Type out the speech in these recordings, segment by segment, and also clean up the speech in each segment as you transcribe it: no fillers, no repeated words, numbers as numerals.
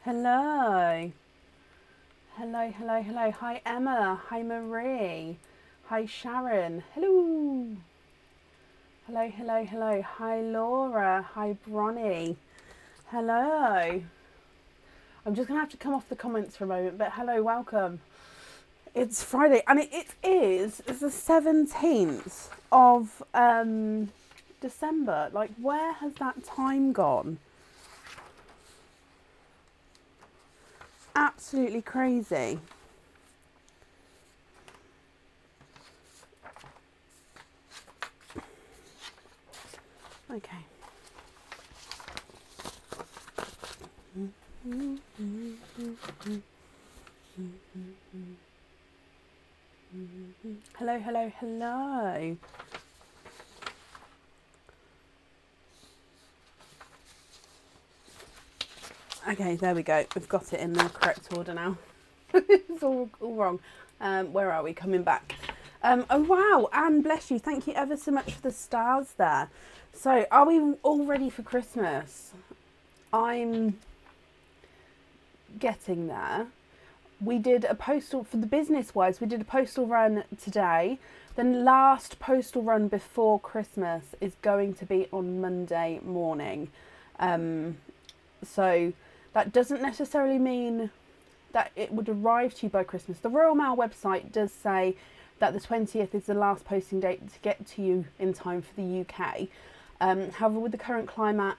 Hello. Hello, hello, hello. Hi, Emma. Hi, Marie. Hi, Sharon. Hello. Hello, hello, hello. Hi, Laura. Hi, Bronnie. Hello. I'm just going to have to come off the comments for a moment, but hello, welcome. It's Friday, and it's the 17th of December. Like, where has that time gone? Absolutely crazy. Okay. Hello, hello, hello. Okay, there we go. We've got it in the correct order now. It's all wrong. Where are we? Coming back. Oh, wow. Anne, bless you. Thank you ever so much for the stars there. So, are we all ready for Christmas? I'm getting there. We did a postal, for the business wise, we did a postal run today. The last postal run before Christmas is going to be on Monday morning. So that doesn't necessarily mean that it would arrive to you by Christmas. The Royal Mail website does say that the 20th is the last posting date to get to you in time for the UK. However, with the current climate,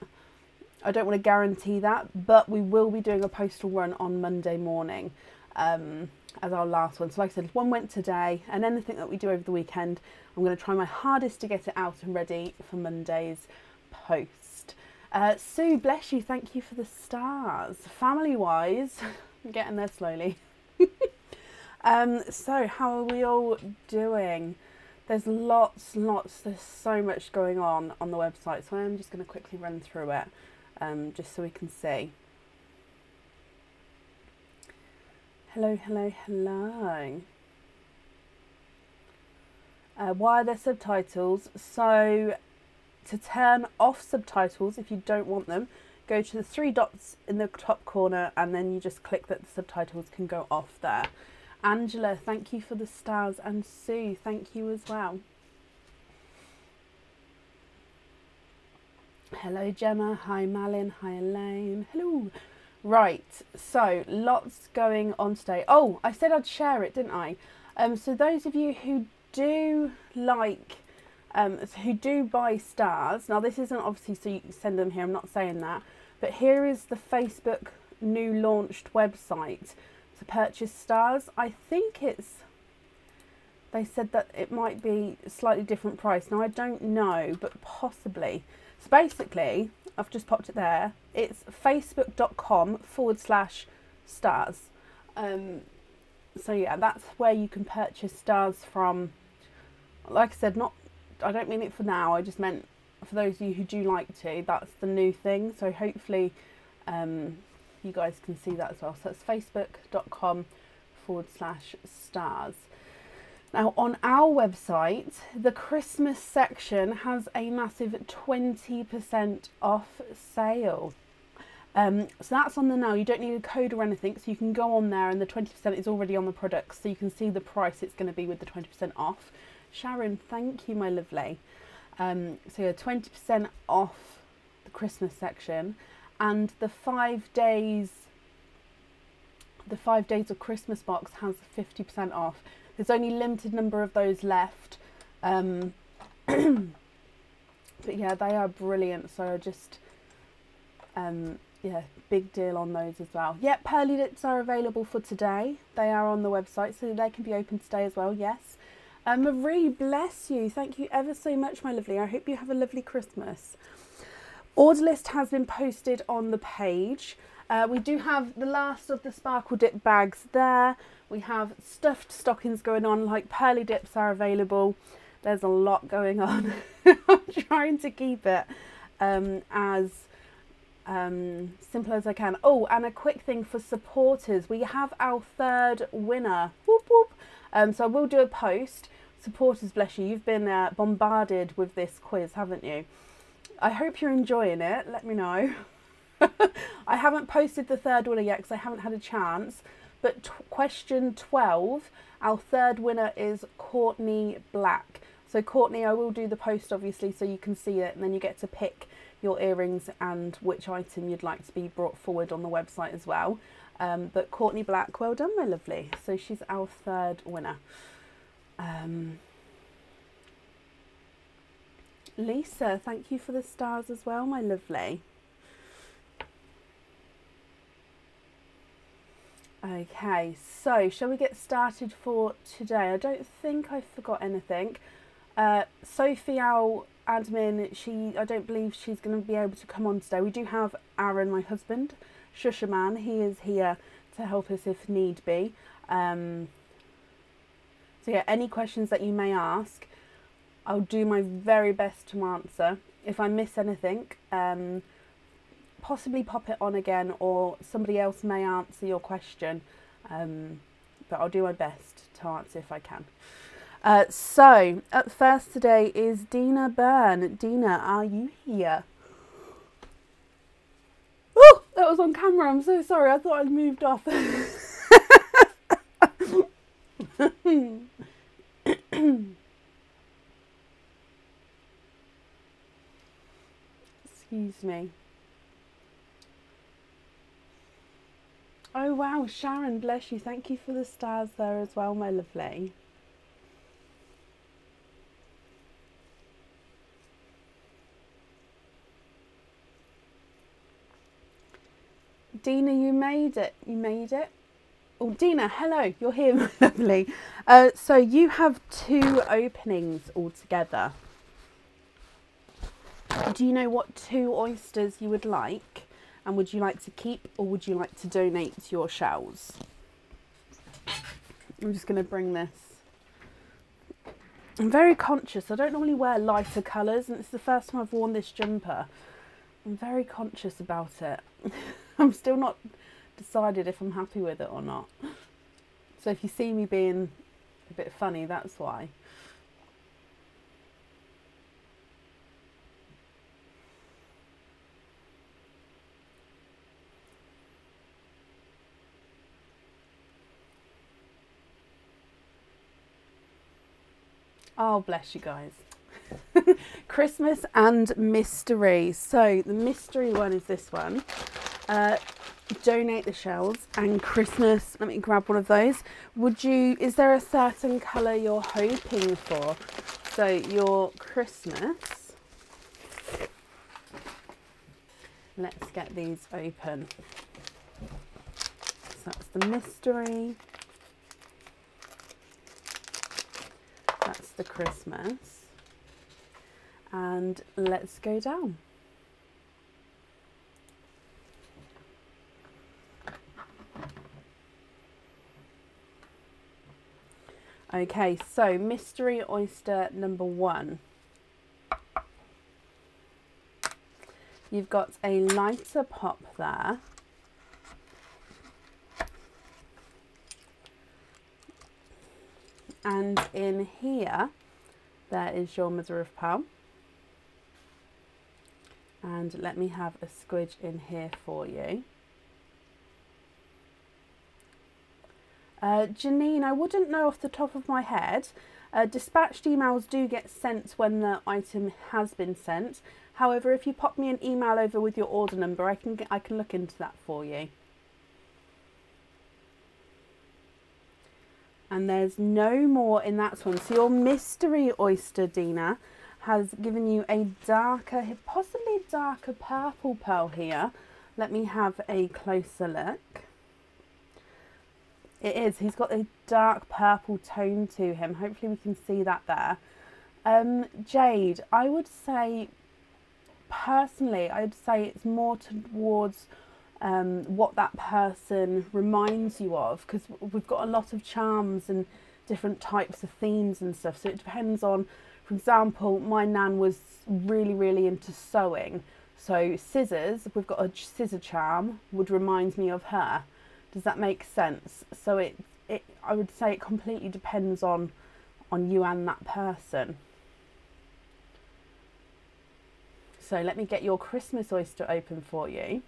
I don't want to guarantee that, but we will be doing a postal run on Monday morning as our last one. So like I said, one went today, and anything that we do over the weekend, I'm going to try my hardest to get it out and ready for Monday's post. Sue, bless you, thank you for the stars. Family-wise, I'm getting there slowly. So how are we all doing? There's lots, there's so much going on the website, so I'm just going to quickly run through it, just so we can see. Hello, hello, hello. Why are there subtitles? So to turn off subtitles, if you don't want them, go to the 3 dots in the top corner, and then you just click that the subtitles can go off there. Angela, thank you for the stars, and Sue, thank you as well. Hello, Gemma. Hi, Malin. Hi, Elaine. Hello. Right, so lots going on today. Oh, I said I'd share it, didn't I? So those of you who do like, who do buy stars, now this isn't obviously so you can send them here, I'm not saying that, but here is the Facebook new launched website to purchase stars. I think they said that it might be a slightly different price. Now I don't know, but possibly. So basically, I've just popped it there. It's facebook.com/stars. So yeah, that's where you can purchase stars from. Like I said, I don't mean it for now. I just meant for those of you who do like to. That's the new thing. So hopefully, you guys can see that as well. So it's facebook.com/stars. Now on our website, the Christmas section has a massive 20% off sale. So that's on there now. You don't need a code or anything, so you can go on there and the 20% is already on the products, so you can see the price it's going to be with the 20% off. Sharon, thank you, my lovely. So yeah, 20% off the Christmas section, and the 5 days of Christmas box has 50% off. There's only a limited number of those left, but yeah, they are brilliant. So just yeah, big deal on those as well. Yep, pearly lips are available for today. They are on the website, so they can be open today as well. Yes. Marie, bless you. Thank you ever so much, my lovely. I hope you have a lovely Christmas. Order list has been posted on the page. We do have the last of the sparkle dip bags there. We have stuffed stockings going on, like pearly dips are available. There's a lot going on. I'm trying to keep it as simple as I can. Oh, and a quick thing for supporters. We have our 3rd winner. Whoop, whoop. So I will do a post. Supporters, bless you. You've been bombarded with this quiz, haven't you? I hope you're enjoying it. Let me know. I haven't posted the third winner yet because I haven't had a chance. But question 12, our third winner is Courtney Black. So Courtney, I will do the post obviously so you can see it, and then you get to pick your earrings and which item you'd like to be brought forward on the website as well. But Courtney Black, well done, my lovely. So she's our third winner. Lisa, thank you for the stars as well, my lovely. Okay, so shall we get started for today? I don't think I forgot anything. Sophie, our admin, I don't believe she's going to be able to come on today. We do have Aaron, my husband, Shushaman. He is here to help us if need be. So yeah, any questions that you may ask, I'll do my very best to answer. If I miss anything, possibly pop it on again, or somebody else may answer your question. But I'll do my best to answer if I can. So, up first today is Dina Byrne. Dina, are you here? Oh, that was on camera. I'm so sorry. I thought I'd moved off. Excuse me. Oh wow, Sharon, bless you. Thank you for the stars there as well, my lovely. Dina, you made it. You made it. Oh, Dina, hello. You're here, my lovely. So you have 2 openings altogether. Do you know what 2 oysters you would like? And would you like to keep, or would you like to donate your shells? I'm just going to bring this. I'm very conscious. I don't normally wear lighter colours, and it's the first time I've worn this jumper. I'm very conscious about it. I'm still not decided if I'm happy with it or not. So if you see me being a bit funny, that's why. Oh, bless you guys. Christmas and mystery. So the mystery one is this one. Donate the shells, and Christmas, let me grab one of those. Is there a certain colour you're hoping for? So your Christmas, let's get these open. So that's the mystery. That's the Christmas. And let's go down. Okay, so mystery oyster number 1. You've got a lighter pop there. And in here, there is your mother of pearl. And let me have a squidge in here for you. Janine, I wouldn't know off the top of my head. Dispatched emails do get sent when the item has been sent. However, if you pop me an email over with your order number, I can look into that for you. And there's no more in that one. So your mystery oyster, Dina, has given you a darker, possibly darker purple pearl here. Let me have a closer look. It is. He's got a dark purple tone to him. Hopefully we can see that there. Jade, I would say, personally, I'd say it's more towards what that person reminds you of, because we've got a lot of charms and different types of themes and stuff. So it depends on, for example, my nan was really, really into sewing. So scissors, if we've got a scissor charm, would remind me of her. Does that make sense? So I would say it completely depends on you and that person. So let me get your Christmas oyster open for you.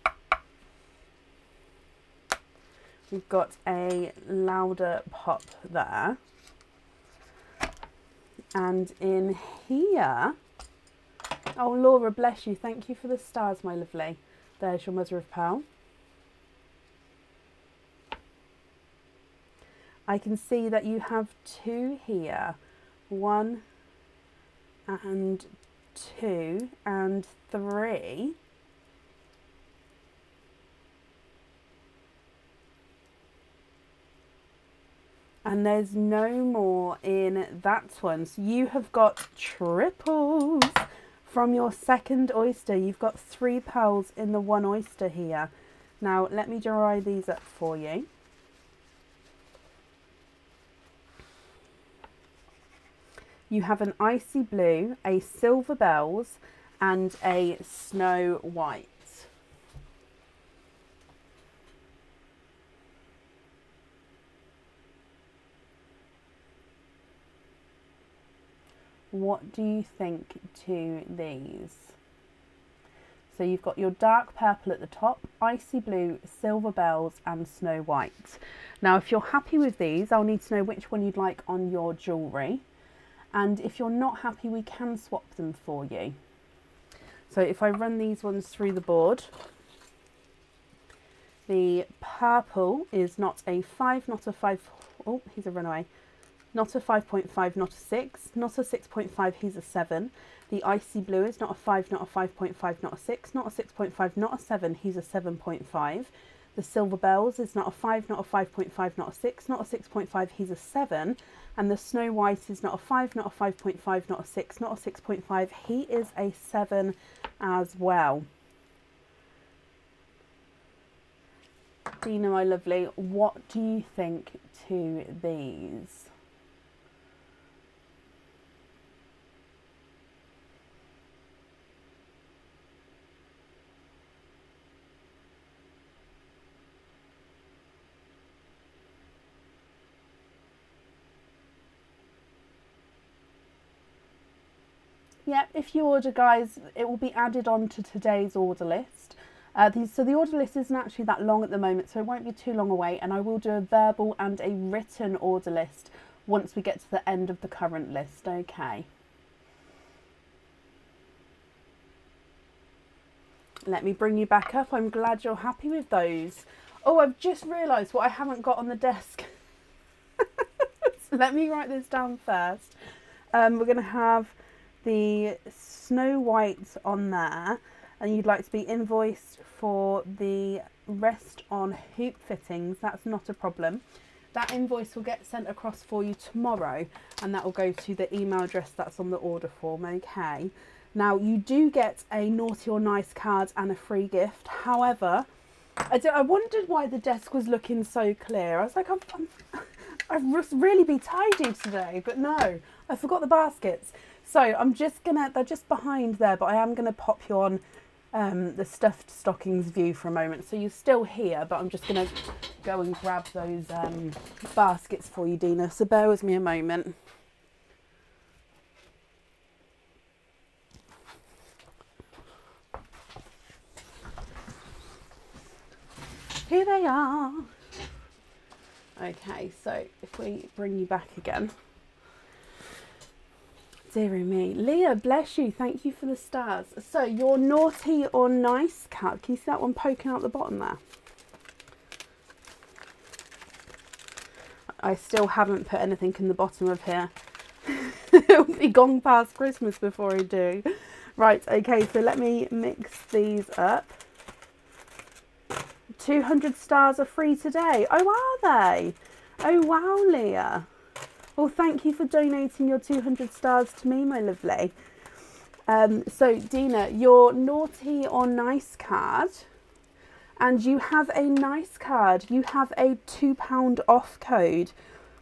We've got a louder pop there. And in here, oh Laura, bless you, thank you for the stars, my lovely. There's your mother of pearl. I can see that you have 2 here. 1 and 2 and 3. And there's no more in that one. So you have got triples from your second oyster. You've got 3 pearls in the 1 oyster here. Now let me dry these up for you. You have an icy blue, a silver bells, and a snow white. What do you think to these? So you've got your dark purple at the top, icy blue, silver bells, and snow white. Now, if you're happy with these, I'll need to know which one you'd like on your jewellery. And if you're not happy, we can swap them for you. So if I run these ones through the board, the purple is not a 5, not a 5, oh, he's a runaway. Not a 5.5, not a 6, not a 6.5, he's a 7. The icy blue is not a 5, not a 5.5, not a 6, not a 6.5, not a 7, he's a 7.5. The silver bells is not a 5, not a 5.5, not a 6, not a 6.5, he's a 7. And the snow white is not a 5, not a 5.5, not a 6, not a 6.5, he is a 7 as well. Dina, my lovely, what do you think to these? Yeah, if you order, guys, it will be added on to today's order list. So the order list isn't actually that long at the moment, so it won't be too long away, and I will do a verbal and a written order list once we get to the end of the current list, okay? Let me bring you back up. I'm glad you're happy with those. Oh, I've just realised what I haven't got on the desk. So let me write this down first. We're going to have the snow white on there, and you'd like to be invoiced for the rest on hoop fittings. That's not a problem. That invoice will get sent across for you tomorrow, and that will go to the email address that's on the order form, okay? Now, you do get a naughty or nice card and a free gift. However, I wondered why the desk was looking so clear. I was like, I've really be tidy today, but no, I forgot the baskets. So I'm just gonna, they're just behind there, but I am gonna pop you on the stuffed stockings view for a moment. So you're still here, but I'm just gonna go and grab those baskets for you, Dina. So bear with me a moment. Here they are. Okay, so if we bring you back again. Dearie me. Leah, bless you. Thank you for the stars. So your naughty or nice card. Can you see that one poking out the bottom there? I still haven't put anything in the bottom of here. It'll be gone past Christmas before I do. Right, okay, so let me mix these up. 200 stars are free today. Oh, are they? Oh, wow, Leah. Well, thank you for donating your 200 stars to me, my lovely. So, Dina, your naughty or nice card, and you have a nice card. You have a £2 off code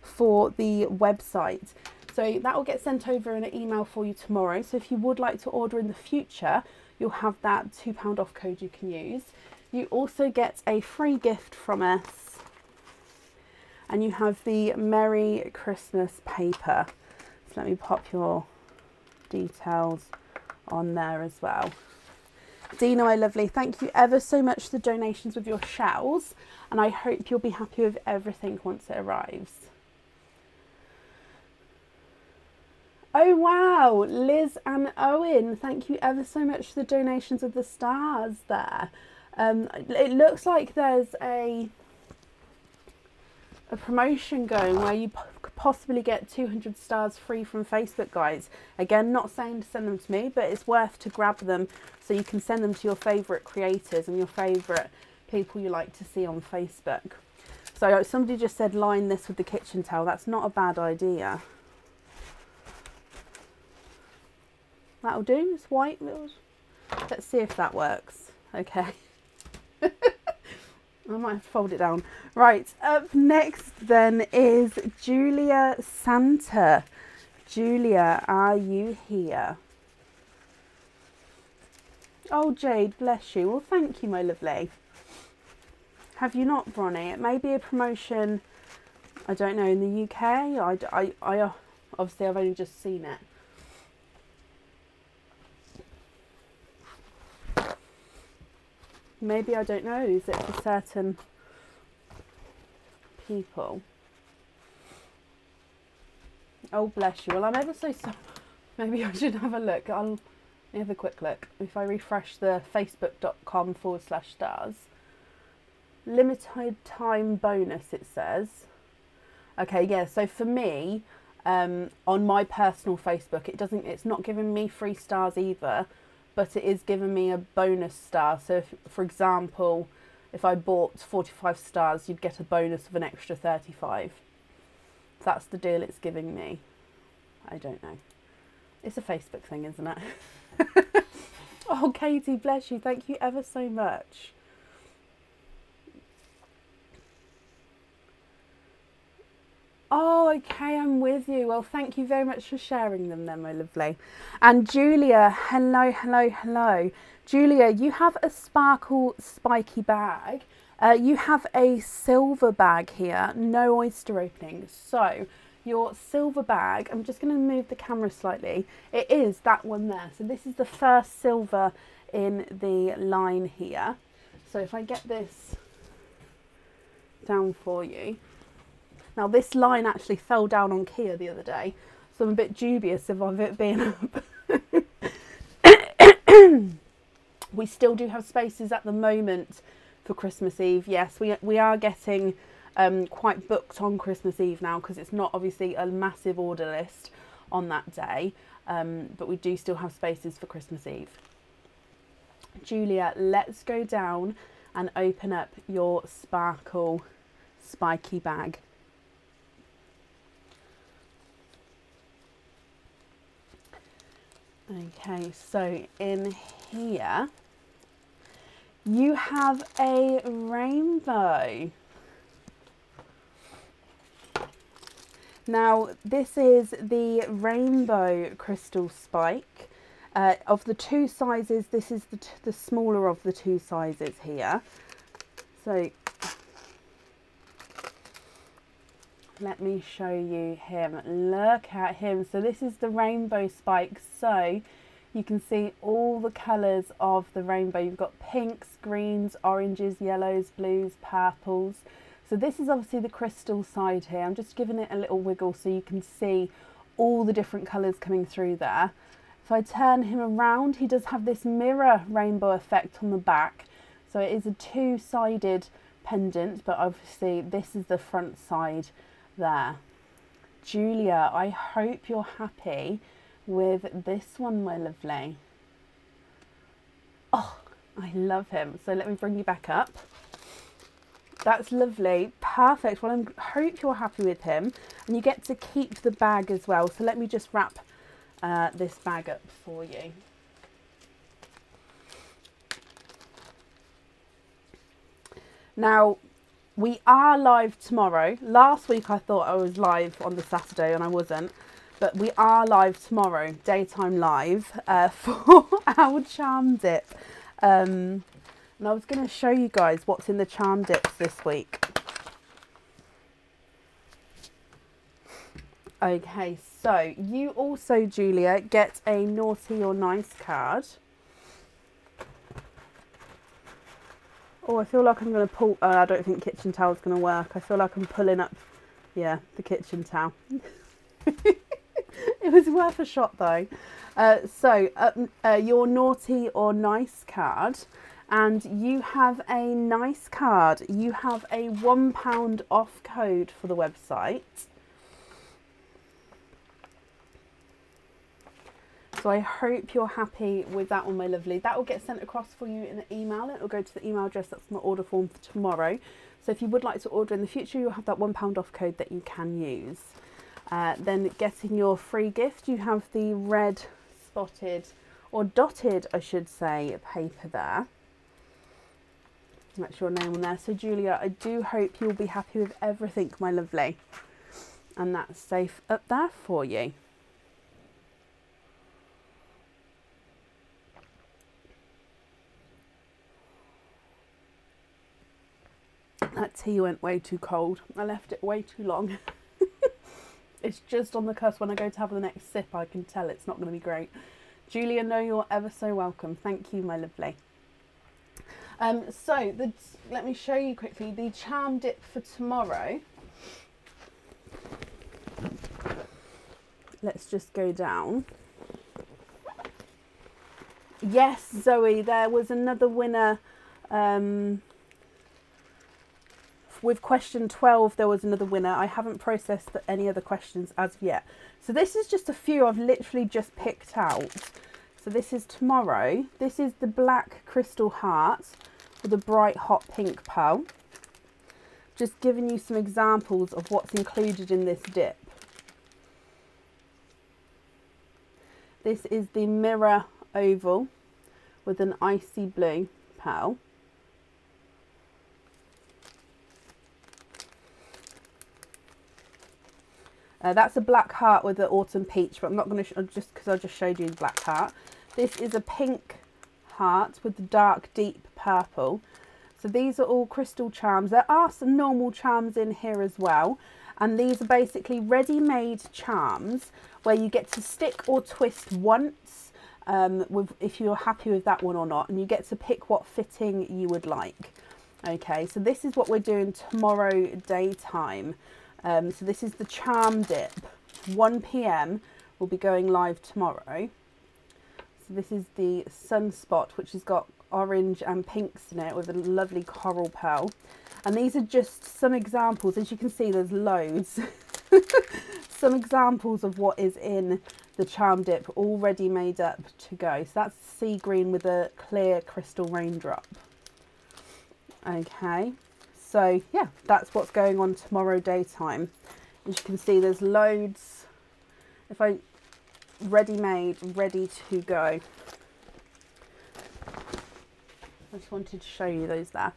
for the website. So that will get sent over in an email for you tomorrow. So if you would like to order in the future, you'll have that £2 off code you can use. You also get a free gift from us. And you have the Merry Christmas paper. So let me pop your details on there as well. Dina, my lovely, thank you ever so much for the donations with your shells, and I hope you'll be happy with everything once it arrives. Oh wow, Liz and Owen, thank you ever so much for the donations of the stars there. It looks like there's a promotion going where you could possibly get 200 stars free from Facebook, guys. Again, not saying to send them to me, but it's worth to grab them so you can send them to your favourite creators and your favourite people you like to see on Facebook. So somebody just said line this with the kitchen towel. That's not a bad idea. That'll do. It's white. Let's see if that works. Okay. I might have to fold it down. Right, up next then is Julia Santa. Julia, are you here? Oh, Jade, bless you. Well, thank you, my lovely. Have you not, Bronnie? It may be a promotion, I don't know, in the UK. I obviously, I've only just seen it. Maybe, I don't know, is it for certain people? Oh, bless you. Well, I'm ever so sorry. Maybe I should have a look. Let me have a quick look. If I refresh the facebook.com/stars. Limited time bonus, it says. Okay, yeah, so for me, on my personal Facebook, it's not giving me free stars either, but it is giving me a bonus star. So if, for example, if I bought 45 stars, you'd get a bonus of an extra 35. That's the deal it's giving me. I don't know. It's a Facebook thing, isn't it? Oh, Katie, bless you. Thank you ever so much. Oh, okay, I'm with you. Well, thank you very much for sharing them then, my lovely. And Julia, hello, hello, hello. Julia, you have a sparkle spiky bag. You have a silver bag here, no oyster opening. So your silver bag, I'm just going to move the camera slightly. It is that one there. So this is the first silver in the line here. So if I get this down for you. Now this line actually fell down on Kia the other day, so I'm a bit dubious of it being up. We still do have spaces at the moment for Christmas Eve. Yes, we are getting quite booked on Christmas Eve now because it's not obviously a massive order list on that day, but we do still have spaces for Christmas Eve. Julia, let's go down and open up your sparkle spiky bag. Okay, so in here you have a rainbow. Now this is the rainbow crystal spike. Of the two sizes, this is the smaller of the two sizes here. So let me show you him. Look at him. So this is the rainbow spike. So you can see all the colours of the rainbow. You've got pinks, greens, oranges, yellows, blues, purples. So this is obviously the crystal side here. I'm just giving it a little wiggle so you can see all the different colours coming through there. If I turn him around, he does have this mirror rainbow effect on the back. So it is a two-sided pendant, but obviously this is the front side there. Julia, I hope you're happy with this one, my lovely. Oh, I love him. So let me bring you back up. That's lovely. Perfect. Well, I hope you're happy with him. And you get to keep the bag as well. So let me just wrap this bag up for you. Now, we are live tomorrow. Last week I thought I was live on the Saturday and I wasn't. But we are live tomorrow, daytime live, for our charm dip. And I was going to show you guys what's in the charm dips this week. Okay, so you also, Julia, get a naughty or nice card. Oh, I feel like I'm going to pull... I don't think kitchen towel's going to work. I feel like I'm pulling up, yeah, the kitchen towel. It was worth a shot though. So, your naughty or nice card. And you have a nice card. You have a £1 off code for the website. So I hope you're happy with that one, my lovely. That will get sent across for you in an email. It will go to the email address that's on the order form for tomorrow. So if you would like to order in the future, you'll have that £1 off code that you can use. Then getting your free gift, you have the red spotted, or dotted, I should say, paper there. That's your name on there. So Julia, I do hope you'll be happy with everything, my lovely. And that's safe up there for you. That tea went way too cold. I left it way too long. It's just on the cusp. When I go to have the next sip, I can tell it's not going to be great. Julia, no, you're ever so welcome. Thank you, my lovely. So let me show you quickly the charm dip for tomorrow. Let's just go down. Yes, Zoe, there was another winner. With question 12, there was another winner. I haven't processed any other questions as of yet. So this is just a few I've literally just picked out. So this is tomorrow. This is the black crystal heart with a bright hot pink pearl. Just giving you some examples of what's included in this dip. This is the mirror oval with an icy blue pearl. That's a black heart with an autumn peach, but I'm not going to, just because I just showed you the black heart. This is a pink heart with the dark, deep purple. So these are all crystal charms. There are some normal charms in here as well. And these are basically ready-made charms where you get to stick or twist once, if you're happy with that one or not. And you get to pick what fitting you would like. Okay, so this is what we're doing tomorrow daytime. So this is the charm dip, 1 PM, will be going live tomorrow. So this is the sunspot, which has got orange and pinks in it with a lovely coral pearl. And these are just some examples. As you can see, there's loads. Some examples of what is in the charm dip already made up to go. So that's sea green with a clear crystal raindrop. Okay. So yeah, that's what's going on tomorrow daytime. As you can see, there's loads. If I ready-made, ready to go. I just wanted to show you those there.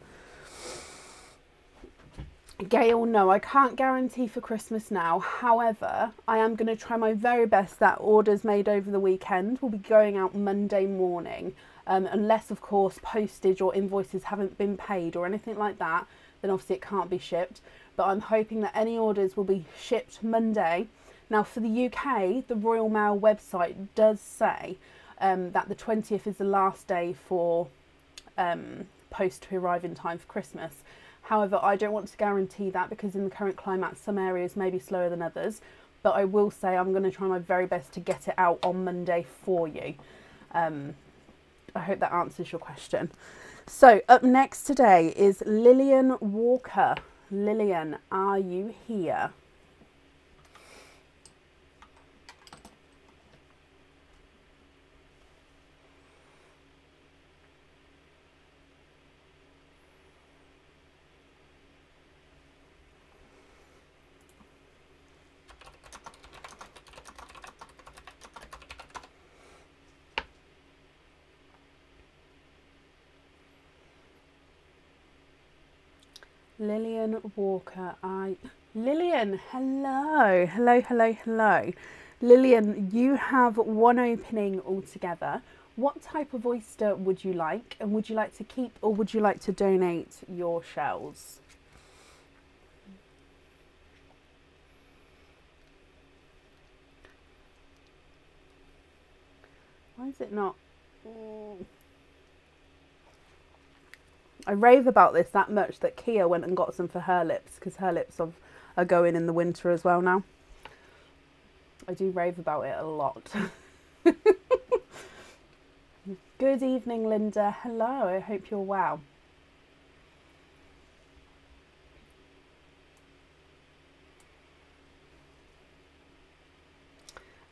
Gail, no, I can't guarantee for Christmas now. However, I am going to try my very best that orders made over the weekend will be going out Monday morning. Unless, of course, postage or invoices haven't been paid or anything like that, then obviously it can't be shipped. But I'm hoping that any orders will be shipped Monday. Now, for the UK, the Royal Mail website does say that the 20th is the last day for post to arrive in time for Christmas. However, I don't want to guarantee that because in the current climate, some areas may be slower than others. But I will say I'm going to try my very best to get it out on Monday for you. I hope that answers your question. So up next today is Lillian Walker. Lillian, are you here? Lillian Walker, Lillian, hello, hello, hello, hello. Lillian, you have one opening altogether. What type of oyster would you like? And would you like to keep or would you like to donate your shells? Why is it not? I rave about this that much that Kia went and got some for her lips, because her lips are going in the winter as well now. I do rave about it a lot. Good evening, Linda. Hello, I hope you're well.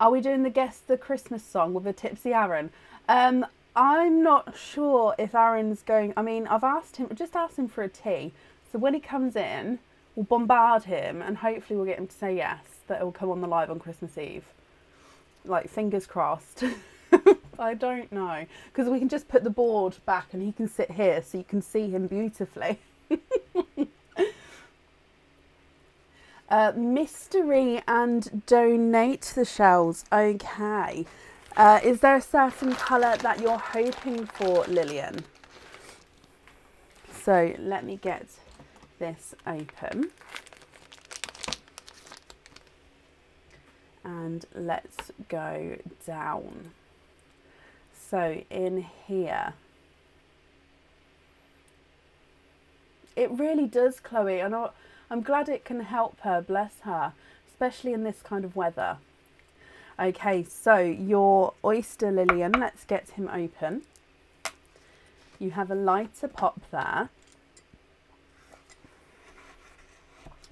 Are we doing the Christmas song with a tipsy Aaron? I'm not sure if Aaron's going. I mean, I've just asked him for a tea. So when he comes in, we'll bombard him and hopefully we'll get him to say yes, that it will come on the live on Christmas Eve. Like, fingers crossed. I don't know. Because we can just put the board back and he can sit here so you can see him beautifully. Mystery and donate the shells. Okay. Is there a certain colour that you're hoping for, Lillian? So let me get this open. And let's go down. So in here. It really does, Chloe. I'm glad it can help her, bless her, especially in this kind of weather. Okay, so your oyster, Lillian, let's get him open. You have a lighter pop there.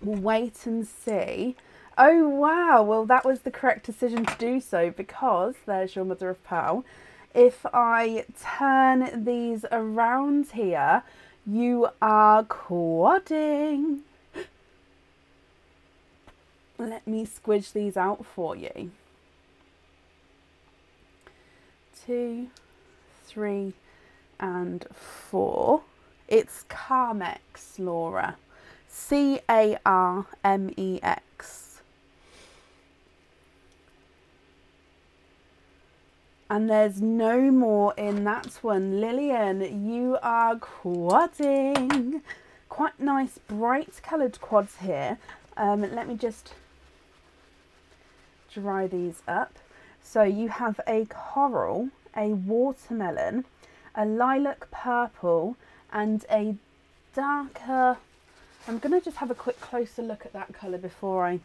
We'll wait and see. Oh, wow. Well, that was the correct decision to do so, because there's your mother of pearl. If I turn these around here, you are quadding. Let me squidge these out for you. 2, 3, and 4. It's Carmex, Laura. C-A-R-M-E-X. And there's no more in that one. Lillian, you are quadding. Quite nice bright coloured quads here. Let me just dry these up. So you have a coral, a watermelon, a lilac purple, and a darker... I'm going to just have a quick closer look at that colour before I...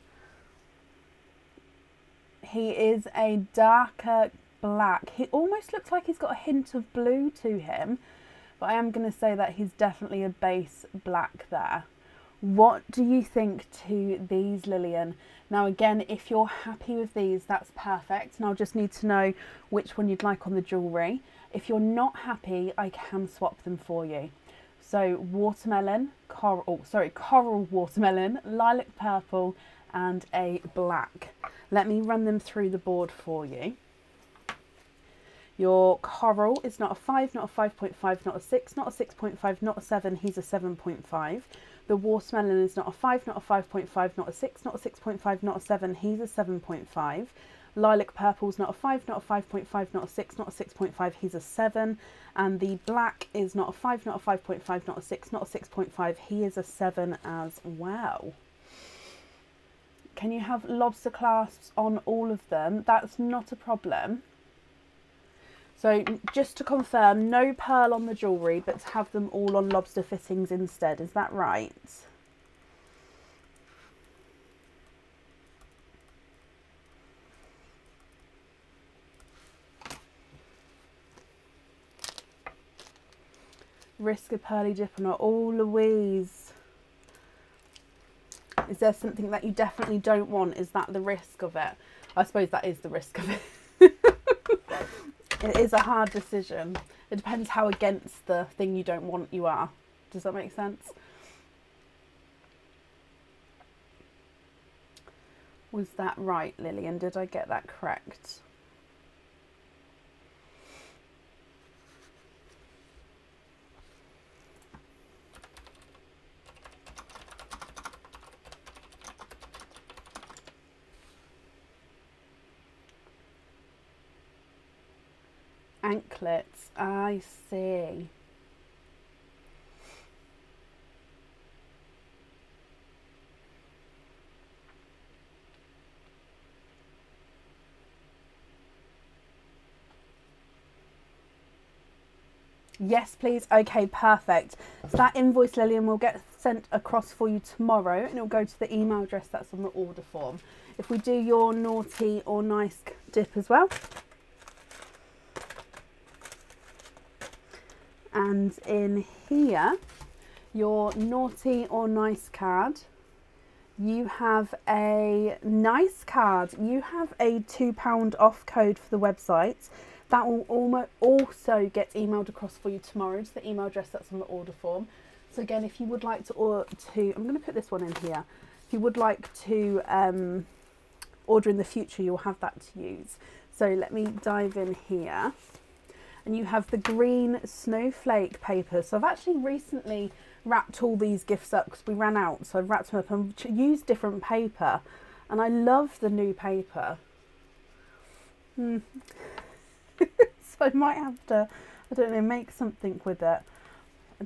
He is a darker black. He almost looks like he's got a hint of blue to him, but I am going to say that he's definitely a base black there. What do you think to these, Lillian? Now again, if you're happy with these, that's perfect. And I'll just need to know which one you'd like on the jewellery. If you're not happy, I can swap them for you. So watermelon, coral watermelon, lilac purple, and a black. Let me run them through the board for you. Your coral is not a 5, not a 5.5, not a 6, not a 6.5, not a 7. He's a 7.5. The watermelon is not a 5, not a 5.5, not a 6, not a 6.5, not a 7. He's a 7.5. Lilac purple is not a 5, not a 5.5, not a 6, not a 6.5. He's a 7. And the black is not a 5, not a 5.5, not a 6, not a 6.5. He is a 7 as well. Can you have lobster clasps on all of them? That's not a problem. So just to confirm, no pearl on the jewellery, but to have them all on lobster fittings instead. Is that right? Risk a pearly dip or not? Oh, Louise. Is there something that you definitely don't want? Is that the risk of it? I suppose that is the risk of it. It is a hard decision. It depends how against the thing you don't want you are. Does that make sense? Was that right, Lillian? Did I get that correct? Anklets, I see. Yes, please. Okay, perfect. So that invoice, Lillian, will get sent across for you tomorrow, and it'll go to the email address that's on the order form. If we do your naughty or nice dip as well. And in here, your naughty or nice card, you have a nice card. You have a £2 off code for the website. That will also get emailed across for you tomorrow to the email address that's on the order form. So again, if you would like to I'm going to put this one in here. If you would like to order in the future, you'll have that to use. So let me dive in here. And you have the green snowflake paper. So I've actually recently wrapped all these gifts up because we ran out. So I've wrapped them up and used different paper. And I love the new paper. So I might have to, I don't know, make something with it. I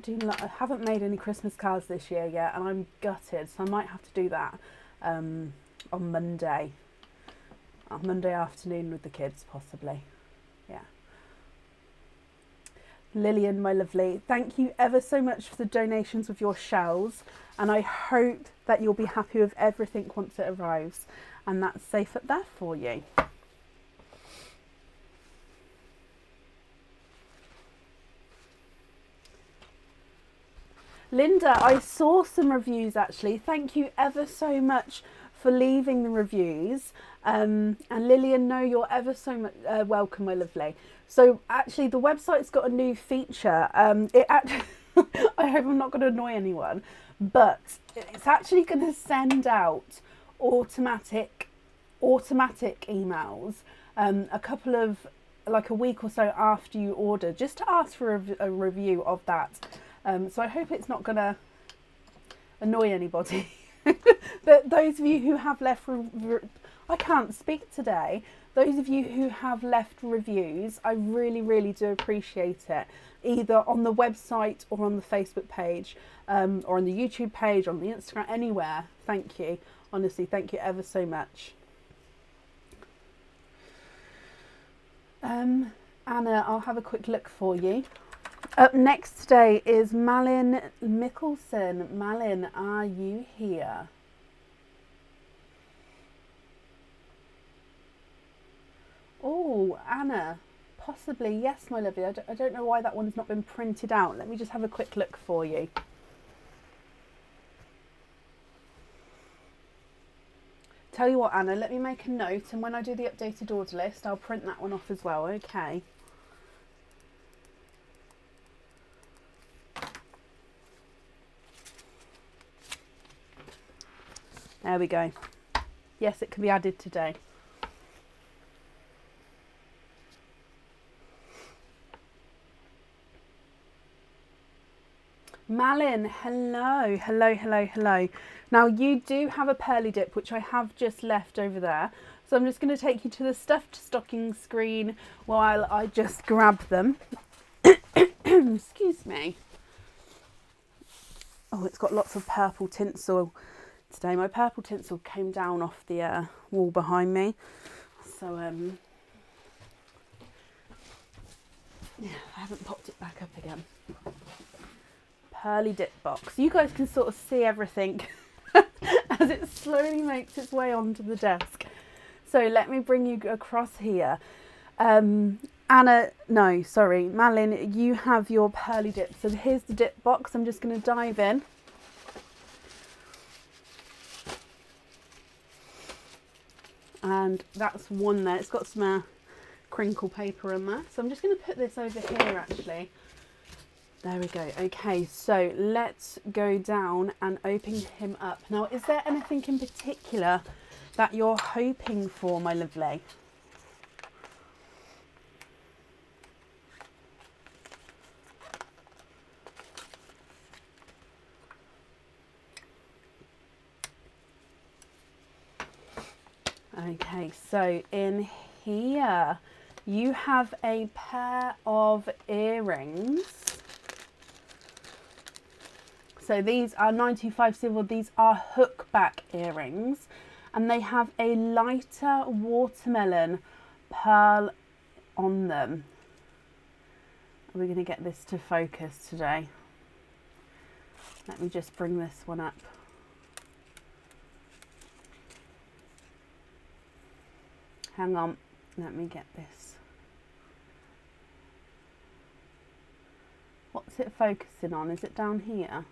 haven't made any Christmas cards this year yet, and I'm gutted, so I might have to do that on Monday afternoon with the kids, possibly. Yeah. Lillian, my lovely, thank you ever so much for the donations of your shells, and I hope that you'll be happy with everything once it arrives, and that's safe up there for you. Linda, I saw some reviews actually. Thank you ever so much for leaving the reviews. And Lillian, no, you're ever so much welcome, my lovely. So actually the website's got a new feature. I hope I'm not going to annoy anyone, but it's actually going to send out automatic emails a couple of, like a week or so after you order, just to ask for a review of that. So I hope it's not going to annoy anybody. But those of you who have left, I can't speak today. Those of you who have left reviews, I really, really do appreciate it. Either on the website or on the Facebook page, or on the YouTube page, on the Instagram, anywhere. Thank you. Honestly, thank you ever so much. Anna, I'll have a quick look for you. Up next today is Malin Mickelson. Malin, are you here? Oh, Anna, possibly, yes, my lovely. I don't know why that one's not been printed out. Let me just have a quick look for you. Tell you what, Anna, let me make a note, and when I do the updated order list, I'll print that one off as well, okay? There we go. Yes, it can be added today. Malin, hello, hello, hello, hello. Now you do have a pearly dip, which I have just left over there. So I'm just going to take you to the stuffed stocking screen while I just grab them. Excuse me. Oh, it's got lots of purple tinsel today. My purple tinsel came down off the wall behind me. So, yeah, I haven't popped it back up again. Pearly dip box. You guys can sort of see everything as it slowly makes its way onto the desk. So let me bring you across here. Anna, no, sorry, Malin, you have your pearly dip. So here's the dip box. I'm just going to dive in. And that's one there. It's got some crinkle paper in there. So I'm just going to put this over here actually. There we go. Okay, so let's go down and open him up. Now, is there anything in particular that you're hoping for, my lovely? Okay, so in here you have a pair of earrings. So these are 95 silver, these are hook back earrings, and they have a lighter watermelon pearl on them. we're going to get this to focus today. Let me just bring this one up. Hang on, let me get this. What's it focusing on? Is it down here?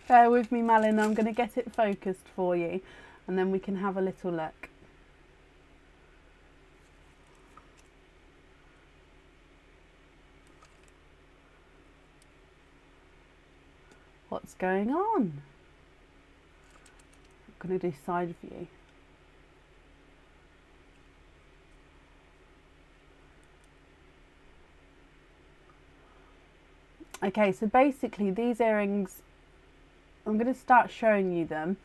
Bear with me, Malin, I'm going to get it focused for you and then we can have a little look. What's going on? I'm going to do side view. Okay, so basically these earrings, I'm going to start showing you them.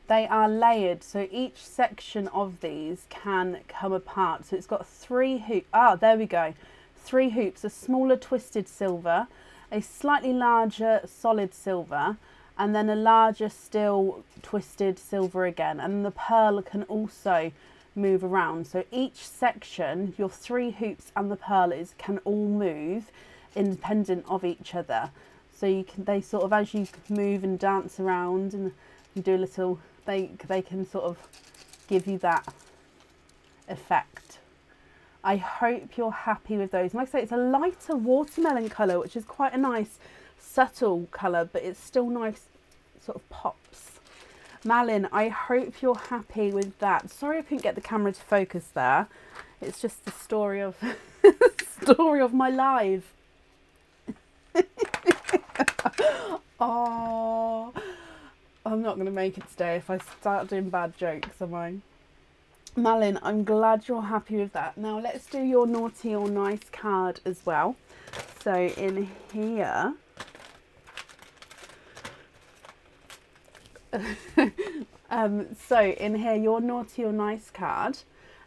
They are layered, so each section of these can come apart. So it's got 3 hoops. Ah, there we go. 3 hoops, a smaller twisted silver, a slightly larger solid silver, and then a larger still twisted silver again. And the pearl can also move around. So each section, your 3 hoops and the pearl can all move independent of each other. So you can, they sort of, as you move and dance around and you do a little, they can sort of give you that effect. I hope you're happy with those. Like I say, it's a lighter watermelon colour, which is quite a nice subtle colour, but it's still nice, sort of pops. Malin, I hope you're happy with that. Sorry I couldn't get the camera to focus there. It's just the story of story of my life. Oh, I'm not going to make it today if I start doing bad jokes, am I? Malin, I'm glad you're happy with that. Now let's do your naughty or nice card as well. So in here, your naughty or nice card,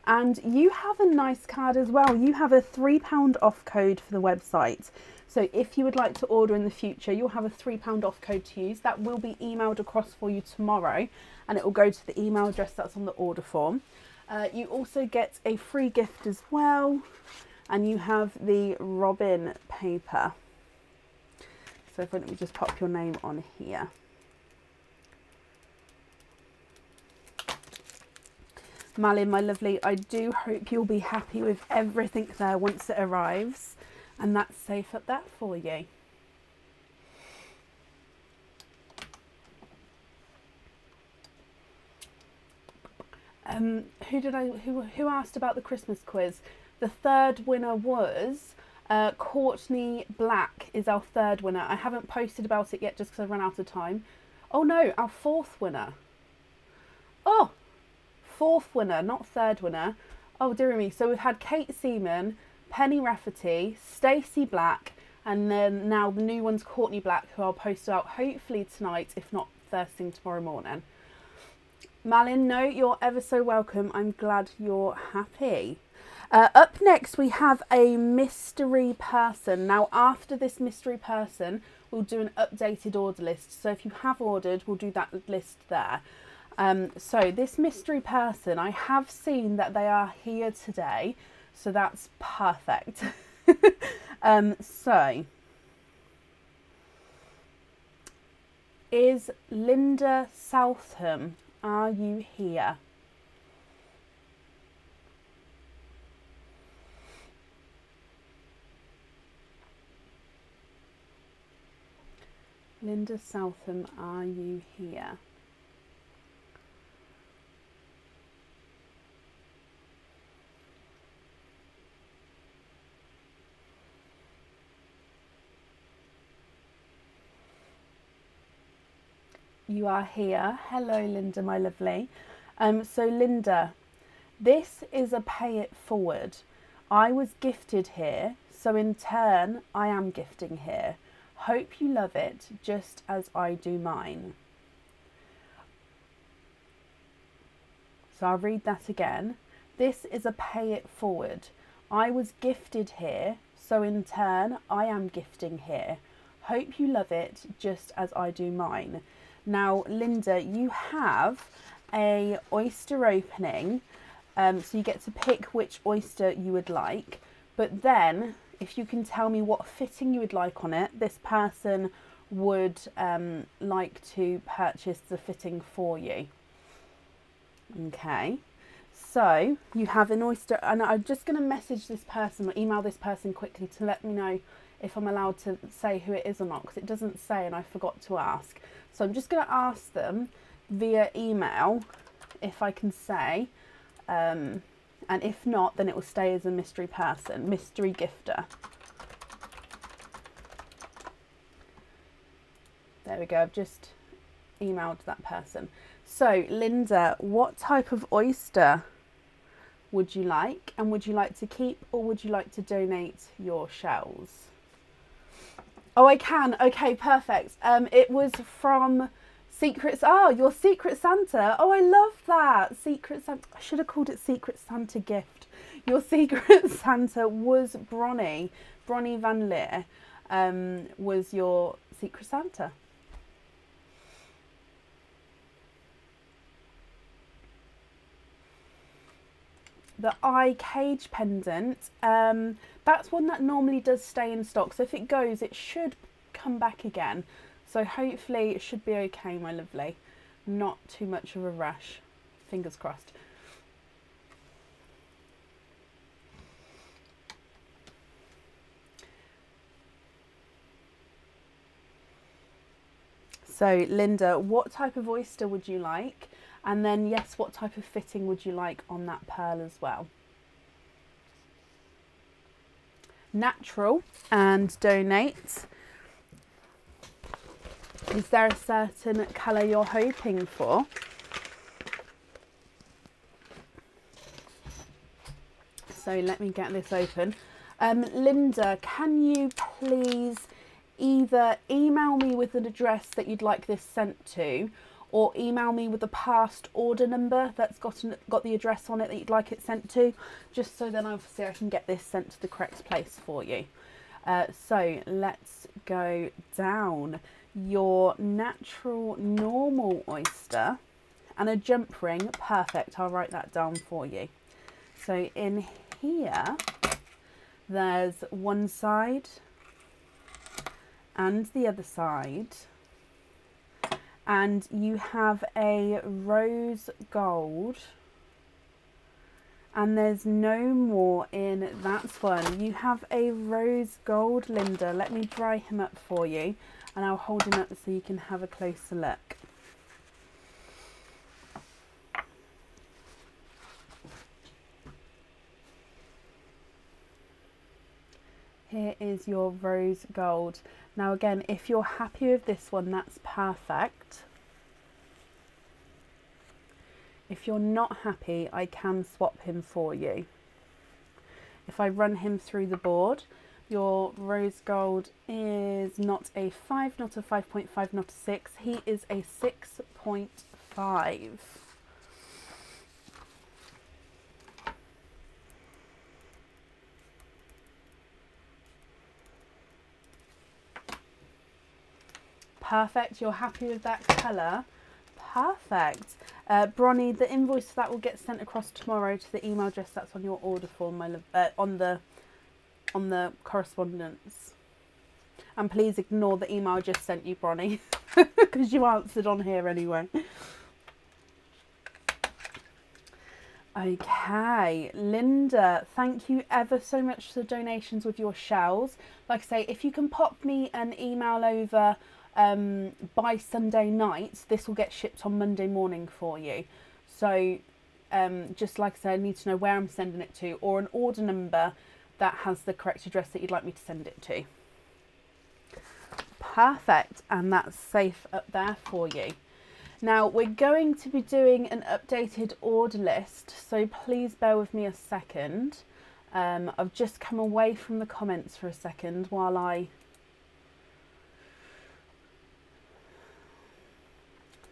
and you have a nice card as well. You have a £3 off code for the website. So if you would like to order in the future, you'll have a £3 off code to use. That will be emailed across for you tomorrow, and it will go to the email address that's on the order form. You also get a free gift as well, and you have the Robin paper. So let me just pop your name on here. Malin, my lovely, I do hope you'll be happy with everything there once it arrives. And that's safe up there for you. Who asked about the Christmas quiz? The 3rd winner was Courtney Black is our 3rd winner. I haven't posted about it yet just because I've run out of time. Oh no, our 4th winner. Oh, 4th winner, not 3rd winner. Oh dear me. So we've had Kate Seaman, Penny Rafferty, Stacey Black, and then now the new one's Courtney Black, who I'll post out hopefully tonight, if not first thing tomorrow morning. Malin, no, you're ever so welcome. I'm glad you're happy. Up next, we have a mystery person. Now, after this mystery person, we'll do an updated order list. So if you have ordered, we'll do that list there. So this mystery person, I have seen that they are here today. So that's perfect. So, is Linda Southam, are you here? Linda Southam, are you here? You are here. Hello, Linda, my lovely. So Linda, this is a pay it forward. I was gifted here, so in turn, I am gifting here. Hope you love it just as I do mine. So I'll read that again. This is a pay it forward. I was gifted here, so in turn, I am gifting here. Hope you love it just as I do mine. Now, Linda, you have a Oyster Opening So you get to pick which oyster you would like, but then if you can tell me what fitting you would like on it, this person would like to purchase the fitting for you. Okay, so you have an oyster, and I'm just going to message this person or email this person quickly to let me know if I'm allowed to say who it is or not, because it doesn't say and I forgot to ask. So I'm just going to ask them via email if I can say, and if not, then it will stay as a mystery person, mystery gifter. There we go, I've just emailed that person. So Linda, what type of oyster would you like, and would you like to keep or would you like to donate your shells? Oh, I can. Okay, perfect. It was from Secrets. Oh, your Secret Santa. Oh, I love that. Secret Santa. I should have called it Secret Santa gift. Your Secret Santa was Bronnie. Bronnie Van Leer was your Secret Santa. The eye cage pendant, that's one that normally does stay in stock. So if it goes, it should come back again. So hopefully it should be okay, my lovely. Not too much of a rush. Fingers crossed. So Linda, what type of oyster would you like? And then yes, what type of fitting would you like on that pearl as well? Natural and donate. Is there a certain colour you're hoping for? So let me get this open. Linda, can you please either email me with an address that you'd like this sent to, or email me with the past order number that's got the address on it that you'd like it sent to, just so then obviously I can get this sent to the correct place for you. So let's go down. Your natural normal oyster and a jump ring. Perfect, I'll write that down for you. So in here, there's one side and the other side. And you have a rose gold, and there's no more in that one. You have a rose gold, Linda. Let me dry him up for you, and I'll hold him up so you can have a closer look. Here is your rose gold. Now again, if you're happy with this one, that's perfect. If you're not happy, I can swap him for you. If I run him through the board, your rose gold is not a 5, not a 5.5, not a 6. He is a 6.5. Perfect, you're happy with that colour? Perfect. Bronnie, the invoice for that will get sent across tomorrow to the email address that's on your order form, my love, on the correspondence. And please ignore the email I just sent you, Bronnie, because you answered on here anyway. Okay, Linda, thank you ever so much for the donations with your shells. Like I say, if you can pop me an email over by Sunday night, this will get shipped on Monday morning for you. So just like I said, I need to know where I'm sending it to, or an order number that has the correct address that you'd like me to send it to. Perfect, and that's safe up there for you. Now we're going to be doing an updated order list, so please bear with me a second. I've just come away from the comments for a second while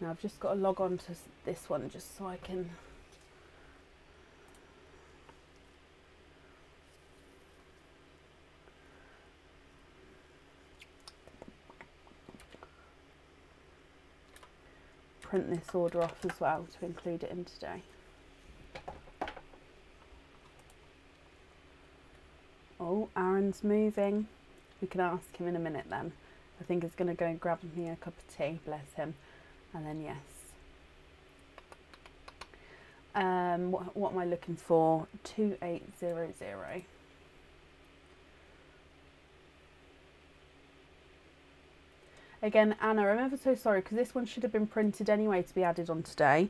Now I've just got to log on to this one just so I can print this order off as well to include it in today. Oh, Aaron's moving. We can ask him in a minute then. I think he's going to go and grab me a cup of tea, bless him. And then yes. What am I looking for? 2800. Again, Anna, I'm ever so sorry because this one should have been printed anyway to be added on today.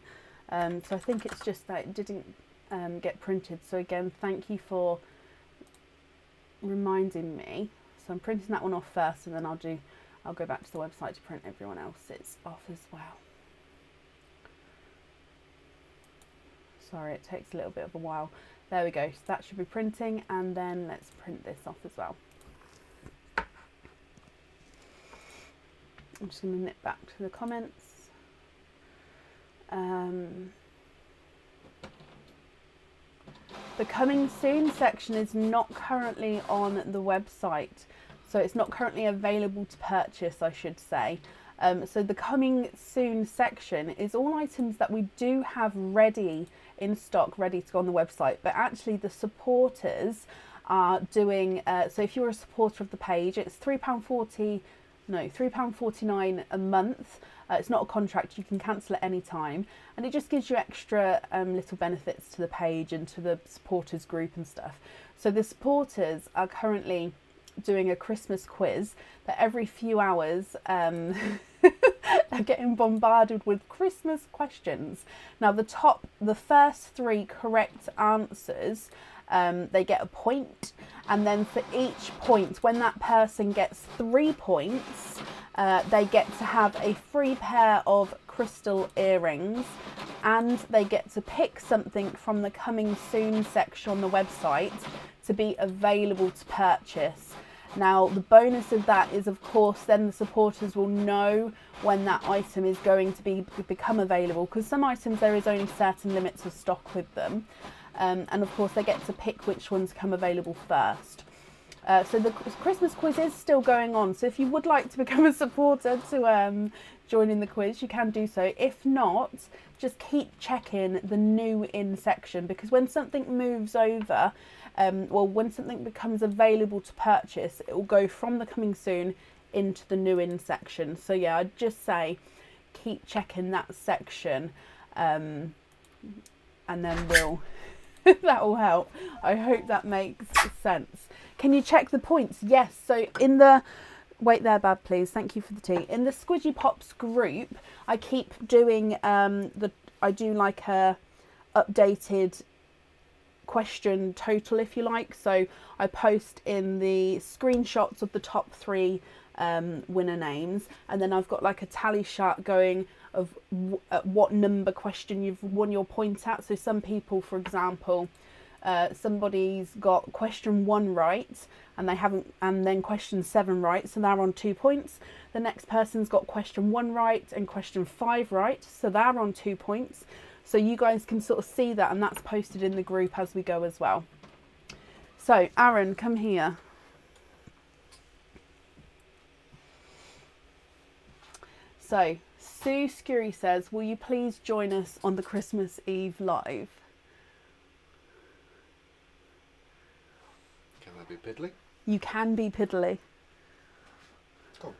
So I think it's just that it didn't get printed. So again, thank you for reminding me. So I'm printing that one off first, and then I'll go back to the website to print everyone else's off as well. Sorry, it takes a little bit of a while. There we go. So that should be printing, and then let's print this off as well. I'm just going to nip back to the comments. The coming soon section is not currently on the website, so it's not currently available to purchase, I should say. So the coming soon section is all items that we do have ready in stock, ready to go on the website, but actually the supporters are doing, so if you're a supporter of the page, it's £3.49 a month. It's not a contract, you can cancel at any time, and it just gives you extra little benefits to the page and to the supporters group and stuff. So the supporters are currently doing a Christmas quiz that every few hours they're getting bombarded with Christmas questions. Now the first 3 correct answers, they get a point, and then for each point, when that person gets 3 points, they get to have a free pair of crystal earrings, and they get to pick something from the coming soon section on the website to be available to purchase. Now the bonus of that is, of course, then the supporters will know when that item is going to become available, because some items there is only certain limits of stock with them. And of course they get to pick which ones come available first. So the Christmas quiz is still going on, so if you would like to become a supporter to join in the quiz, you can do so. If not, just keep checking the new in section, because when something moves over, when something becomes available to purchase, it will go from the coming soon into the new in section. So yeah, I'd just say keep checking that section, and then that will help. I hope that makes sense. Can you check the points? Yes. So in the, wait there, Bab, please. Thank you for the tea. In the Squidgy Pops group, I keep doing I do like a updated question total, if you like. So I post in the screenshots of the top 3 winner names, and then I've got like a tally chart going of at what number question you've won your point at. So some people, for example, somebody's got question 1 right and they haven't, and then question 7 right, so they're on 2 points. The next person's got question 1 right and question 5 right, so they're on 2 points. So you guys can sort of see that, and that's posted in the group as we go as well. So Aaron, come here. So Sue Scury says, will you please join us on the Christmas Eve live? Can I be piddly? You can be piddly. Cool.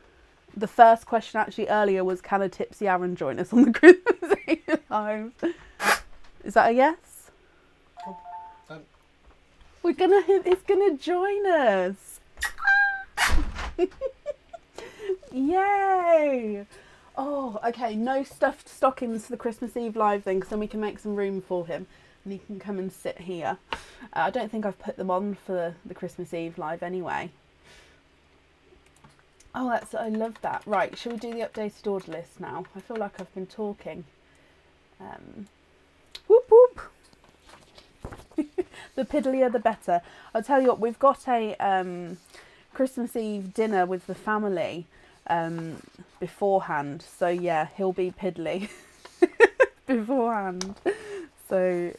The first question actually earlier was, can a tipsy Aaron join us on the Christmas Eve live? Is that a yes? Cool. Done. It's gonna join us. Yay! Oh, okay, no stuffed stockings for the Christmas Eve live then, because then we can make some room for him and he can come and sit here. I don't think I've put them on for the Christmas Eve live anyway. Oh, I love that. Right, shall we do the updated order list now? I feel like I've been talking. Whoop whoop. The piddlier the better. I'll tell you what, we've got a Christmas Eve dinner with the family beforehand, so yeah, he'll be piddly beforehand. So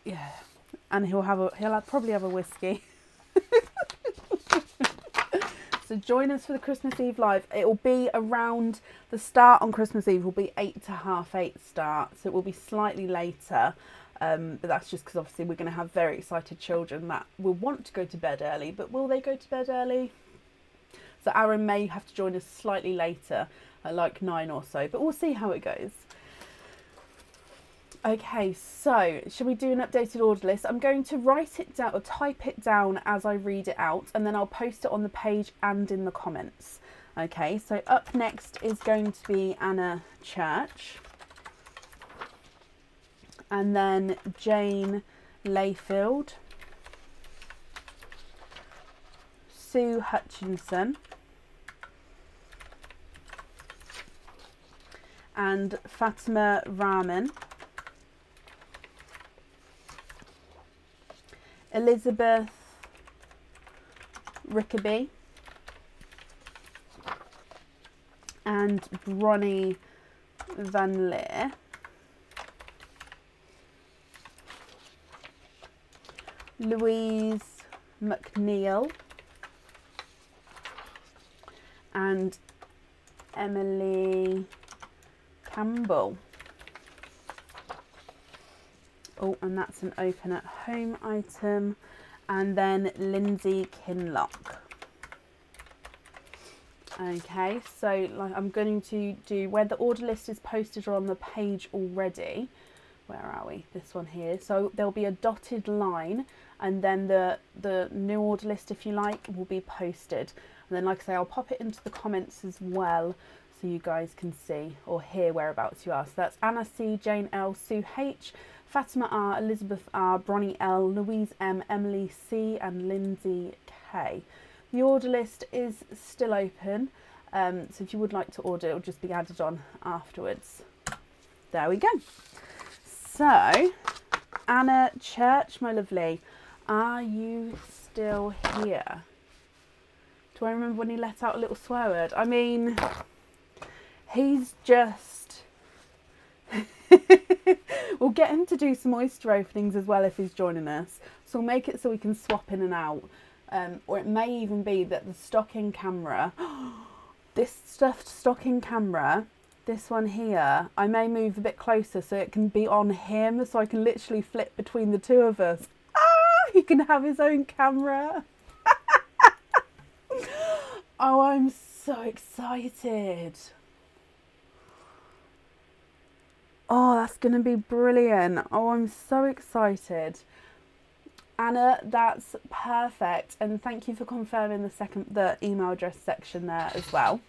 yeah, and he'll probably have a whiskey. So join us for the Christmas Eve live. It will be around, the start on Christmas Eve will be 7:30 to 8:30 start, so it will be slightly later. But that's just because obviously we're going to have very excited children that will want to go to bed early, but will they go to bed early? So Aaron may have to join us slightly later, at like 9 or so, but we'll see how it goes. Okay, so shall we do an updated order list? I'm going to write it down or type it down as I read it out, and then I'll post it on the page and in the comments. Okay, so up next is going to be Anna Church, and then Jane Layfield, Sue Hutchinson, and Fatima Rahman, Elizabeth Rickerby, and Bronnie Van Leer, Louise Mcneil, and Emily Campbell. Oh, and that's an open at home item. And then Lindsay Kinlock. Okay, so like I'm going to do where the order list is posted or on the page already. Where are we? This one here. So there'll be a dotted line, and then the new order list, if you like, will be posted. And then, like I say, I'll pop it into the comments as well, so you guys can see or hear whereabouts you are. So that's Anna C, Jane L, Sue H, Fatima R, Elizabeth R, Bronnie L, Louise M, Emily C, and Lindsay K. The order list is still open, so if you would like to order, it will just be added on afterwards. There we go. So, Anna Church, my lovely, are you still here? Do I remember when he let out a little swear word? I mean, he's just... We'll get him to do some oyster openings as well if he's joining us. So we'll make it so we can swap in and out. Or it may even be that the stocking camera, this stuffed stocking camera, this one here, I may move a bit closer so it can be on him, so I can literally flip between the two of us. Ah, he can have his own camera. Oh, I'm so excited. Oh, that's going to be brilliant. Oh, I'm so excited. Anna, that's perfect. And thank you for confirming the email address section there as well.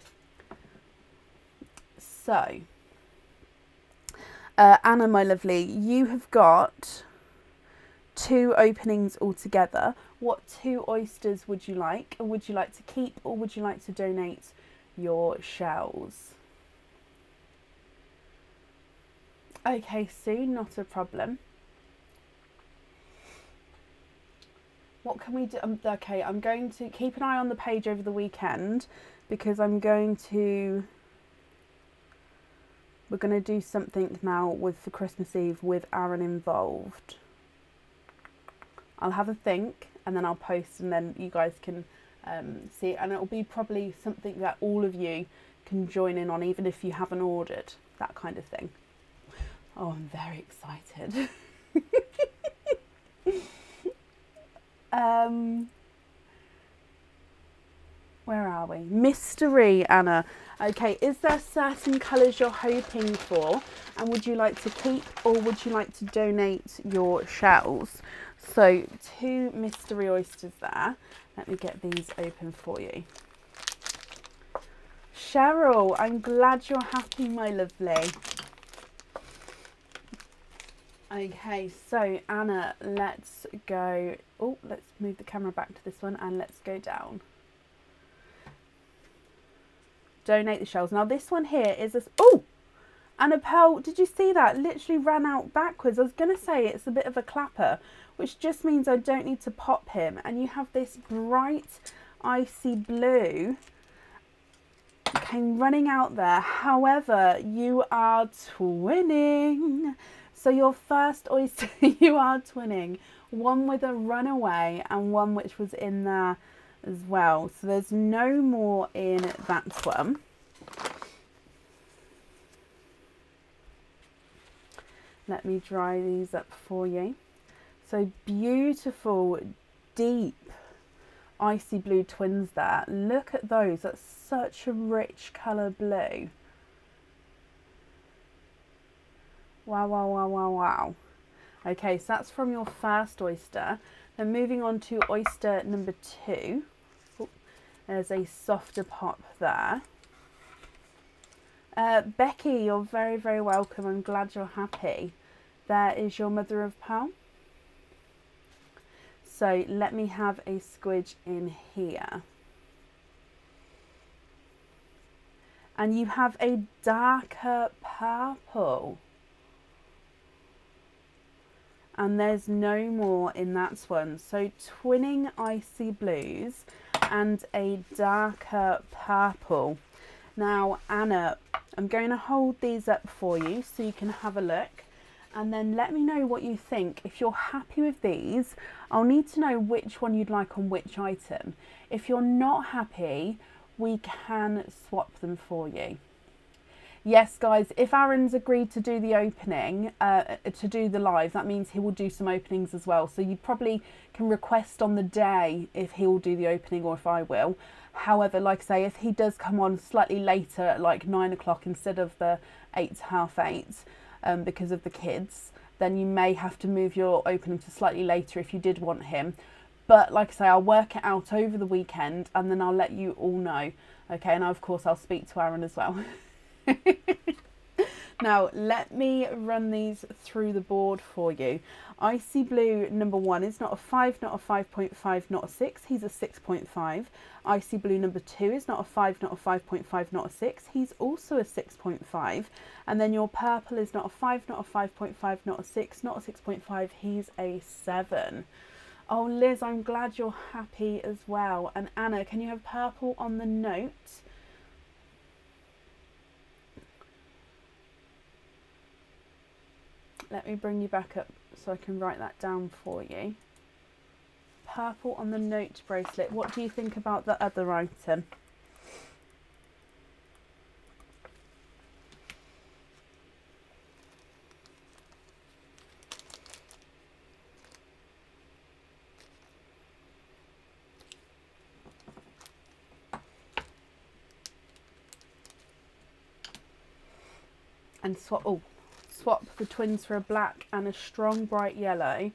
So, Anna, my lovely, you have got 2 openings altogether. What 2 oysters would you like? And would you like to keep or would you like to donate your shells? Okay, Sue, not a problem. What can we do? Okay, I'm going to keep an eye on the page over the weekend because we're going to do something now for Christmas Eve with Aaron involved. I'll have a think and then I'll post and then you guys can see it, and it'll be probably something that all of you can join in on even if you haven't ordered, that kind of thing. Oh, I'm very excited. Where are we? Mystery, Anna. Okay, is there certain colours you're hoping for? And would you like to keep or would you like to donate your shells? So 2 mystery oysters there. Let me get these open for you. Cheryl, I'm glad you're happy, my lovely. Okay, so Anna, let's go. Oh, let's move the camera back to this one and let's go down. Donate the shells. Now this one here is a... Oh! Anna Pearl, did you see that? Literally ran out backwards. I was going to say it's a bit of a clapper, which just means I don't need to pop him. And you have this bright, icy blue. Came running out there. However, you are twinning. So your first oyster, you are twinning. One with a runaway and one which was in there as well. So there's no more in that one. Let me dry these up for you. So beautiful, deep, icy blue twins there. Look at those. That's such a rich colour blue. Wow, wow, wow, wow, wow. Okay, so that's from your first oyster. Then moving on to oyster number 2. Oh, there's a softer pop there. Becky, you're very, very welcome. I'm glad you're happy. There is your mother of pearl. So let me have a squidge in here. And you have a darker purple. And there's no more in that one. So twinning icy blues and a darker purple. Now, Anna, I'm going to hold these up for you so you can have a look. And then let me know what you think. If you're happy with these, I'll need to know which one you'd like on which item. If you're not happy, we can swap them for you. Yes, guys, if Aaron's agreed to do the opening, to do the live, that means he will do some openings as well. So you probably can request on the day if he will do the opening or if I will. However, like I say, if he does come on slightly later at like 9 o'clock instead of the 8 to half 8, because of the kids, then you may have to move your opening to slightly later if you did want him. But like I say, I'll work it out over the weekend and then I'll let you all know. Okay, and of course I'll speak to Aaron as well. Now let me run these through the board for you. Icy blue number 1 is not a 5, not a 5.5, not a 6, he's a 6.5. Icy blue number 2 is not a 5, not a 5.5, not a 6, he's also a 6.5. And then your purple is not a 5, not a 5.5, not a 6, not a 6.5, he's a 7. Oh Liz, I'm glad you're happy as well. And Anna, can you have purple on the note? Let me bring you back up so I can write that down for you. Purple on the note bracelet. What do you think about the other item? And swap the twins for a black and a strong bright yellow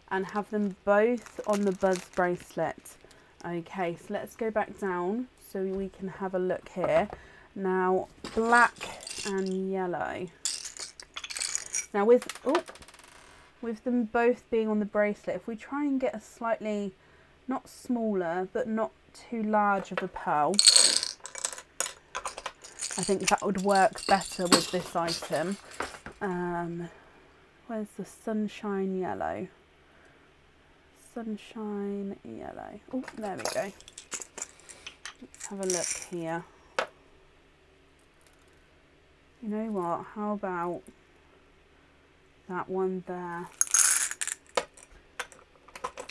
and have them both on the buzz bracelet. Okay, so let's go back down so we can have a look here. Now, black and yellow. Now with them both being on the bracelet, if we try and get a slightly, not smaller, but not too large of a pearl, I think that would work better with this item. Where's the sunshine yellow? Sunshine yellow. Oh, there we go. Let's have a look here. You know what? How about that one there?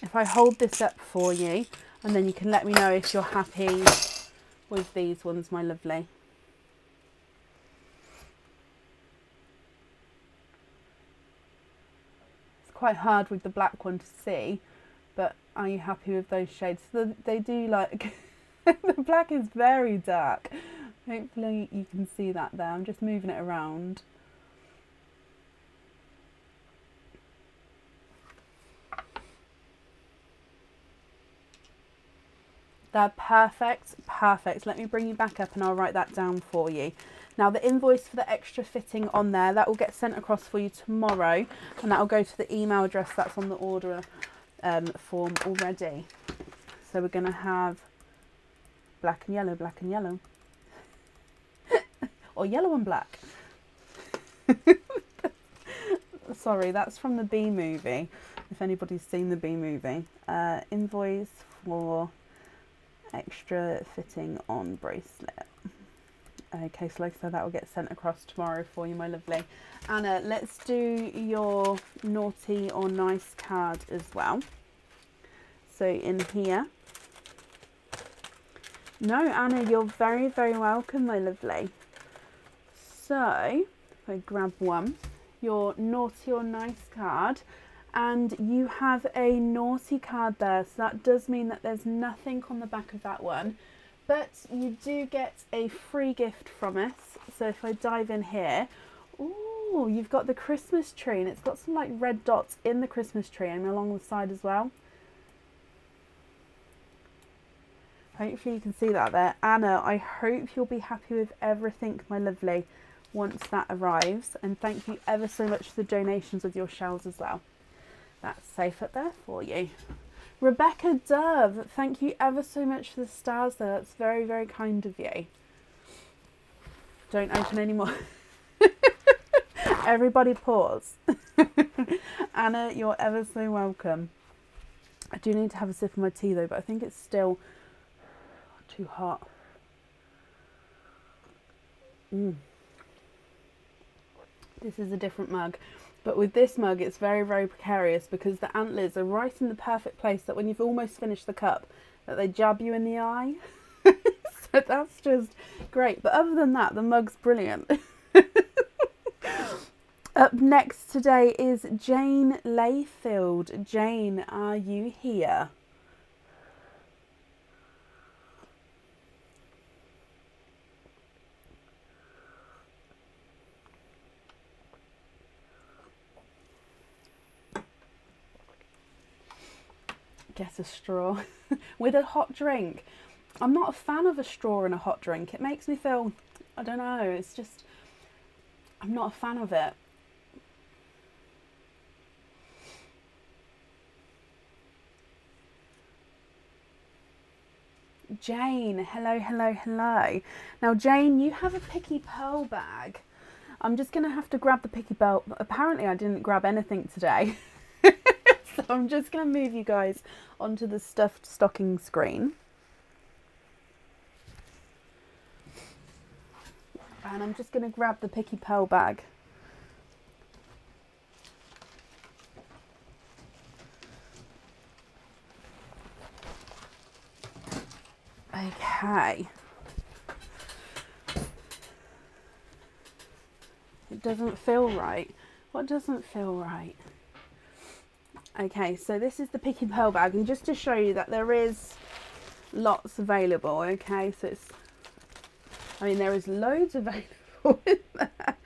If I hold this up for you, and then you can let me know if you're happy with these ones, my lovely. Quite hard with the black one to see, but are you happy with those shades? So they do like the black is very dark. Hopefully you can see that there. I'm just moving it around. They're perfect. Let me bring you back up and I'll write that down for you. Now the invoice for the extra fitting on there, that will get sent across for you tomorrow, and that will go to the email address that's on the order form already. So we're going to have black and yellow. Or yellow and black. Sorry, that's from the Bee movie, if anybody's seen the Bee movie. Invoice for extra fitting on bracelet. Okay, so like I said, that will get sent across tomorrow for you, my lovely. Anna, let's do your naughty or nice card as well. So in here. No, Anna, you're very, very welcome, my lovely. So, if I grab one, your naughty or nice card, and you have a naughty card there, so that does mean that there's nothing on the back of that one, but you do get a free gift from us. So if I dive in here, ooh, you've got the Christmas tree, and it's got some like red dots in the Christmas tree and along the side as well. Hopefully you can see that there. Anna, I hope you'll be happy with everything, my lovely, once that arrives. And thank you ever so much for the donations with your shells as well. That's safe up there for you. Rebecca Dove, thank you ever so much for the stars there. That's very, very kind of you. Don't open any more. Everybody pause. Anna, you're ever so welcome. I do need to have a sip of my tea though, but I think it's still too hot. This is a different mug, but with this mug it's very, very precarious because the antlers are right in the perfect place that when you've almost finished the cup that they jab you in the eye. So that's just great, but other than that the mug's brilliant. Up next today is Jane Layfield. Jane, are you here? Get a straw with a hot drink. I'm not a fan of a straw in a hot drink. It makes me feel, I don't know, it's just, I'm not a fan of it. Jane, hello, hello, hello. Now Jane, you have a Picky Pearl bag. I'm just going to have to grab the Picky Pearl. Apparently I didn't grab anything today. So I'm just going to move you guys onto the stuffed stocking screen. And I'm just going to grab the Picky Pearl bag. Okay. It doesn't feel right. What doesn't feel right? Okay, so this is the Picky Pearl bag, and just to show you that there is lots available, okay, so it's, I mean, there is loads available in there.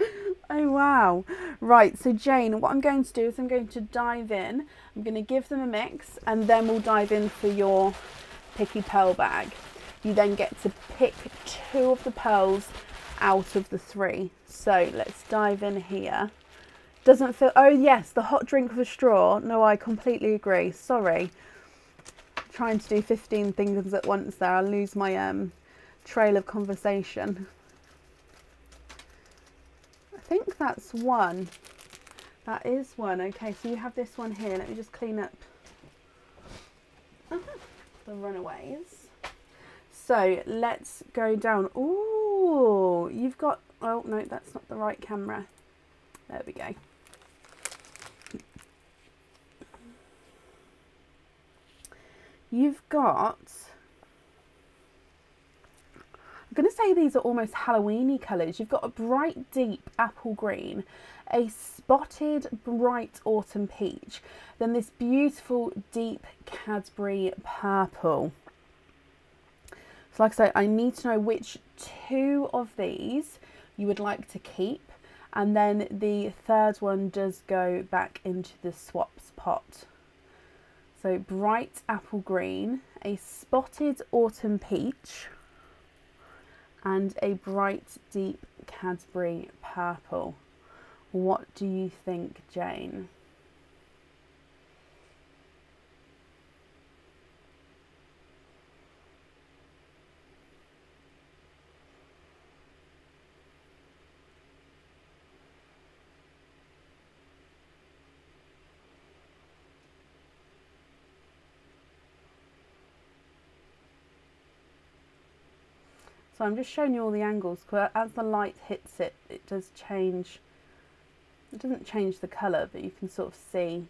Oh wow. Right, so Jane, what I'm going to do is I'm going to dive in, I'm going to give them a mix, and then we'll dive in for your Picky Pearl bag. You then get to pick 2 of the pearls out of the 3. So let's dive in here. Doesn't feel, oh yes, the hot drink with a straw. No, I completely agree. Sorry. Trying to do 15 things at once there. I'll lose my trail of conversation. I think that's one. That is one. Okay, so you have this one here. Let me just clean up the runaways. So let's go down. Ooh, you've got, oh no, that's not the right camera. There we go. You've got, I'm going to say these are almost Halloween-y colours. You've got a bright deep apple green, a spotted bright autumn peach, then this beautiful deep Cadbury purple. So like I say, I need to know which 2 of these you would like to keep, and then the 3rd one does go back into the swaps pot. So bright apple green, a spotted autumn peach, and a bright deep Cadbury purple. What do you think, Jane? So I'm just showing you all the angles, because as the light hits it, it does change. It doesn't change the colour, but you can sort of see.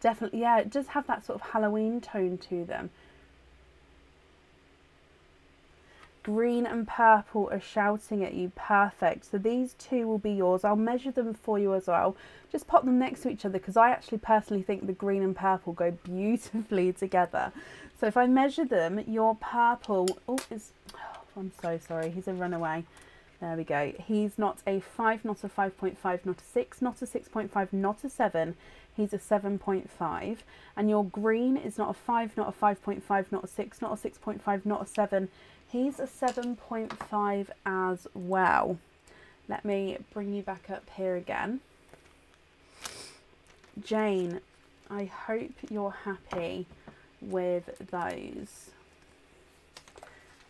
Definitely, yeah, it does have that sort of Halloween tone to them. Green and purple are shouting at you. Perfect. So these two will be yours. I'll measure them for you as well. Just pop them next to each other because I actually personally think the green and purple go beautifully together. So if I measure them, your purple... Oh, I'm so sorry. He's a runaway. There we go. He's not a 5, not a 5.5, not a 6, not a 6.5, not a 7. He's a 7.5. And your green is not a 5, not a 5.5, not a 6, not a 6.5, not a 7. He's a 7.5 as well. Let me bring you back up here again. Jane, I hope you're happy with those.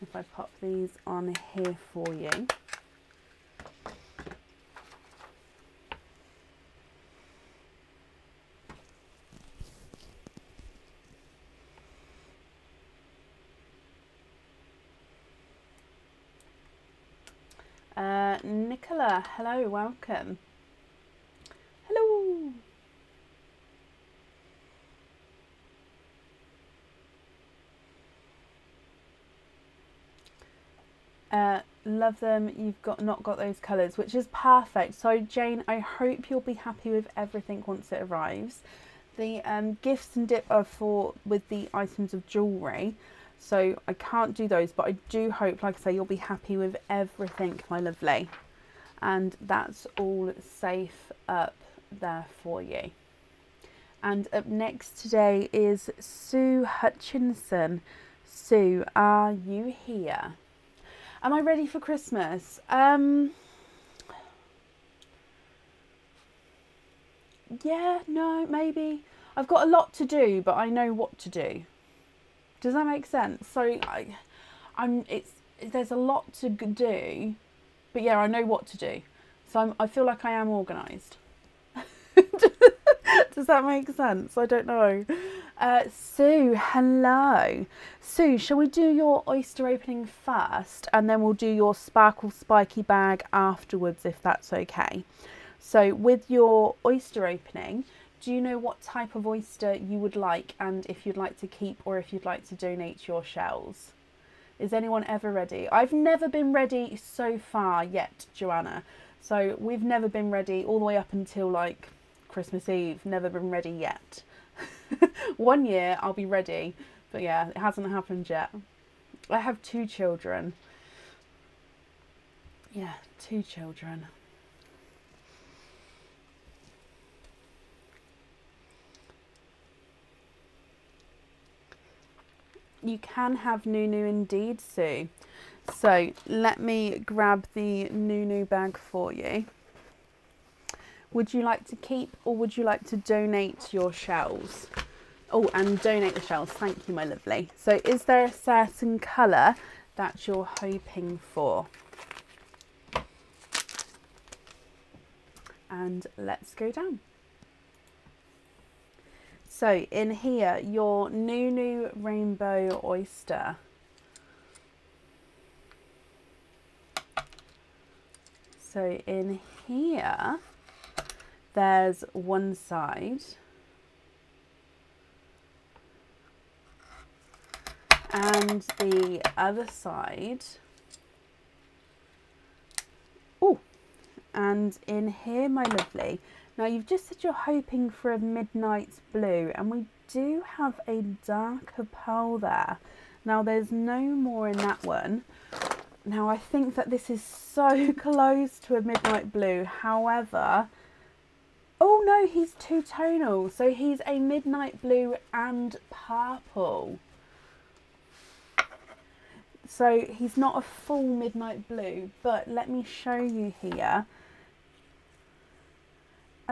If I pop these on here for you. Nicola, hello, welcome. Hello. Love them. You've not got those colours, which is perfect. So Jane, I hope you'll be happy with everything once it arrives. The gifts and dip are for with the items of jewellery, so I can't do those, but I do hope, like I say, you'll be happy with everything, my lovely. And that's all safe up there for you. And up next today is Sue Hutchinson. Sue, are you here? Am I ready for Christmas? Yeah, no, maybe. I've got a lot to do, but I know what to do. Does that make sense? So there's a lot to do, but yeah, I know what to do. So I feel like I am organised. Does that make sense? I don't know. Sue, hello. Sue, shall we do your oyster opening first and then we'll do your sparkle spiky bag afterwards, if that's okay? So with your oyster opening, do you know what type of oyster you would like and if you'd like to keep or if you'd like to donate your shells? Is anyone ever ready? I've never been ready so far yet, Joanna. So we've never been ready all the way up until like Christmas Eve. Never been ready yet. 1 year I'll be ready, but yeah, it hasn't happened yet. I have 2 children. Yeah, 2 children. You can have Nunu indeed, Sue. So let me grab the Nunu bag for you. Would you like to keep or would you like to donate your shells? Oh, and donate the shells. Thank you, my lovely. So is there a certain colour that you're hoping for? And let's go down. So in here, your Nunu Rainbow Oyster. So in here, there's one side. And the other side. Oh, and in here, my lovely. Now you've just said you're hoping for a midnight blue, and we do have a darker pearl there. Now there's no more in that one. Now I think that this is so close to a midnight blue. However, oh no, he's 2 tonal. So he's a midnight blue and purple. So he's not a full midnight blue, but let me show you here.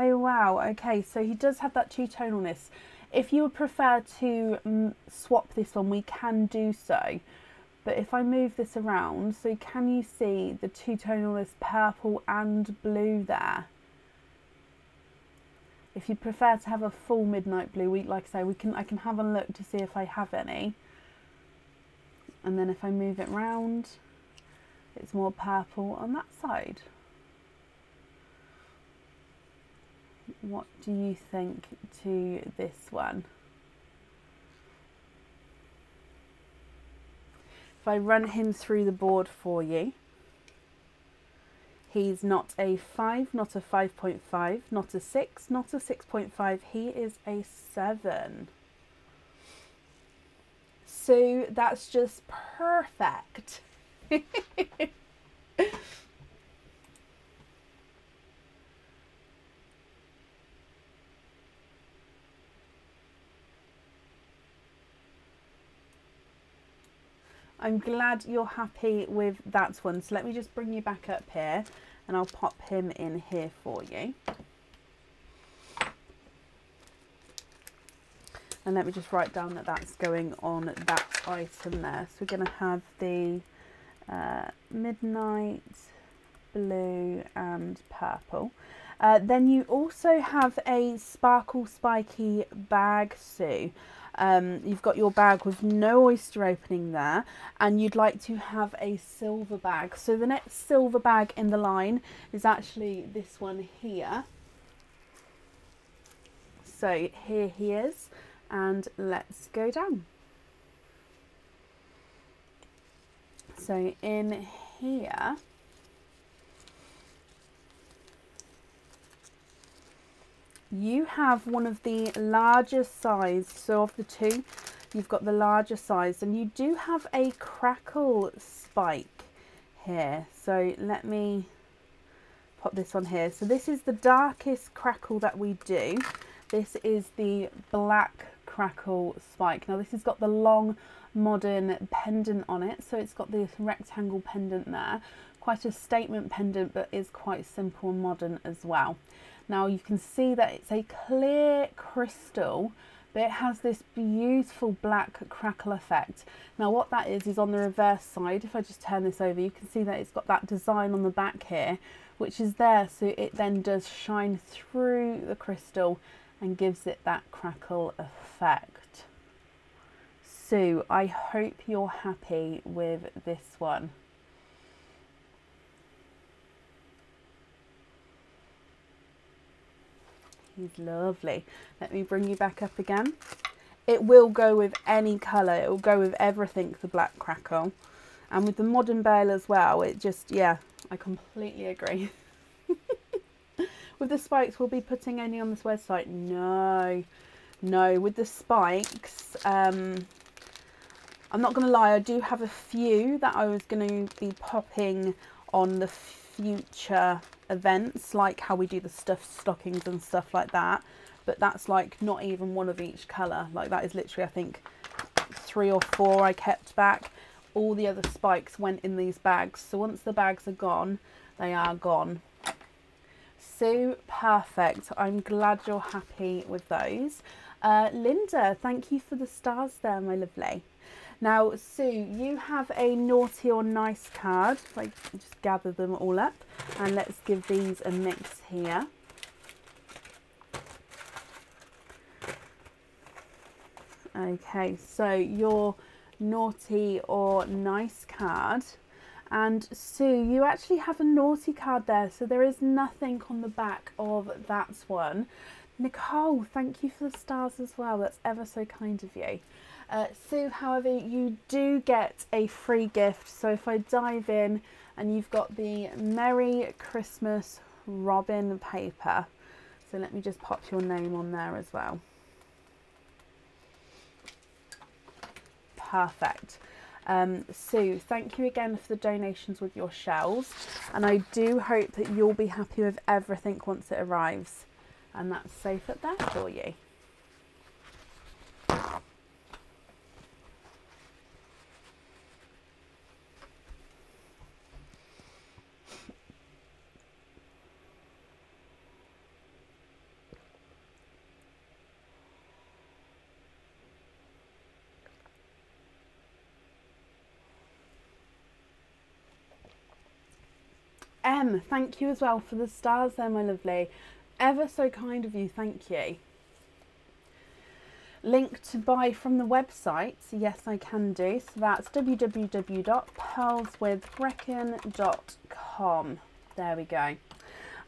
Oh wow, okay, so he does have that 2-tonalness. If you would prefer to swap this one, we can do so. But if I move this around, so can you see the 2-tonalness purple and blue there? If you prefer to have a full midnight blue, like I say, I can have a look to see if I have any. And then if I move it round, it's more purple on that side. What do you think to this one? If if I run him through the board for you, he's not a 5, not a 5.5, not a 6, not a 6.5. He is a 7. So that's just perfect. I'm glad you're happy with that one. So let me just bring you back up here and I'll pop him in here for you. And let me just write down that that's going on that item there. So we're going to have the midnight blue and purple. Then you also have a sparkle spiky bag, Sue. You've got your bag with no oyster opening there, and you'd like to have a silver bag. So the next silver bag in the line is actually this one here. So here he is, and let's go down. So in here, you have one of the larger size. So of the two, you've got the larger size, and you do have a crackle spike here. So let me pop this on here. So this is the darkest crackle that we do. This is the black crackle spike. Now this has got the long modern pendant on it, so it's got this rectangle pendant there, quite a statement pendant, but is quite simple and modern as well. Now you can see that it's a clear crystal, but it has this beautiful black crackle effect. Now what that is on the reverse side. If I just turn this over, you can see that it's got that design on the back here, which is there, so it then does shine through the crystal and gives it that crackle effect. So I hope you're happy with this one. He's lovely. Let me bring you back up again. It will go with any colour. It will go with everything, the black crackle. And with the modern bail as well, it just, yeah, I completely agree. With the spikes, we'll be putting any on this website? No. No, with the spikes, I'm not going to lie, I do have a few that I was going to be popping on the future events, like how we do the stuffed stockings and stuff like that. But that's like not even one of each colour. Like that is literally, I think, 3 or 4 I kept back. All the other spikes went in these bags. So once the bags are gone, they are gone. So perfect. I'm glad you're happy with those. Linda, thank you for the stars there, my lovely. Now, Sue, you have a naughty or nice card. If I just gather them all up, and let's give these a mix here. Okay, so your naughty or nice card. And Sue, you actually have a naughty card there, so there is nothing on the back of that one. Nicole, thank you for the stars as well. That's ever so kind of you. Sue, however, you do get a free gift. So if I dive in, and you've got the Merry Christmas Robin paper. So let me just pop your name on there as well. Perfect. Sue, thank you again for the donations with your shells, and I do hope that you'll be happy with everything once it arrives, and that's safe up there for you. Thank you as well for the stars there, my lovely. Ever so kind of you, thank you. Link to buy from the website, yes I can do. So that's www.pearlswithbrecken.com. There we go.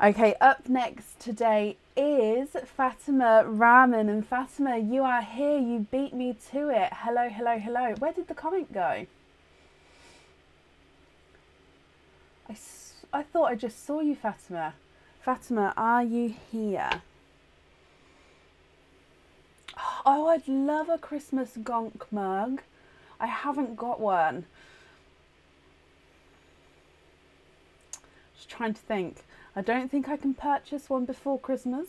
Okay, up next today is Fatima Rahman. And Fatima, you are here, you beat me to it. Hello, hello, hello. Where did the comment go? I thought I just saw you, Fatima. Fatima, are you here? Oh, I'd love a Christmas gonk mug. I haven't got one. Just trying to think. I don't think I can purchase one before Christmas.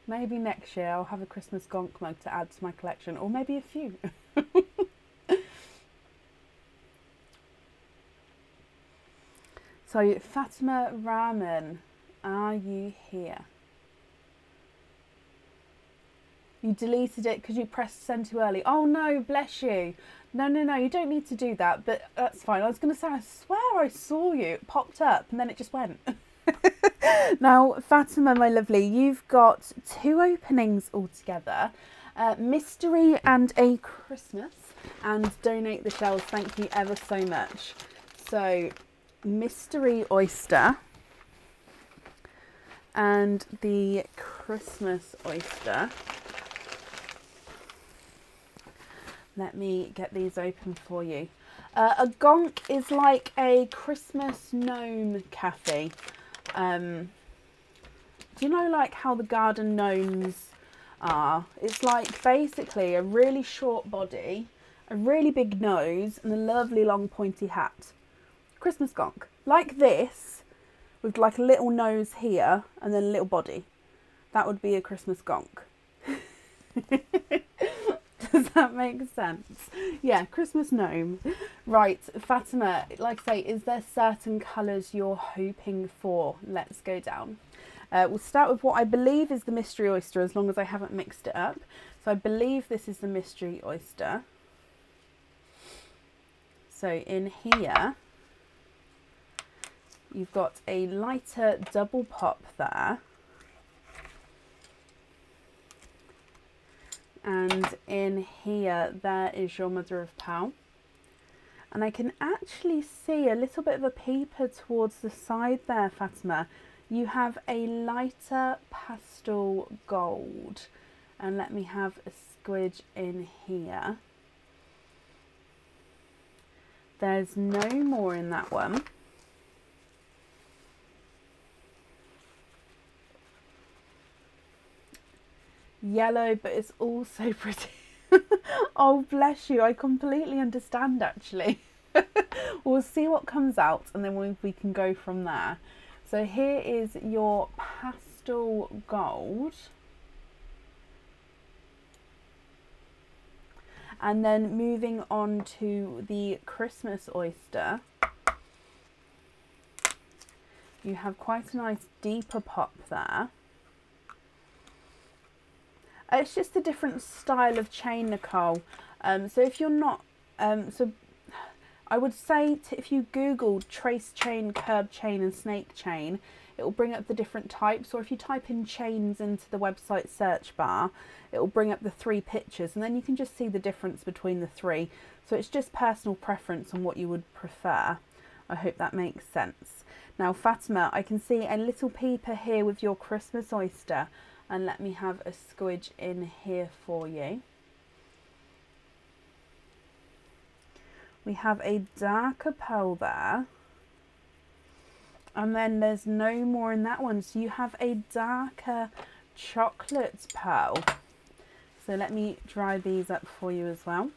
Maybe next year I'll have a Christmas gonk mug to add to my collection, or maybe a few. So, Fatima Rahman, are you here? You deleted it because you pressed send too early. Oh no, bless you. No, you don't need to do that, but that's fine. I was going to say, I swear I saw you. It popped up and then it just went. Now, Fatima, my lovely, you've got 2 openings altogether. Mystery and a Christmas, and donate the shells. Thank you ever so much. So, Mystery Oyster and the Christmas Oyster. Let me get these open for you. A gonk is like a Christmas gnome cafe. Do you know like how the garden gnomes are? It's like basically a really short body, a really big nose, and a lovely long pointy hat. Christmas gonk. Like this, with like a little nose here and then a little body. That would be a Christmas gonk. Does that make sense? Yeah, Christmas gnome. Right, Fatima, like I say, is there certain colours you're hoping for? Let's go down. We'll start with what I believe is the mystery oyster, as long as I haven't mixed it up. So I believe this is the mystery oyster. So in here, you've got a lighter double pop there. And in here, there is your mother of pearl. And I can actually see a little bit of a peeper towards the side there, Fatima. You have a lighter pastel gold. And let me have a squidge in here. There's no more in that one. Yellow, but it's also pretty. Oh, bless you. I completely understand, actually. We'll see what comes out and then we can go from there. So here is your pastel gold. And then moving on to the Christmas oyster. You have quite a nice deeper pop there. It's just a different style of chain, Nicole. So if you're not, so I would say if you Google trace chain, curb chain and snake chain, it will bring up the different types. Or if you type in chains into the website search bar, it will bring up the 3 pictures and then you can just see the difference between the 3. So it's just personal preference on what you would prefer. I hope that makes sense. Now, Fatima, I can see a little peeper here with your Christmas oyster. And let me have a squidge in here for you. We have a darker pearl there. And then there's no more in that one. So you have a darker chocolate pearl. So let me dry these up for you as well.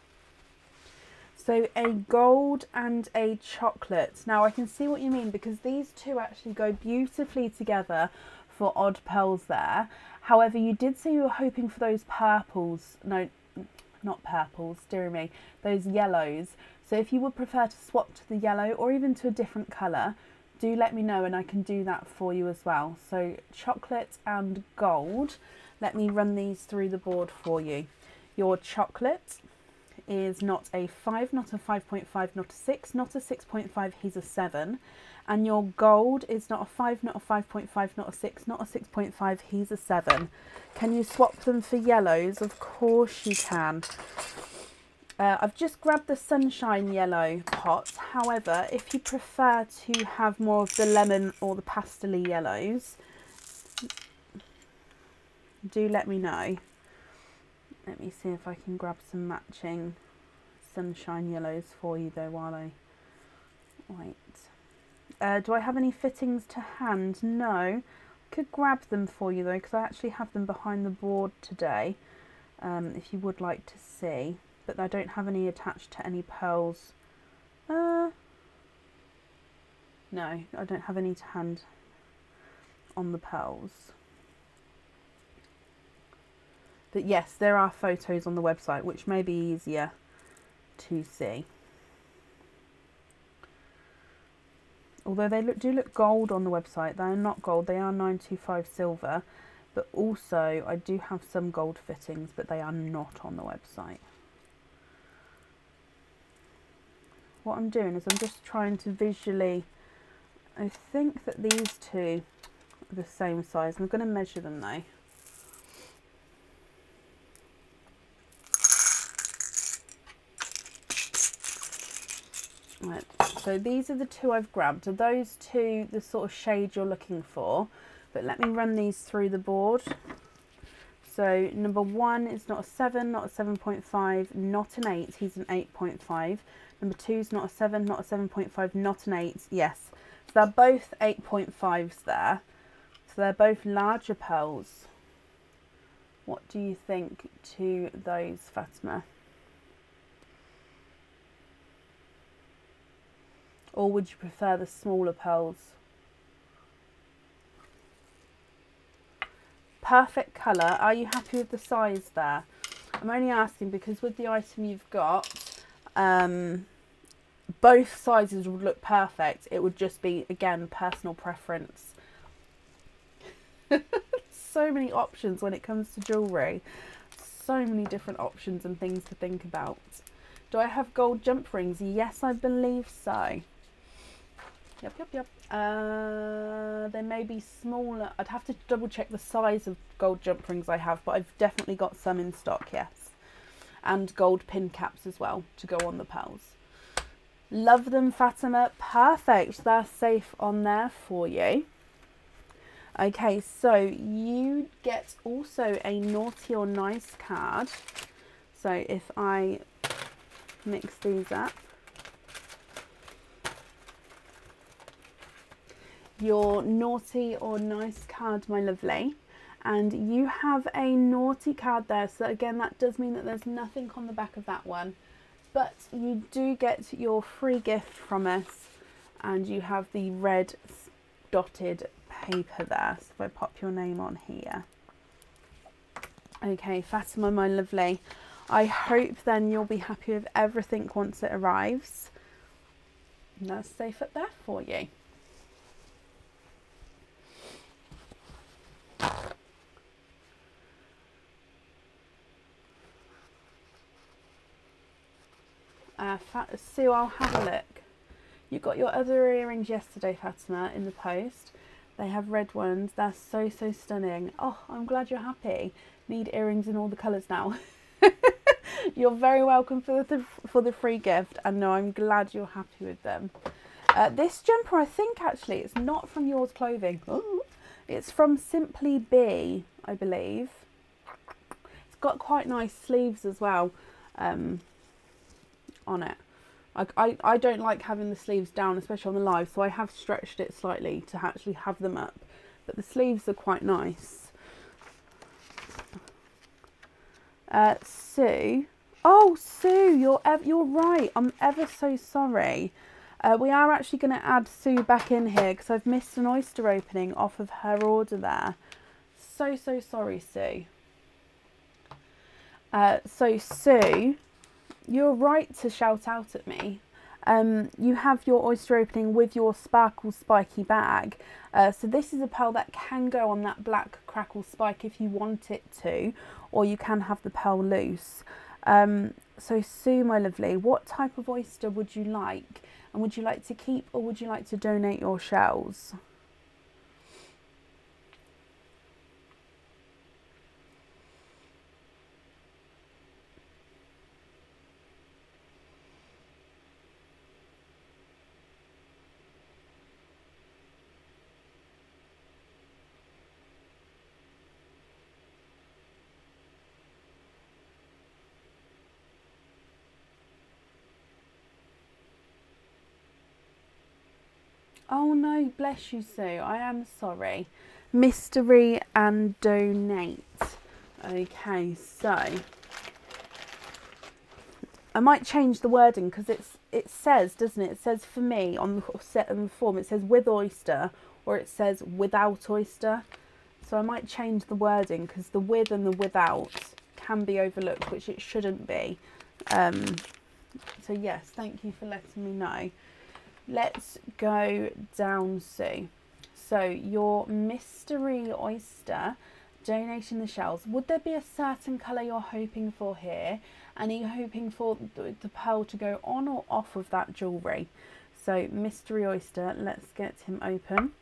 So a gold and a chocolate. Now I can see what you mean because these two actually go beautifully together for odd pearls there. However, you did say you were hoping for those purples. No, not purples, dear me. Those yellows. So if you would prefer to swap to the yellow or even to a different colour, do let me know and I can do that for you as well. So chocolate and gold. Let me run these through the board for you. Your chocolate is not a 5, not a 5.5, not a 6, not a 6.5, he's a 7. And your gold is not a 5, not a 5.5, not a 6, not a 6.5, he's a 7. Can you swap them for yellows? Of course you can. I've just grabbed the sunshine yellow pot. However, if you prefer to have more of the lemon or the pastel-y yellows, do let me know. Let me see if I can grab some matching sunshine yellows for you though while I wait. Do I have any fittings to hand? No. I could grab them for you though, because I actually have them behind the board today, if you would like to see. But I don't have any attached to any pearls. No, I don't have any to hand on the pearls. But yes, there are photos on the website, which may be easier to see. Although they do look gold on the website, they are not gold, they are 925 silver. But also, I do have some gold fittings, but they are not on the website. What I'm doing is I'm just trying to visually, I think that these two are the same size. I'm going to measure them though. Right, so these are the two I've grabbed. Are those two the sort of shade you're looking for? But let me run these through the board. So number 1 is not a 7, not a 7.5, not an 8. He's an 8.5. Number 2 is not a 7, not a 7.5, not an 8. Yes, so they're both 8.5s there. So they're both larger pearls. What do you think to those, Fatima? Or would you prefer the smaller pearls? Perfect colour. Are you happy with the size there? I'm only asking because with the item you've got, both sizes would look perfect. It would just be, again, personal preference. So many options when it comes to jewellery. So many different options and things to think about. Do I have gold jump rings? Yes, I believe so. Yep. They may be smaller. I'd have to double check the size of gold jump rings I have, but I've definitely got some in stock, yes. And gold pin caps as well to go on the pearls. Love them, Fatima. Perfect. They're safe on there for you. Okay, so you get also a naughty or nice card. So if I mix these up. Your naughty or nice card, my lovely, and you have a naughty card there, so again that does mean that there's nothing on the back of that one, but you do get your free gift from us, and you have the red dotted paper there. So if I pop your name on here. Okay, Fatima, my lovely, I hope then you'll be happy with everything once it arrives, and that's safe up there for you. Sue, I'll have a look. You got your other earrings yesterday, Fatima, in the post. They have red ones. They're so stunning. Oh, I'm glad you're happy. Need earrings in all the colours now. You're very welcome for the free gift, and no, I'm glad you're happy with them. This jumper, I think actually it's not from Yours Clothing. Ooh, it's from Simply Be, I believe. It's got quite nice sleeves as well. On it. I don't like having the sleeves down, especially on the live, so I have stretched it slightly to actually have them up, but the sleeves are quite nice. Sue, oh Sue, you're right, I'm ever so sorry. We are actually going to add Sue back in here because I've missed an oyster opening off of her order there. So sorry, Sue. So Sue, you're right to shout out at me. You have your oyster opening with your sparkle spiky bag. So this is a pearl that can go on that black crackle spike if you want it to, or you can have the pearl loose. So Sue, my lovely, what type of oyster would you like? And would you like to keep or would you like to donate your shells? Oh no, bless you, Sue. I am sorry. Mystery and donate. Okay, so I might change the wording because it says, doesn't it? It says for me on the form, it says with oyster or it says without oyster. So I might change the wording because the with and the without can be overlooked, which it shouldn't be. So yes, thank you for letting me know. Let's go down, Sue. So your mystery oyster, donating the shells. Would there be a certain colour you're hoping for here? And are you hoping for the pearl to go on or off of that jewellery? So mystery oyster, let's get him open.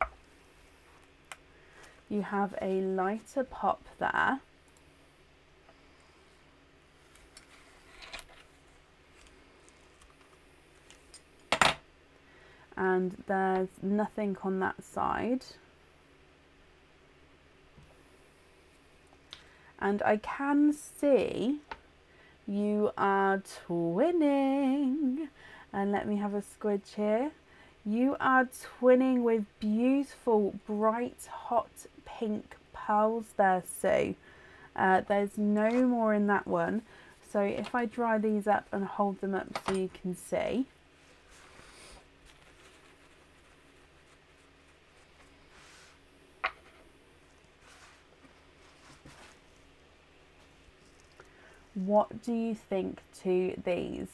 You have a lighter pop there. And there's nothing on that side. And I can see you are twinning. And let me have a squidge here. You are twinning with beautiful, bright, hot pink pearls there, Sue. There's no more in that one. So if I dry these up and hold them up so you can see. What do you think to these?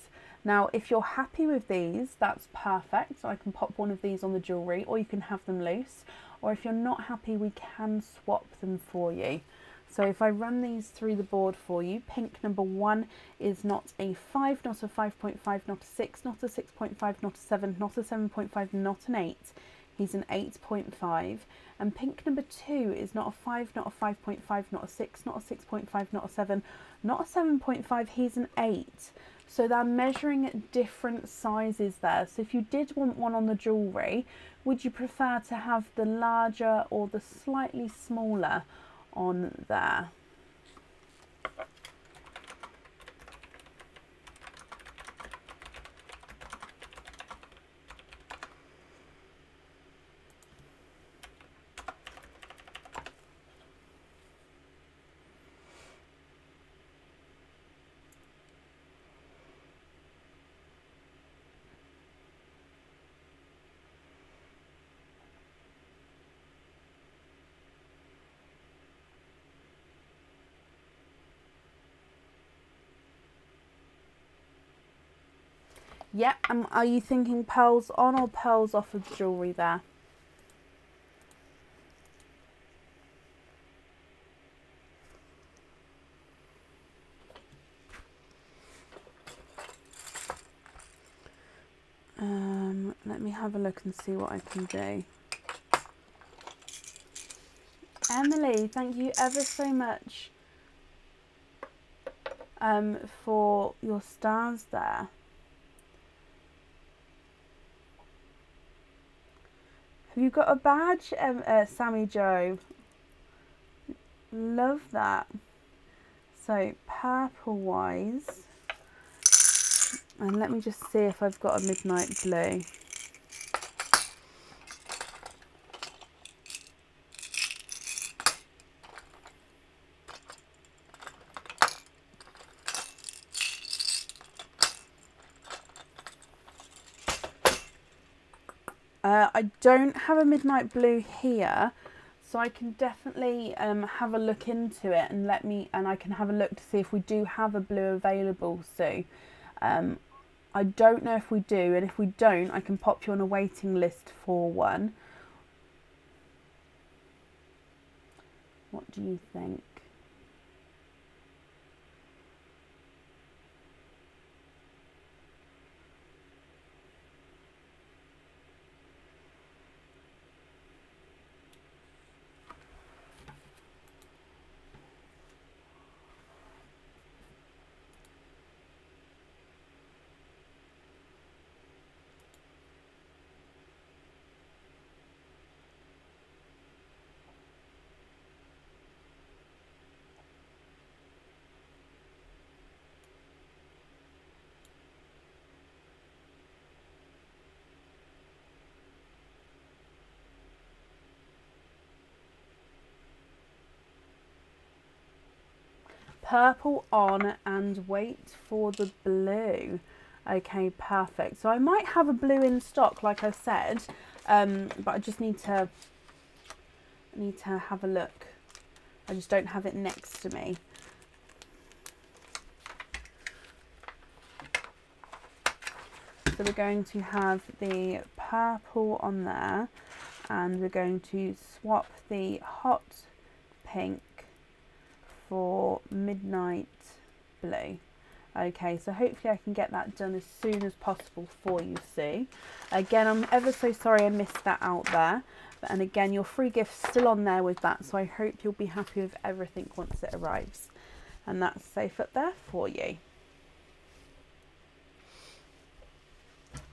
Now, if you're happy with these, that's perfect. So I can pop one of these on the jewellery, or you can have them loose. Or if you're not happy, we can swap them for you. So if I run these through the board for you, pink number 1 is not a 5, not a 5.5, not a 6, not a 6.5, not a 7, not a 7.5, not an 8. He's an 8.5. And pink number 2 is not a 5, not a 5.5, not a 6, not a 6.5, not a 7, not a 7.5. He's an 8. So they're measuring at different sizes there. So if you did want one on the jewellery, would you prefer to have the larger or the slightly smaller on there? Yep, are you thinking pearls on or pearls off of jewellery there? Let me have a look and see what I can do. Emily, thank you ever so much for your stars there. Have you got a badge, Sammy Joe? Love that. So purple wise, and let me just see if I've got a midnight blue. I don't have a midnight blue here, so I can definitely have a look into it and I can have a look to see if we do have a blue available, Sue. I don't know if we do, and if we don't, I can pop you on a waiting list for one. What do you think? purple on and wait for the blue. Okay, perfect. So I might have a blue in stock, like I said, but I just need to have a look. I just don't have it next to me. So we're going to have the purple on there, and we're going to swap the hot pink for midnight blue. Okay, so hopefully I can get that done as soon as possible for you, Sue. Again, I'm ever so sorry I missed that out there. And again, your free gift's still on there with that, so I hope you'll be happy with everything once it arrives. And that's safe up there for you.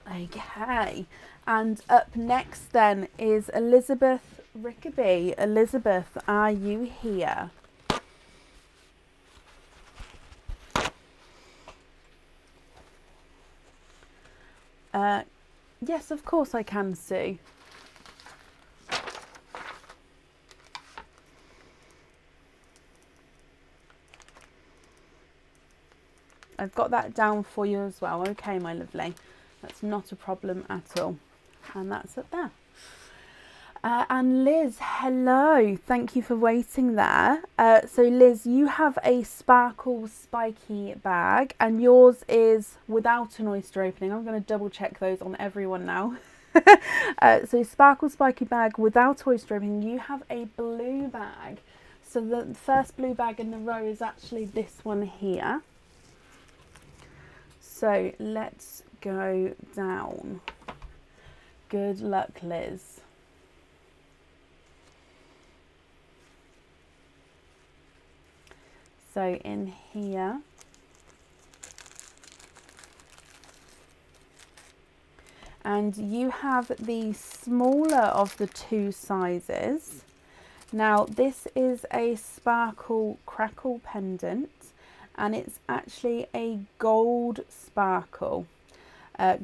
Okay, and up next then is Elizabeth Rickerby. Elizabeth, are you here? Yes, of course I can, Sue. I've got that down for you as well. Okay, my lovely. That's not a problem at all. And that's up there. And Liz, hello. Thank you for waiting there. So Liz, you have a sparkle spiky bag and yours is without an oyster opening. I'm going to double check those on everyone now. So sparkle spiky bag without oyster opening. You have a blue bag. So the first blue bag in the row is actually this one here. So let's go down. Good luck, Liz. So in here, and you have the smaller of the two sizes. Now this is a sparkle crackle pendant, and it's actually a gold sparkle,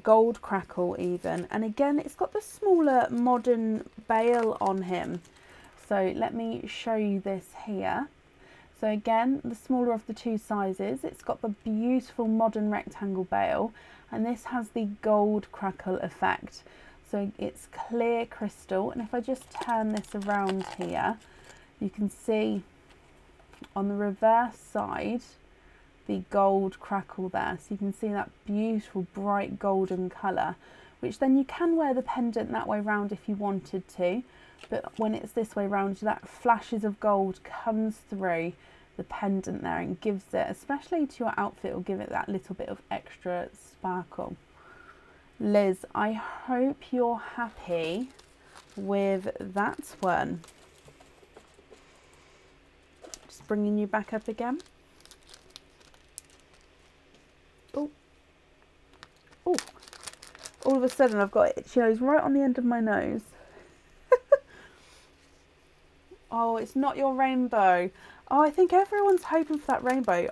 gold crackle even. And again, it's got the smaller modern bail on him. So let me show you this here. So again, the smaller of the two sizes, it's got the beautiful modern rectangle bail, and this has the gold crackle effect. So it's clear crystal, and if I just turn this around here, you can see on the reverse side the gold crackle there. So you can see that beautiful bright golden colour, which then you can wear the pendant that way round if you wanted to, but when it's this way round, that flashes of gold comes through the pendant there and gives it, especially to your outfit, will give it that little bit of extra sparkle. Liz, I hope you're happy with that one. Just bringing you back up again. Oh, oh! All of a sudden I've got itchy nose right on the end of my nose. Oh, it's not your rainbow. Oh, I think everyone's hoping for that rainbow.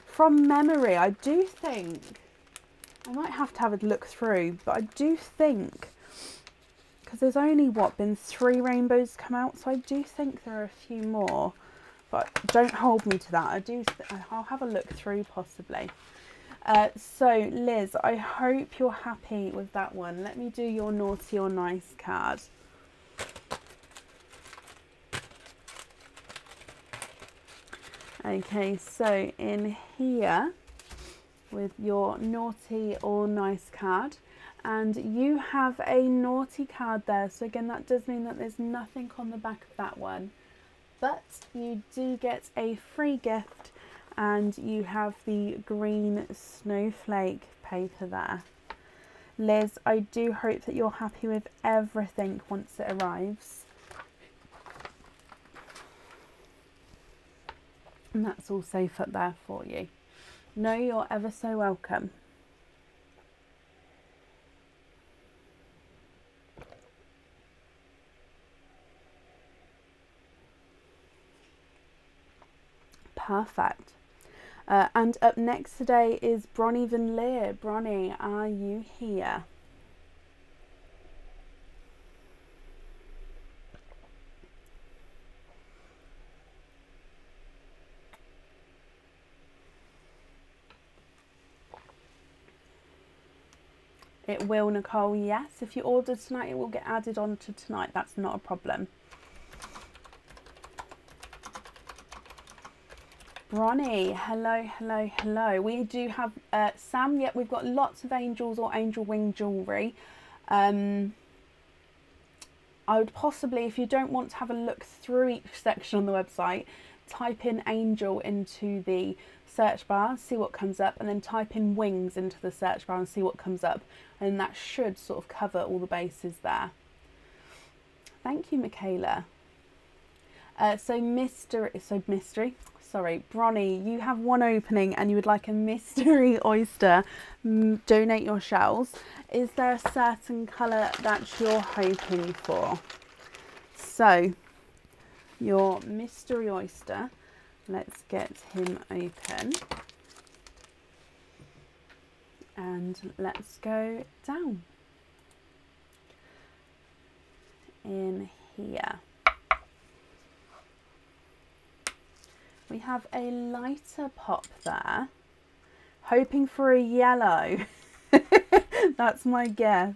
From memory, I do think, I might have to have a look through, but I do think, because there's only, what, been 3 rainbows come out, so I do think there are a few more, but don't hold me to that. I'll have a look through possibly. So Liz, I hope you're happy with that one. Let me do your naughty or nice card. Okay, so in here with your naughty or nice card, and you have a naughty card there, so again that does mean that there's nothing on the back of that one, but you do get a free gift, and you have the green snowflake paper there. Liz, I do hope that you're happy with everything once it arrives. And that's all safe up there for you. No, you're ever so welcome. Perfect. And up next today is Bronnie Van Leer. Bronnie, are you here? It will, Nicole, yes. If you order tonight, it will get added on to tonight. That's not a problem. Bronnie, hello, hello, hello. We do have Sam. Yep, we've got lots of angels or angel wing jewellery. I would possibly, if you don't want to have a look through each section on the website, type in angel into the search bar, see what comes up, and then type in wings into the search bar and see what comes up, and that should sort of cover all the bases there. Thank you, Michaela. Sorry, Bronnie, you have one opening and you would like a mystery oyster. Donate your shells. Is there a certain colour that you're hoping for? So, your mystery oyster, let's get him open. And let's go down. In here. We have a lighter pop there, hoping for a yellow. That's my guess.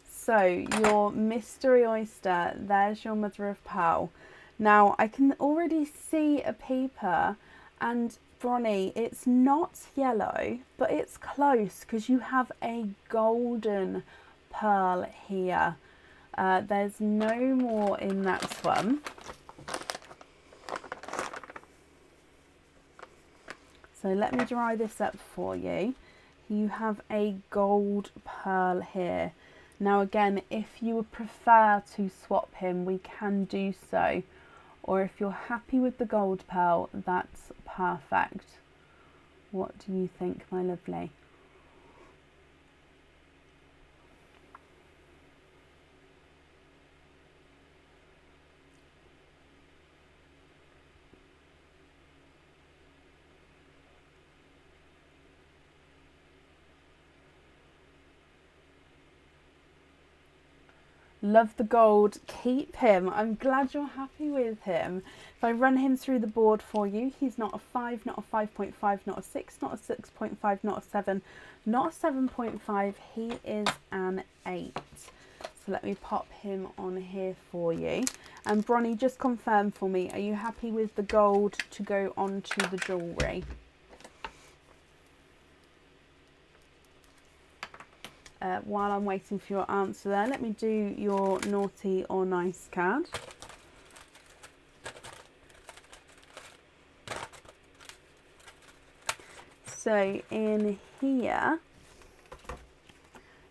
So your mystery oyster, there's your mother of pearl. Now I can already see a peeper, and Bronnie, it's not yellow, but it's close because you have a golden pearl here. There's no more in that one. So let me dry this up for you. You have a gold pearl here. Now again, if you would prefer to swap him, we can do so. Or if you're happy with the gold pearl, that's perfect. What do you think, my lovely? Love the gold, keep him. I'm glad you're happy with him. If I run him through the board for you, he's not a 5, not a 5.5, not a 6, not a 6.5, not a 7, not a 7.5. He is an 8. So let me pop him on here for you. And Bronnie, just confirm for me, are you happy with the gold to go onto the jewellery? While I'm waiting for your answer there, let me do your naughty or nice card. So in here,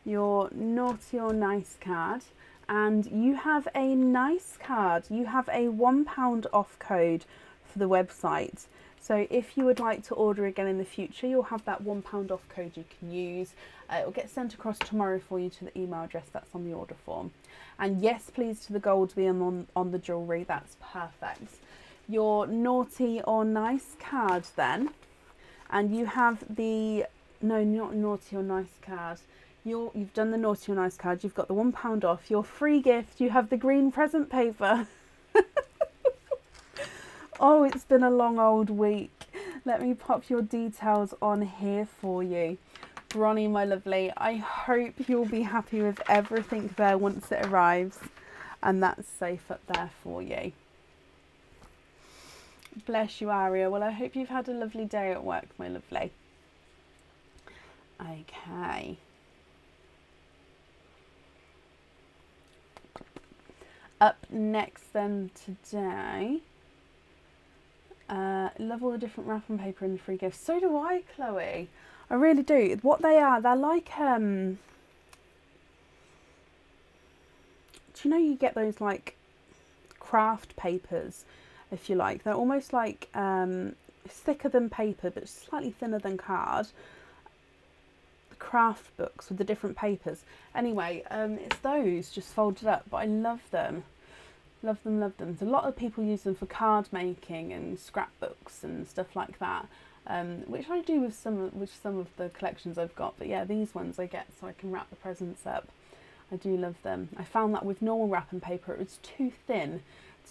your naughty or nice card, and you have a nice card. You have a £1 off code for the website. So if you would like to order again in the future, you'll have that £1 off code you can use. It will get sent across tomorrow for you to the email address that's on the order form. And yes, please, to the gold being on the jewellery, that's perfect. Your naughty or nice card then, and you have the, no, not naughty or nice card. You've done the naughty or nice card, you've got the £1 off. Your free gift, you have the green present paper. Oh, it's been a long old week. Let me pop your details on here for you. Bronnie, my lovely, I hope you'll be happy with everything there once it arrives. And that's safe up there for you. Bless you, Aria. Well, I hope you've had a lovely day at work, my lovely. Okay. Up next then today. Love all the different wrapping paper and the free gifts. So do I, Chloe. I really do. What they are, they're like, do you know you get those like craft papers, if you like. They're almost like thicker than paper, but slightly thinner than card. Craft books with the different papers. Anyway, it's those just folded up, but I love them. Love them, love them. So a lot of people use them for card making and scrapbooks and stuff like that, which I do with some of the collections I've got. But yeah, these ones I get so I can wrap the presents up. I do love them. I found that with normal wrapping paper, it was too thin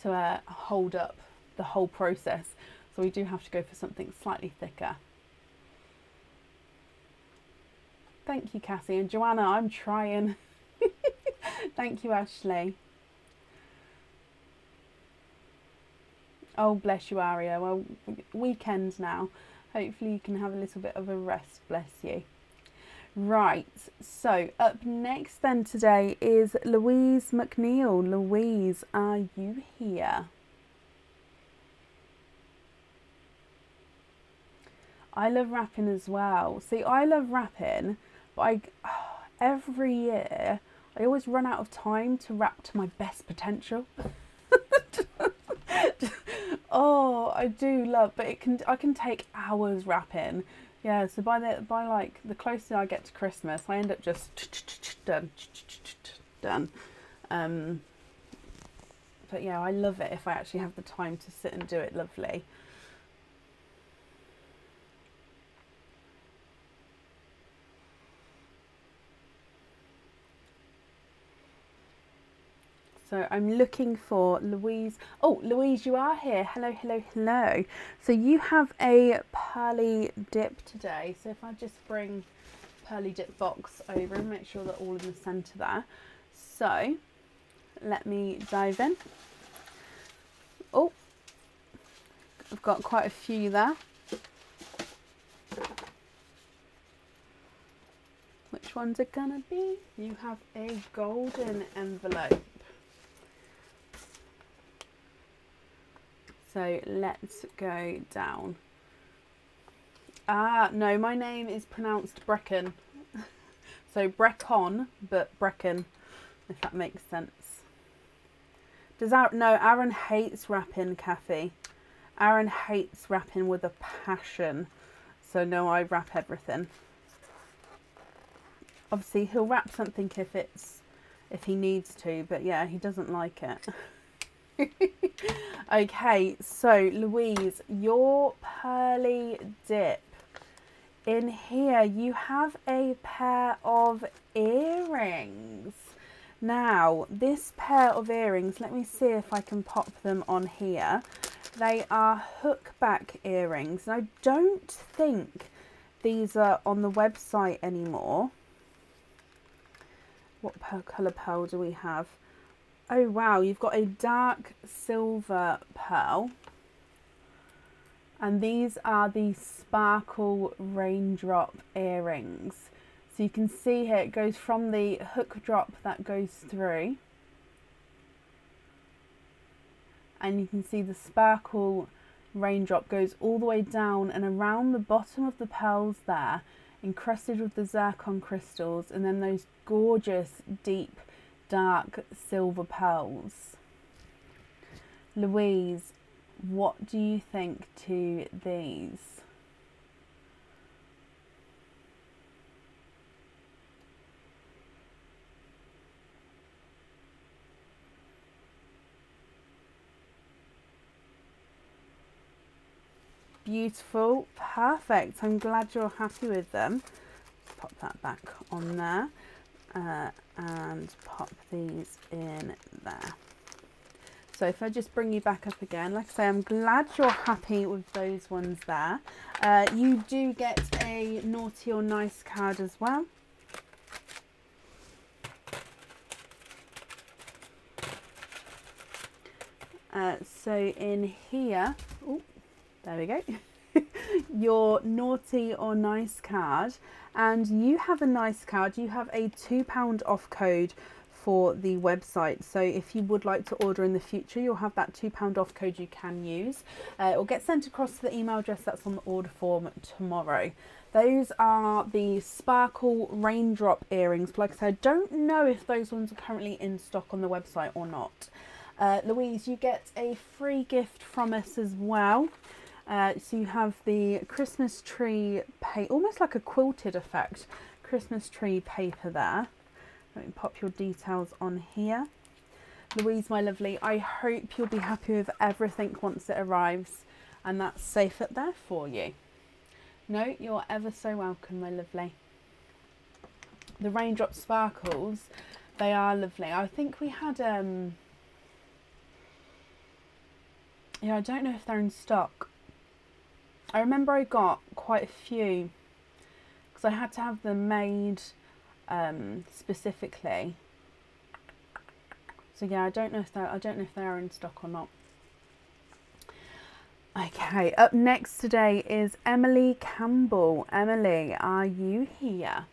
to hold up the whole process. So we do have to go for something slightly thicker. Thank you, Cassie. And Joanna, I'm trying. Thank you, Ashley. Oh, bless you, Aria. Well, weekend now. Hopefully you can have a little bit of a rest. Bless you. Right, so up next then today is Louise Mcneil. Louise, are you here? I love rapping as well. See, I love rapping, but every year I always run out of time to rap to my best potential. Oh, I do love, but I can take hours rapping. Yeah, so by like the closer I get to Christmas, I end up just done. But yeah, I love it if I actually have the time to sit and do it. Lovely. So I'm looking for Louise. Oh, Louise, you are here. Hello, hello, hello. So you have a pearly dip today. So if I just bring pearly dip box over and make sure they're all in the centre there. So let me dive in. Oh, I've got quite a few there. Which one's it gonna be? You have a golden envelope. So let's go down. Ah, no, my name is pronounced Brecken. So Breckon, but Brecken, if that makes sense. No, Aaron hates rapping, Kathy. Aaron hates rapping with a passion. So no, I rap everything. Obviously, he'll rap something if he needs to, but yeah, he doesn't like it. Okay, so Louise, your pearly dip. In here you have a pair of earrings. Now, this pair of earrings, let me see if I can pop them on here. They are hook back earrings. And I don't think these are on the website anymore. What colour pearl do we have? Oh wow, you've got a dark silver pearl. And these are the sparkle raindrop earrings. So you can see here it goes from the hook drop that goes through. And you can see the sparkle raindrop goes all the way down and around the bottom of the pearls there, encrusted with the zircon crystals, and then those gorgeous deep dark silver pearls. Louise, what do you think to these? Beautiful, perfect. I'm glad you're happy with them. Pop that back on there. And pop these in there. So if I just bring you back up again, like I say, I'm glad you're happy with those ones there. You do get a naughty or nice card as well. So in here, oh, there we go. Your naughty or nice card, and you have a nice card. You have a £2 off code for the website, so if you would like to order in the future, you'll have that £2 off code you can use. It will get sent across to the email address that's on the order form tomorrow. Those are the sparkle raindrop earrings. Like I said, I don't know if those ones are currently in stock on the website or not. Louise, you get a free gift from us as well. So you have the Christmas tree paper, almost like a quilted effect, Christmas tree paper there. Let me pop your details on here. Louise, my lovely, I hope you'll be happy with everything once it arrives, and that's safe up there for you. No, you're ever so welcome, my lovely. The raindrop sparkles, they are lovely. I think we had, yeah, I don't know if they're in stock. I remember I got quite a few, because because I had to have them made specifically. So yeah, I don't know if they're in stock or not. Okay, up next today is Emily Campbell. Emily, are you here?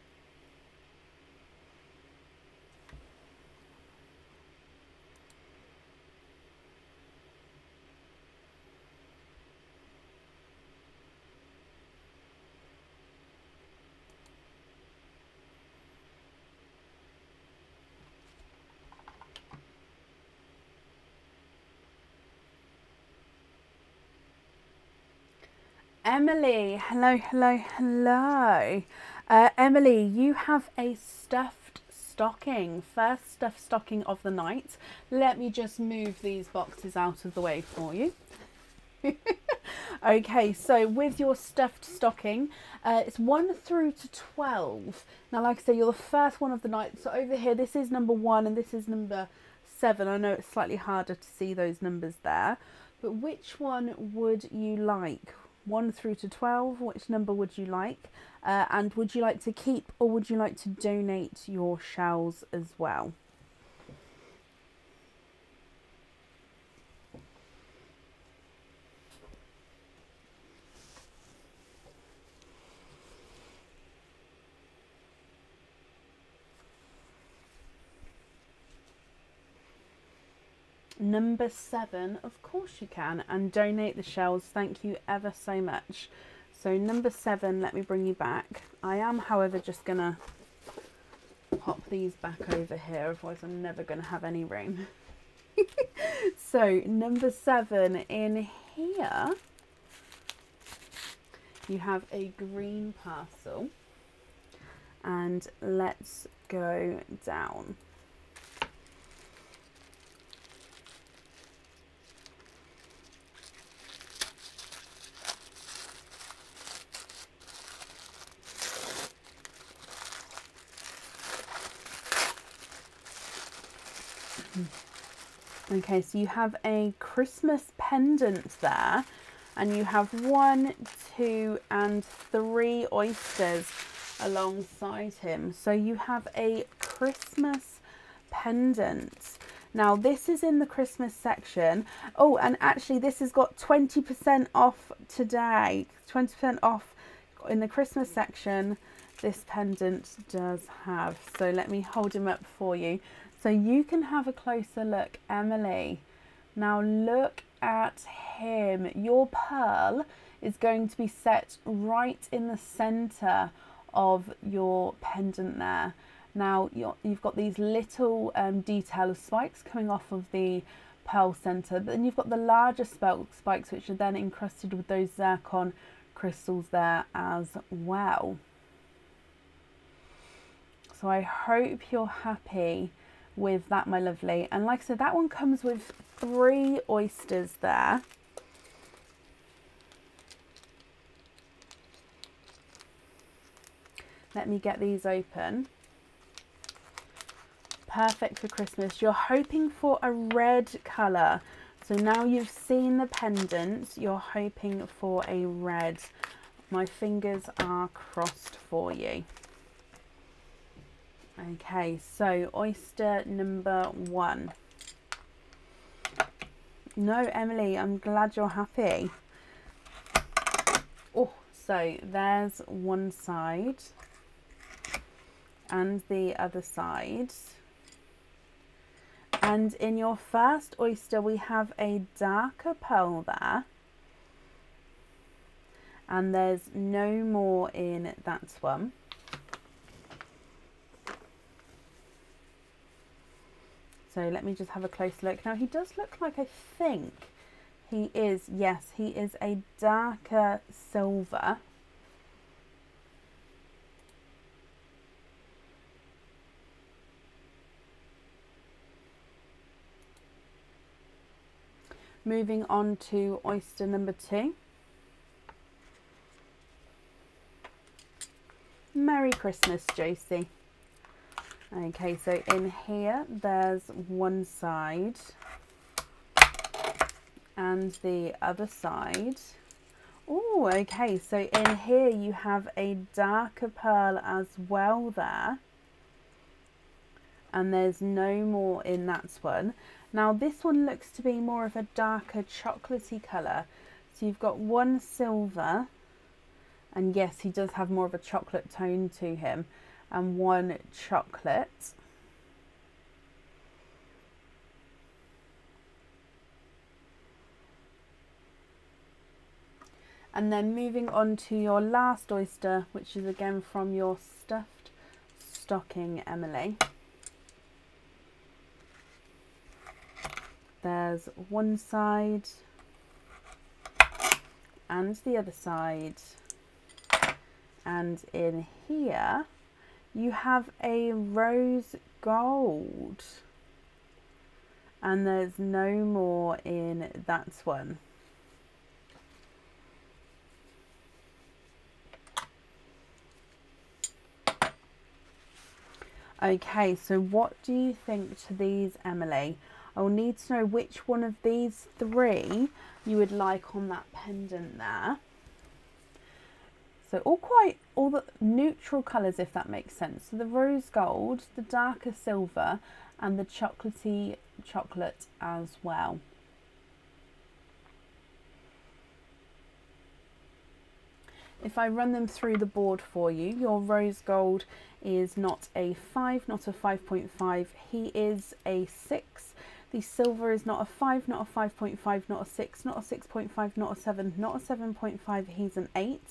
Emily, hello. Emily, you have a stuffed stocking, first stuffed stocking of the night. Let me just move these boxes out of the way for you. Okay, so with your stuffed stocking, it's 1 through to 12. Now, like I say, you're the first one of the night. So over here, this is number 1 and this is number 7. I know it's slightly harder to see those numbers there, but which one would you like? 1 through to 12, which number would you like? And would you like to keep or would you like to donate your shells as well? Number 7, of course you can, and donate the shells. Thank you ever so much. So number 7, let me bring you back. I am, however, just gonna pop these back over here, otherwise I'm never gonna have any room. So number 7 in here, you have a green parcel, and let's go down. Okay, so you have a Christmas pendant there, and you have 1, 2 and 3 oysters alongside him. So you have a Christmas pendant. Now this is in the Christmas section. Oh, and actually this has got 20% off today. 20% off in the Christmas section. This pendant does have. So let me hold him up for you, so you can have a closer look, Emily. Now look at him. Your pearl is going to be set right in the center of your pendant there. Now you've got these little detail of spikes coming off of the pearl center, but then you've got the larger spikes which are then encrusted with those zircon crystals there as well. So I hope you're happy with that, my lovely. And like I said, that one comes with 3 oysters there. Let me get these open. Perfect for Christmas. You're hoping for a red colour. So now you've seen the pendant, you're hoping for a red. My fingers are crossed for you. Okay, so oyster number 1. No, Emily, I'm glad you're happy. Oh, so there's one side and the other side. And in your first oyster, we have a darker pearl there. And there's no more in that one. So let me just have a close look. Now he does look like, I think he is, yes, he is a darker silver. Moving on to oyster number 2. Merry Christmas, Josie. Okay, so in here there's one side and the other side. Oh, okay, so in here you have a darker pearl as well there. And there's no more in that one. Now this one looks to be more of a darker chocolatey colour. So you've got one silver, and yes, he does have more of a chocolate tone to him, and one chocolate. And then moving on to your last oyster, which is again from your stuffed stocking, Emily. There's one side and the other side. And in here you have a rose gold. And there's no more in that one. Okay, so what do you think to these, Emily? I'll need to know which one of these three you would like on that pendant there. So all the neutral colours, if that makes sense. So the rose gold, the darker silver, and the chocolatey chocolate as well. If I run them through the board for you, your rose gold is not a 5, not a 5.5, he is a 6. The silver is not a 5, not a 5.5, not a 6, not a 6.5, not a 7, not a 7.5, he's an 8.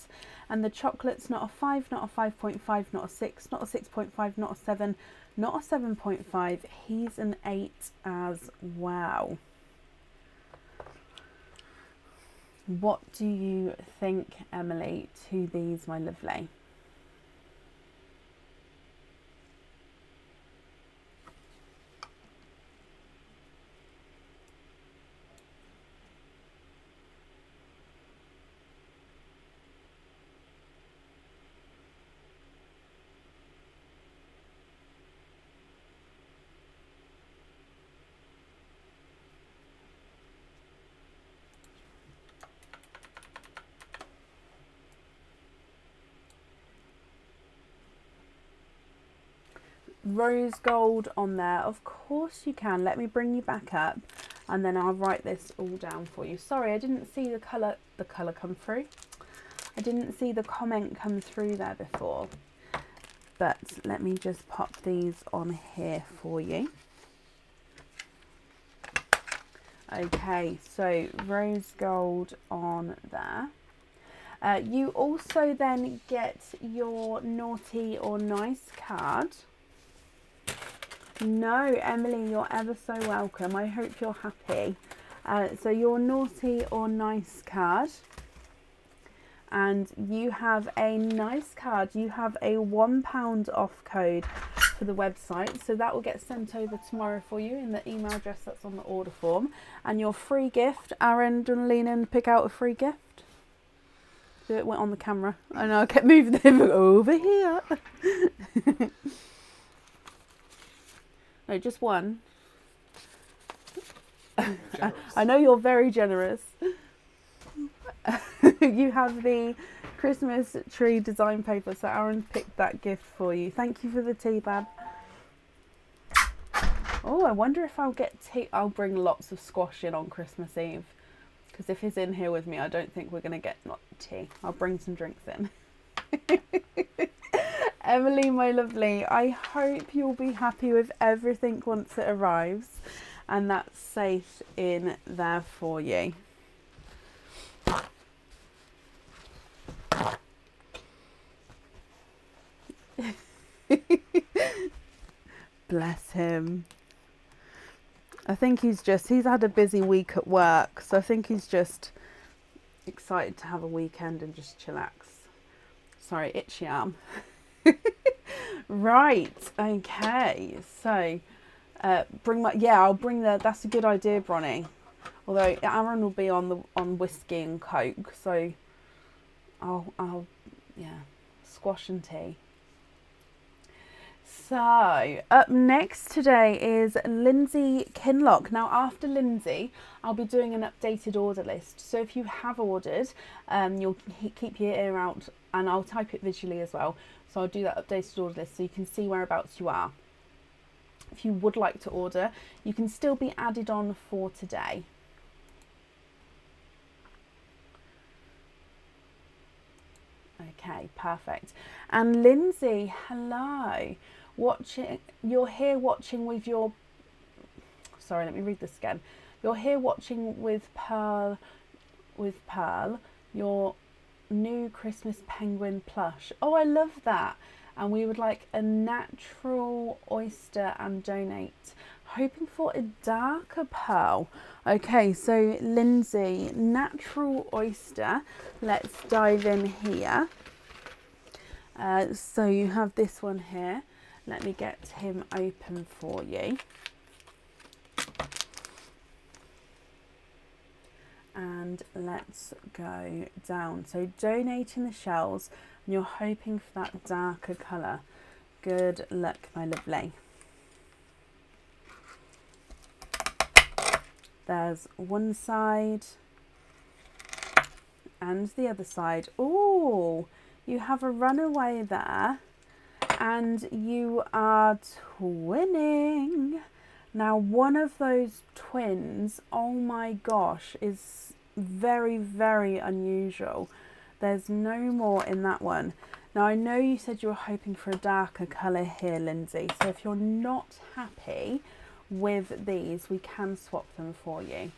And the chocolate's not a 5, not a 5.5, not a 6, not a 6.5, not a 7, not a 7.5, he's an 8 as well. What do you think, Emily, to these, my lovely? Rose gold on there, of course you can. Let me bring you back up and then I'll write this all down for you. Sorry, I didn't see the colour come through. I didn't see the comment come through there before, but let me just pop these on here for you. Okay, so rose gold on there. You also then get your naughty or nice card. No, Emily, you're ever so welcome. I hope you're happy. So your naughty or nice card. And you have a nice card. You have a £1 off code for the website. So that will get sent over tomorrow for you in the email address that's on the order form. And your free gift, Aaron, do you want to lean in and pick out a free gift? So it went on the camera. I know, I kept moving them over here. No, just one. I know you're very generous. You have the Christmas tree design paper, so Aaron picked that gift for you. Thank you for the tea, Bab. Oh, I wonder if I'll get tea. I'll bring lots of squash in on Christmas Eve, because if he's in here with me, I don't think we're going to get tea. I'll bring some drinks in. Emily, my lovely, I hope you'll be happy with everything once it arrives and that's safe in there for you. Bless him. I think he's had a busy week at work, so I think he's just excited to have a weekend and just chillax. Sorry, itchy arm. Right, okay, so I'll bring that's a good idea, Bronnie. Although Aaron will be on whiskey and coke, so I'll squash and tea. So up next today is Lindsay Kinlock. Now after Lindsay, I'll be doing an updated order list. So if you have ordered, you'll keep your ear out, and I'll type it visually as well. So I'll do that updated order list so you can see whereabouts you are. If you would like to order, you can still be added on for today. Okay, perfect. And Lindsay, hello. You're here watching with your, sorry, let me read this again. You're here watching with Pearl, your new Christmas penguin plush. Oh, I love that. And we would like a natural oyster and donate. Hoping for a darker pearl. Okay, so Lindsay, natural oyster. Let's dive in here. So you have this one here. Let me get him open for you. And let's go down. So donating the shells, and you're hoping for that darker colour. Good luck, my lovely. There's one side and the other side. Oh, you have a runaway there, and you are twinning. Now one of those twins, oh my gosh, is very, very unusual. There's no more in that one. Now I know you said you were hoping for a darker colour here, Lindsay, so if you're not happy with these, we can swap them for you.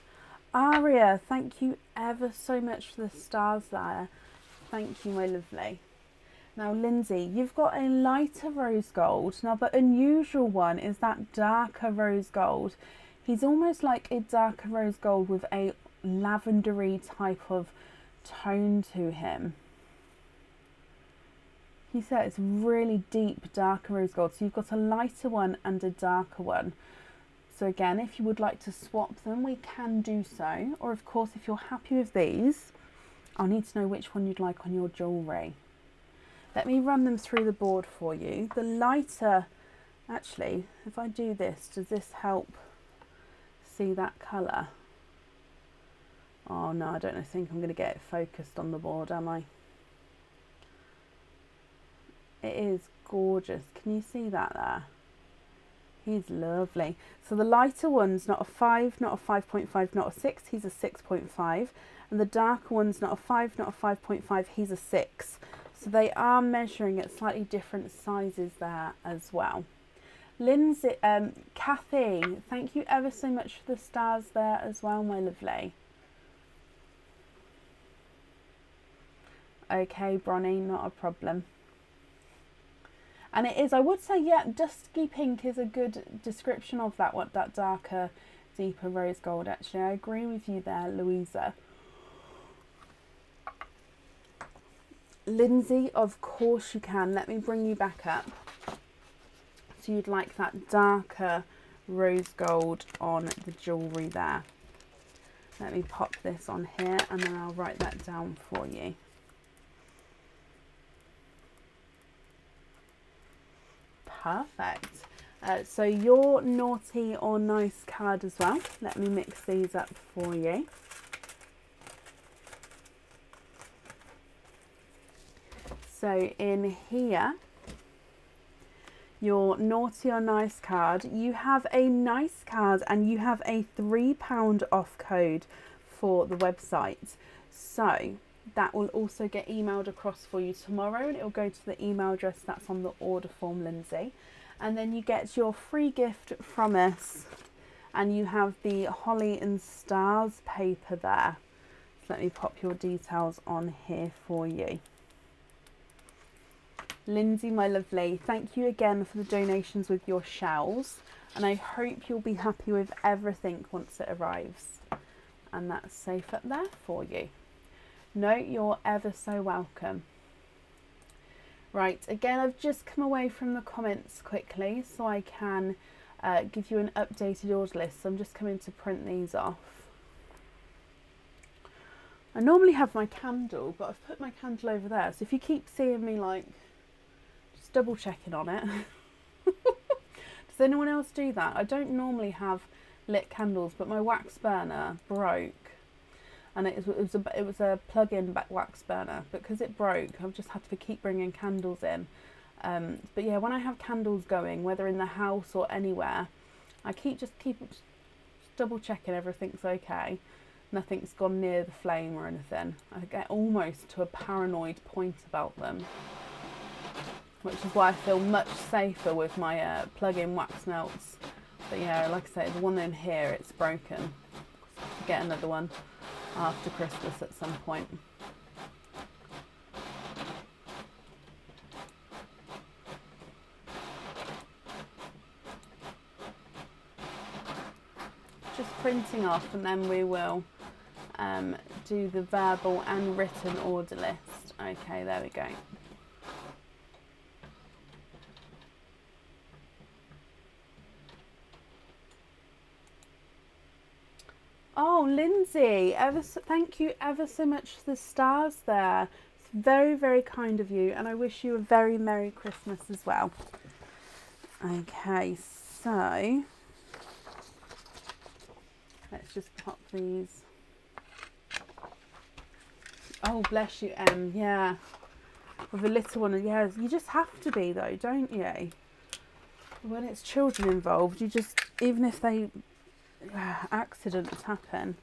Aria, thank you ever so much for the stars there. Thank you, my lovely. Now Lindsay, you've got a lighter rose gold. Now the unusual one is that darker rose gold. He's almost like a darker rose gold with a lavendery type of tone to him. He said it's really deep darker rose gold. So you've got a lighter one and a darker one. So again, if you would like to swap them, we can do so. Or of course, if you're happy with these, I'll need to know which one you'd like on your jewellery. Let me run them through the board for you. The lighter, actually, if I do this, does this help see that colour? Oh no, I don't think I'm going to get it focused on the board, am I? It is gorgeous. Can you see that there? He's lovely. So the lighter one's not a 5, not a 5.5, not a 6. He's a 6.5. And the darker one's not a 5, not a 5.5. He's a 6. So they are measuring at slightly different sizes there as well. Lindsay, Kathy, thank you ever so much for the stars there as well, my lovely. Okay, Bronnie, not a problem. And it is, I would say, yeah, dusky pink is a good description of that one, that darker, deeper rose gold, actually. I agree with you there, Louisa. Lindsay, of course you can. Let me bring you back up. So you'd like that darker rose gold on the jewellery there. Let me pop this on here and then I'll write that down for you. Perfect. So your naughty or nice card as well. Let me mix these up for you. So in here, your naughty or nice card, you have a nice card and you have a £3 off code for the website. So that will also get emailed across for you tomorrow, and it will go to the email address that's on the order form, Lindsay. And then you get your free gift from us, and you have the Holly and Stars paper there. So let me pop your details on here for you. Lindsay, my lovely, thank you again for the donations with your shells, and I hope you'll be happy with everything once it arrives. And that's safe up there for you. No, you're ever so welcome. Right, again, I've just come away from the comments quickly so I can give you an updated order list. So I'm just coming to print these off. I normally have my candle, but I've put my candle over there. So if you keep seeing me like just double checking on it, Does anyone else do that? I don't normally have lit candles, but my wax burner broke, and it was a plug-in wax burner. Because it broke, I've just had to keep bringing candles in. But yeah, when I have candles going, whether in the house or anywhere, I keep double checking everything's okay. Nothing's gone near the flame or anything. I get almost to a paranoid point about them, which is why I feel much safer with my plug-in wax melts. But yeah, like I say, the one in here, it's broken. So I'll get another one after Christmas at some point. Just printing off, and then we will do the verbal and written order list. Okay, there we go. Oh, Lindsay, thank you ever so much for the stars there. It's very, very kind of you, and I wish you a very Merry Christmas as well. Okay, so let's just pop these. Oh, bless you, Em. Yeah, with a little one. Yeah, you just have to be though, don't you? When it's children involved, you just, even if they accidents happen.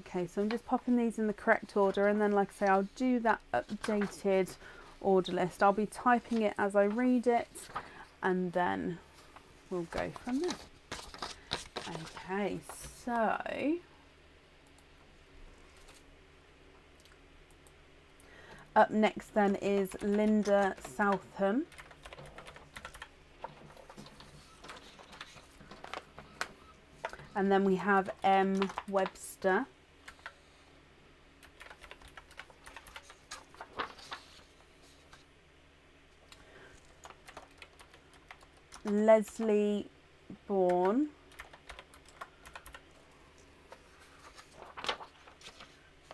Okay, so I'm just popping these in the correct order, and then like I say, I'll do that updated order list. I'll be typing it as I read it, and then we'll go from there. Okay, so up next then is Linda Southam. And then we have M. Webster. Leslie Bourne.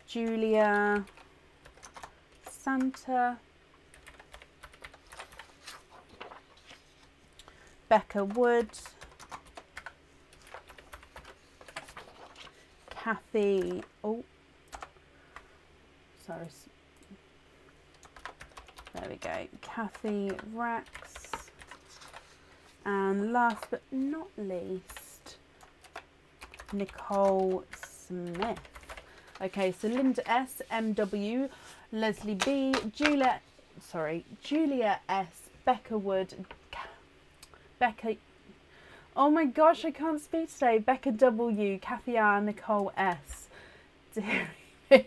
Julia Santa. Becca Wood. Kathy, oh, sorry, there we go, Kathy Rax, and last but not least, Nicole Smith. Okay, so Linda S, MW, Leslie B, Julia S, Becca Wood, Becca, oh my gosh, I can't speak today. Becca W, Kathy R, Nicole S. Dear me.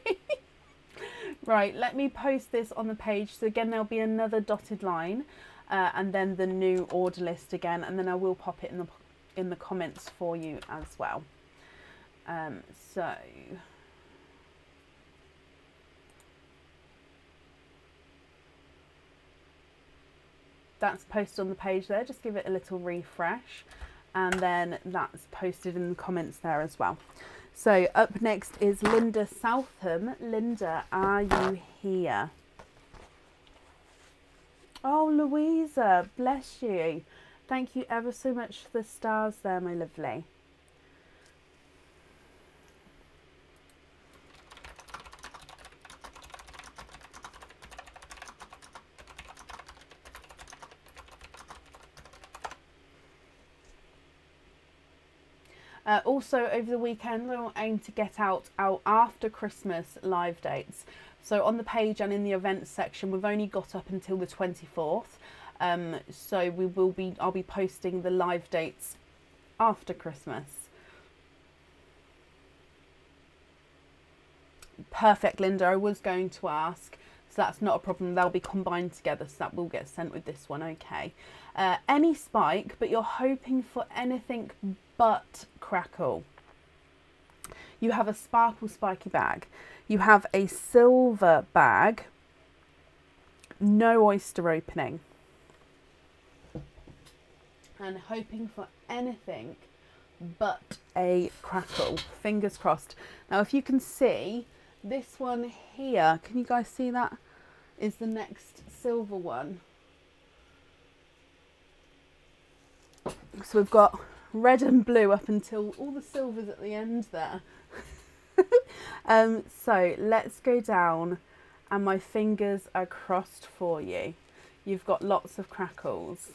Right, let me post this on the page. So again, there'll be another dotted line, and then the new order list again, and then I will pop it in the comments for you as well. So that's posted on the page there. Just give it a little refresh. And then that's posted in the comments there as well. So up next is Linda Southam. Linda, are you here? Oh, Louisa, bless you. Thank you ever so much for the stars there, my lovely. Also over the weekend we'll aim to get out our after Christmas live dates. So on the page and in the events section we've only got up until the 24th. So I'll be posting the live dates after Christmas. Perfect, Linda, I was going to ask. So that's not a problem, they'll be combined together, so that will get sent with this one, okay. Any spike, but you're hoping for anything but Crackle. You have a sparkle spiky bag. You have a silver bag. No oyster opening. And hoping for anything but a Crackle. Fingers crossed. Now if you can see, this one here, can you guys see that? Is the next silver one. So we've got red and blue up until all the silvers at the end there. So let's go down, and my fingers are crossed for you. You've got lots of crackles.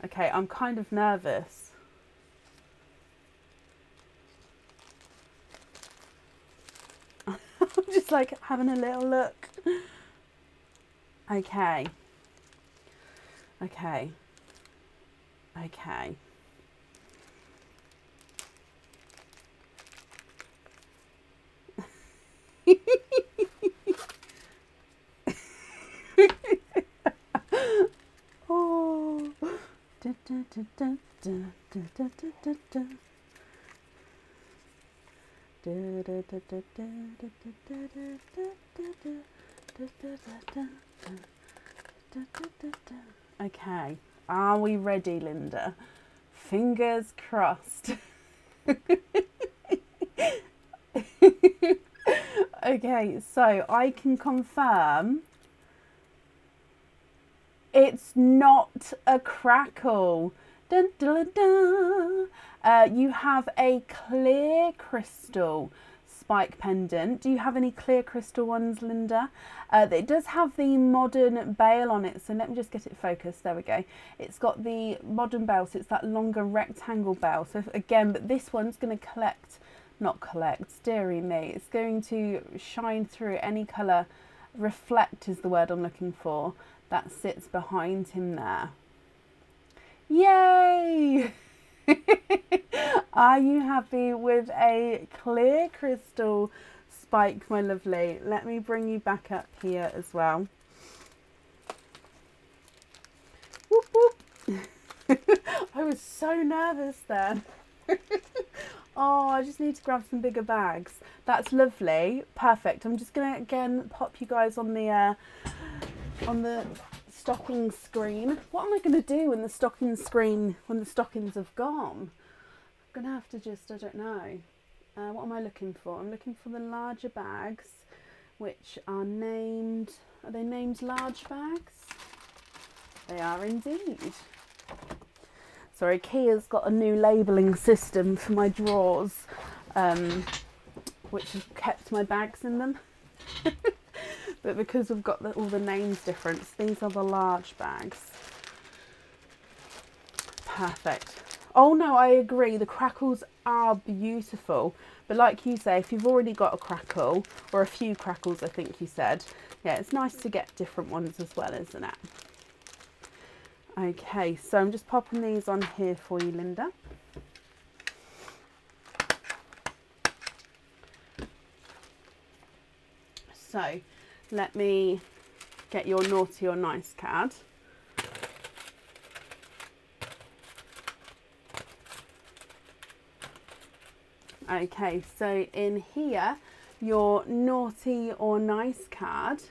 Okay, I'm kind of nervous. I'm just like having a little look. Okay. Okay. Okay. Oh. Da, da, da, da, da, da, da, da, da. Da, da, da, da, da, da, da, da, da, da. Okay, are we ready, Linda? Fingers crossed. Okay, so I can confirm it's not a crackle. Dun, dun, dun. You have a clear crystal spike pendant. Do you have any clear crystal ones, Linda? It does have the modern bail on it, so let me just get it focused. There we go. It's got the modern bail, so it's that longer rectangle bail. So again, but this one's going to dearie me, it's going to shine through any colour. Reflect is the word I'm looking for, that sits behind him there. Yay! Are you happy with a clear crystal spike, my lovely? Let me bring you back up here as well. Whoop, whoop. I was so nervous then. Oh, I just need to grab some bigger bags. That's lovely. Perfect. I'm just going to again pop you guys on the stocking screen. What am I going to do when the stocking screen, when the stockings have gone? I'm going to have to just, I don't know. What am I looking for? I'm looking for the larger bags, which are named, are they named large bags? They are indeed. Sorry, Kia's got a new labelling system for my drawers, which has kept my bags in them. But because we've got all the names different, these are the large bags. Perfect. Oh no, I agree, the crackles are beautiful. But like you say, if you've already got a crackle, or a few crackles I think you said, yeah, it's nice to get different ones as well, isn't it? Okay, so I'm just popping these on here for you, Linda. So let me get your naughty or nice card. Okay, so in here, your naughty or nice card.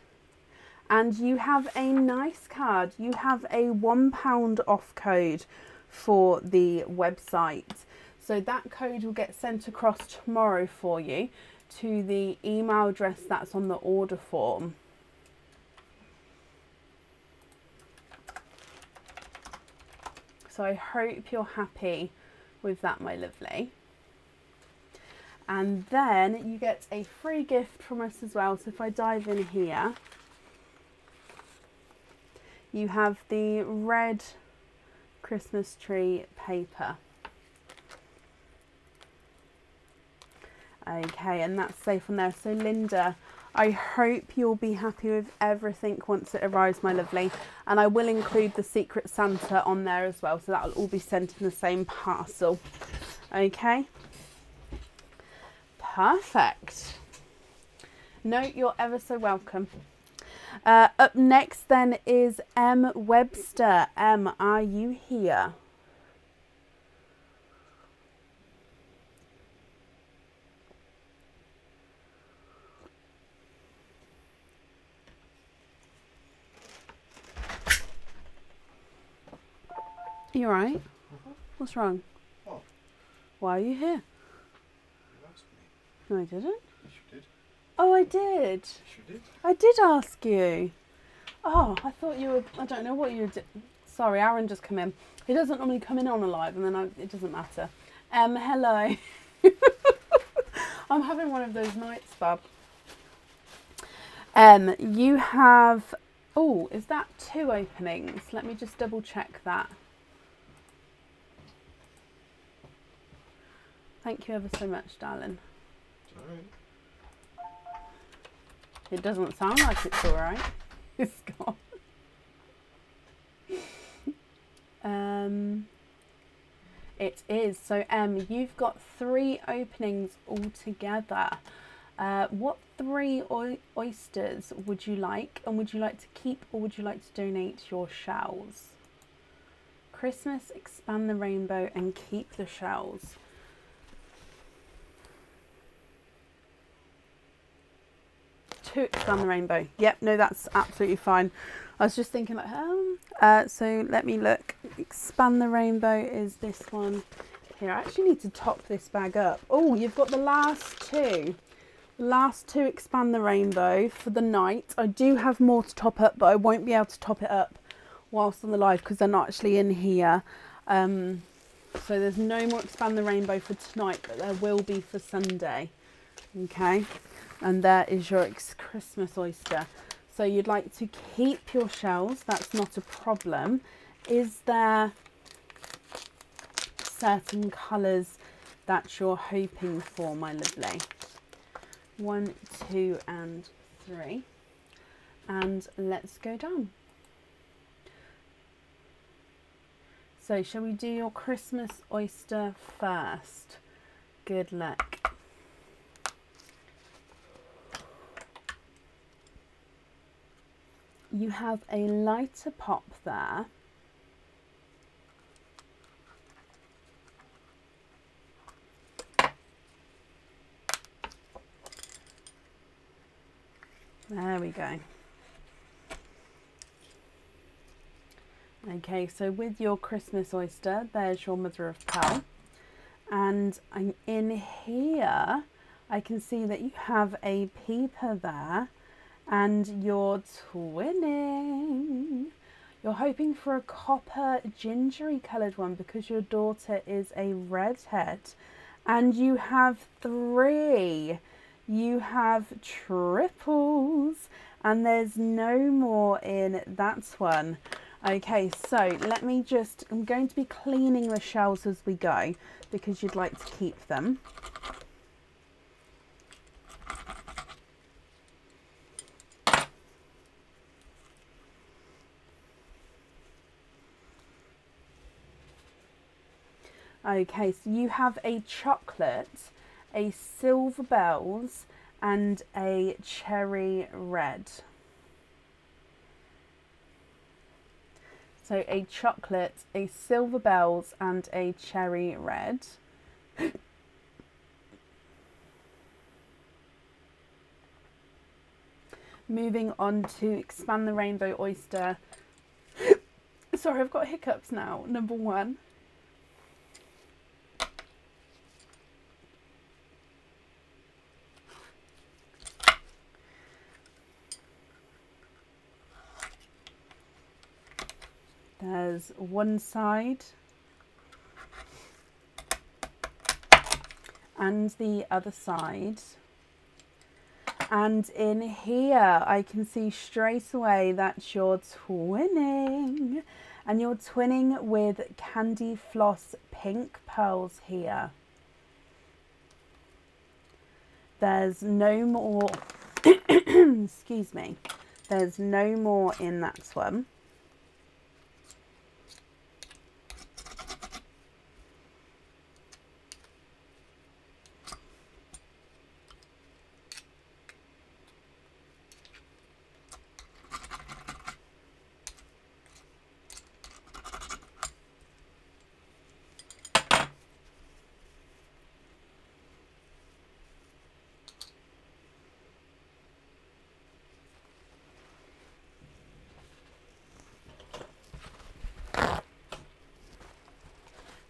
And you have a nice card. You have a £1 off code for the website. So that code will get sent across tomorrow for you to the email address that's on the order form. So I hope you're happy with that, my lovely. And then you get a free gift from us as well. So if I dive in here, you have the red Christmas tree paper. Okay, and that's safe on there. So Linda, I hope you'll be happy with everything once it arrives, my lovely. And I will include the Secret Santa on there as well. So that will all be sent in the same parcel. Okay. Perfect. No, you're ever so welcome. Up next then is M. Webster. M, are you here? You alright? Uh-huh. What's wrong? What? Why are you here? You asked me. No, I didn't. Yes, you did. Oh, I did. Yes, you did. I did ask you. Oh, I thought you were, I don't know what you were Sorry, Aaron just come in. He doesn't normally come in on a live, and then it doesn't matter. Hello. I'm having one of those nights, bub. You have, oh, is that 2 openings? Let me just double check that. Thank you ever so much, darling. It's alright. It doesn't sound like it's alright. It's gone. It is. So, you've got 3 openings altogether. What 3 oysters would you like? And would you like to keep or would you like to donate your shells? Christmas, expand the rainbow and keep the shells. To expand the rainbow. Yep, no, that's absolutely fine. I was just thinking like, so let me look. Expand the rainbow is this one. Here, I actually need to top this bag up. Oh, you've got the last 2. Last 2 expand the rainbow for the night. I do have more to top up, but I won't be able to top it up whilst on the live because they're not actually in here. So there's no more expand the rainbow for tonight, but there will be for Sunday. Okay, and there is your Christmas oyster. So you'd like to keep your shells, that's not a problem. Is there certain colours that you're hoping for, my lovely? 1, 2 and 3. And let's go down. So shall we do your Christmas oyster first? Good luck. You have a lighter pop there. There we go. Okay, so with your Christmas oyster, there's your mother of pearl. And I'm in here, I can see that you have a peeper there. And you're twinning. You're hoping for a copper gingery coloured one because your daughter is a redhead. And you have 3. You have triples. And there's no more in that one. Okay, so let me just, I'm going to be cleaning the shells as we go because you'd like to keep them. Okay, so you have a chocolate, a silver bells, and a cherry red. So a chocolate, a silver bells, and a cherry red. Moving on to expand the rainbow oyster. Sorry, I've got hiccups now. Number 1. There's one side and the other side. And in here, I can see straight away that you're twinning. And you're twinning with Candy Floss Pink Pearls here. There's no more, excuse me, there's no more in that one.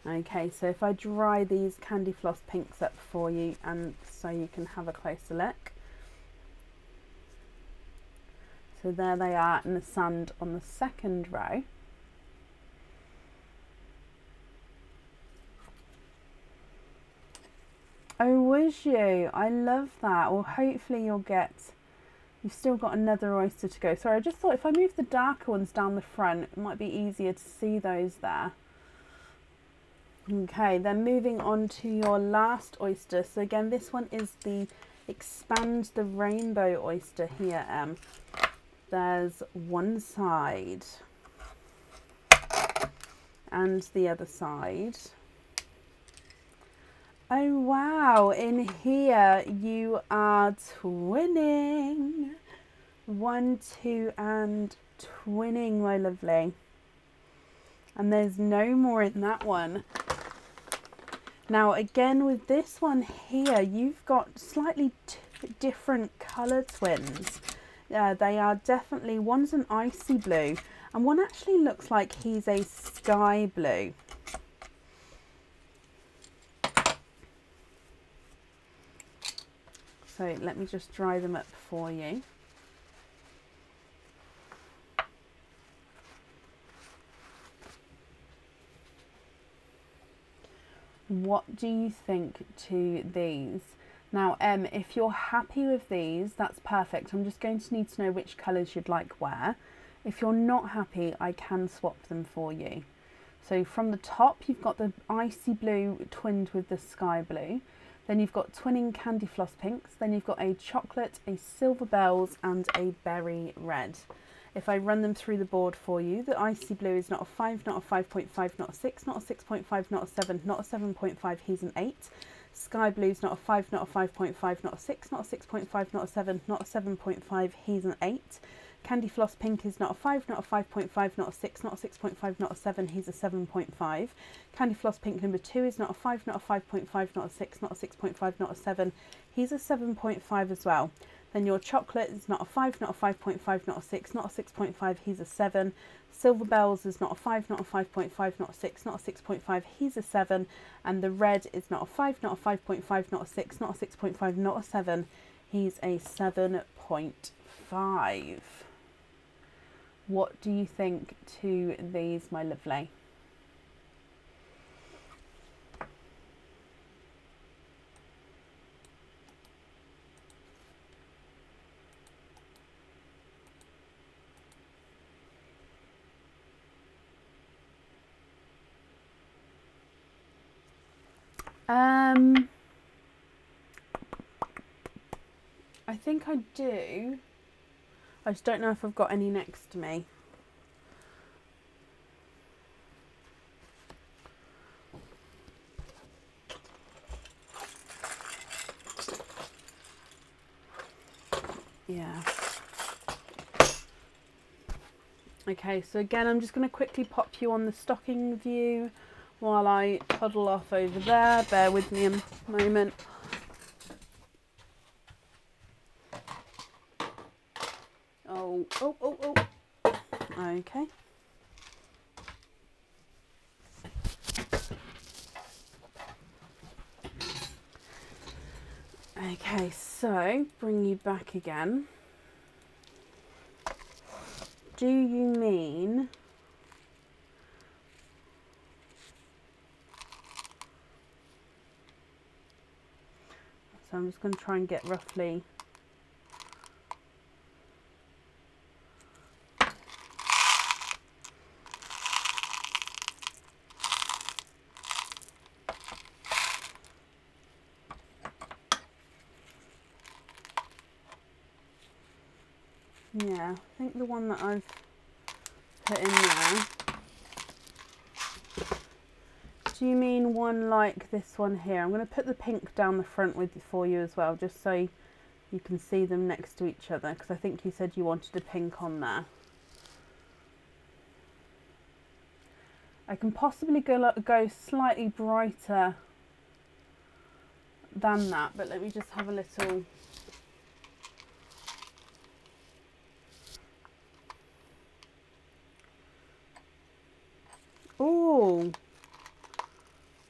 Okay, so if I dry these Candy Floss pinks up for you and so you can have a closer look. So there they are in the sand on the second row. Oh, was you? I love that. Well, hopefully you've still got another oyster to go. Sorry, I just thought if I move the darker ones down the front, it might be easier to see those there. Okay, then moving on to your last oyster. So again, this one is the Expand the Rainbow oyster here, Em. There's one side and the other side. Oh wow, in here you are twinning. 1, 2 and twinning, my lovely. And there's no more in that one. Now again with this one here, you've got slightly different colour twins. They are definitely, one's an icy blue and one actually looks like he's a sky blue. So let me just dry them up for you. What do you think to these? Now, if you're happy with these, that's perfect. I'm just going to need to know which colours you'd like where. If you're not happy, I can swap them for you. So from the top, you've got the icy blue twinned with the sky blue. Then you've got twinning candy floss pinks. Then you've got a chocolate, a silver bells and a berry red. If I run them through the board for you, the icy blue is not a 5, not a 5.5, not a 6, not a 6.5, not a 7, not a 7.5, he's an 8. Sky blue is not a 5, not a 5.5, not a 6, not a 6.5, not a 7, not a 7.5, he's an 8. Candy floss pink is not a 5, not a 5.5, not a 6, not a 6.5, not a 7, he's a 7.5. Candy floss pink number 2 is not a 5, not a 5.5, not a 6, not a 6.5, not a 7, he's a 7.5 as well. Then your chocolate is not a 5, not a 5.5, not a 6, not a 6.5, he's a 7. Silver bells is not a 5, not a 5.5, not a 6, not a 6.5, he's a 7. And the red is not a 5, not a 5.5, not a 6, not a 6.5, not a 7, he's a 7.5. What do you think to these, my lovely? I think I do. I just don't know if I've got any next to me. Yeah. Okay, so again, I'm just going to quickly pop you on the stocking view while I toddle off over there. Bear with me a moment. Oh. Okay. Okay, so bring you back again. Do you mean so I'm just going to try and get roughly yeah, I think the one that I've put in there. Do you mean one like this one here? I'm going to put the pink down the front for you as well, just so you can see them next to each other, because I think you said you wanted a pink on there. I can possibly go slightly brighter than that, but let me just have a little... Oh,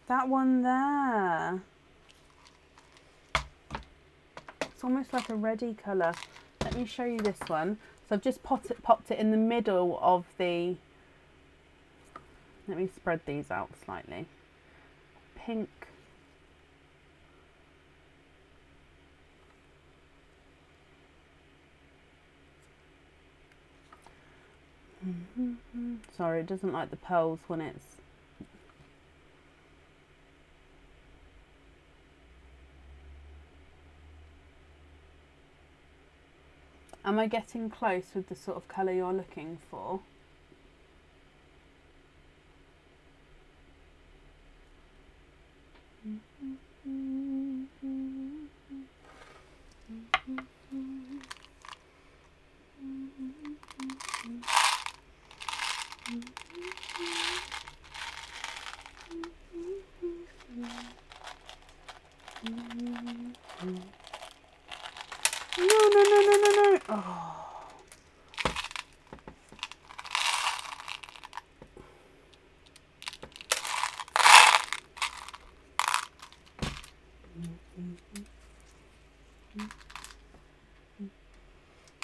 that one there. It's almost like a reddy colour. Let me show you this one. So I've just popped it in the middle of the... Let me spread these out slightly. Pink. Sorry, it doesn't like the pearls when it's... Am I getting close with the sort of colour you're looking for? No. Oh.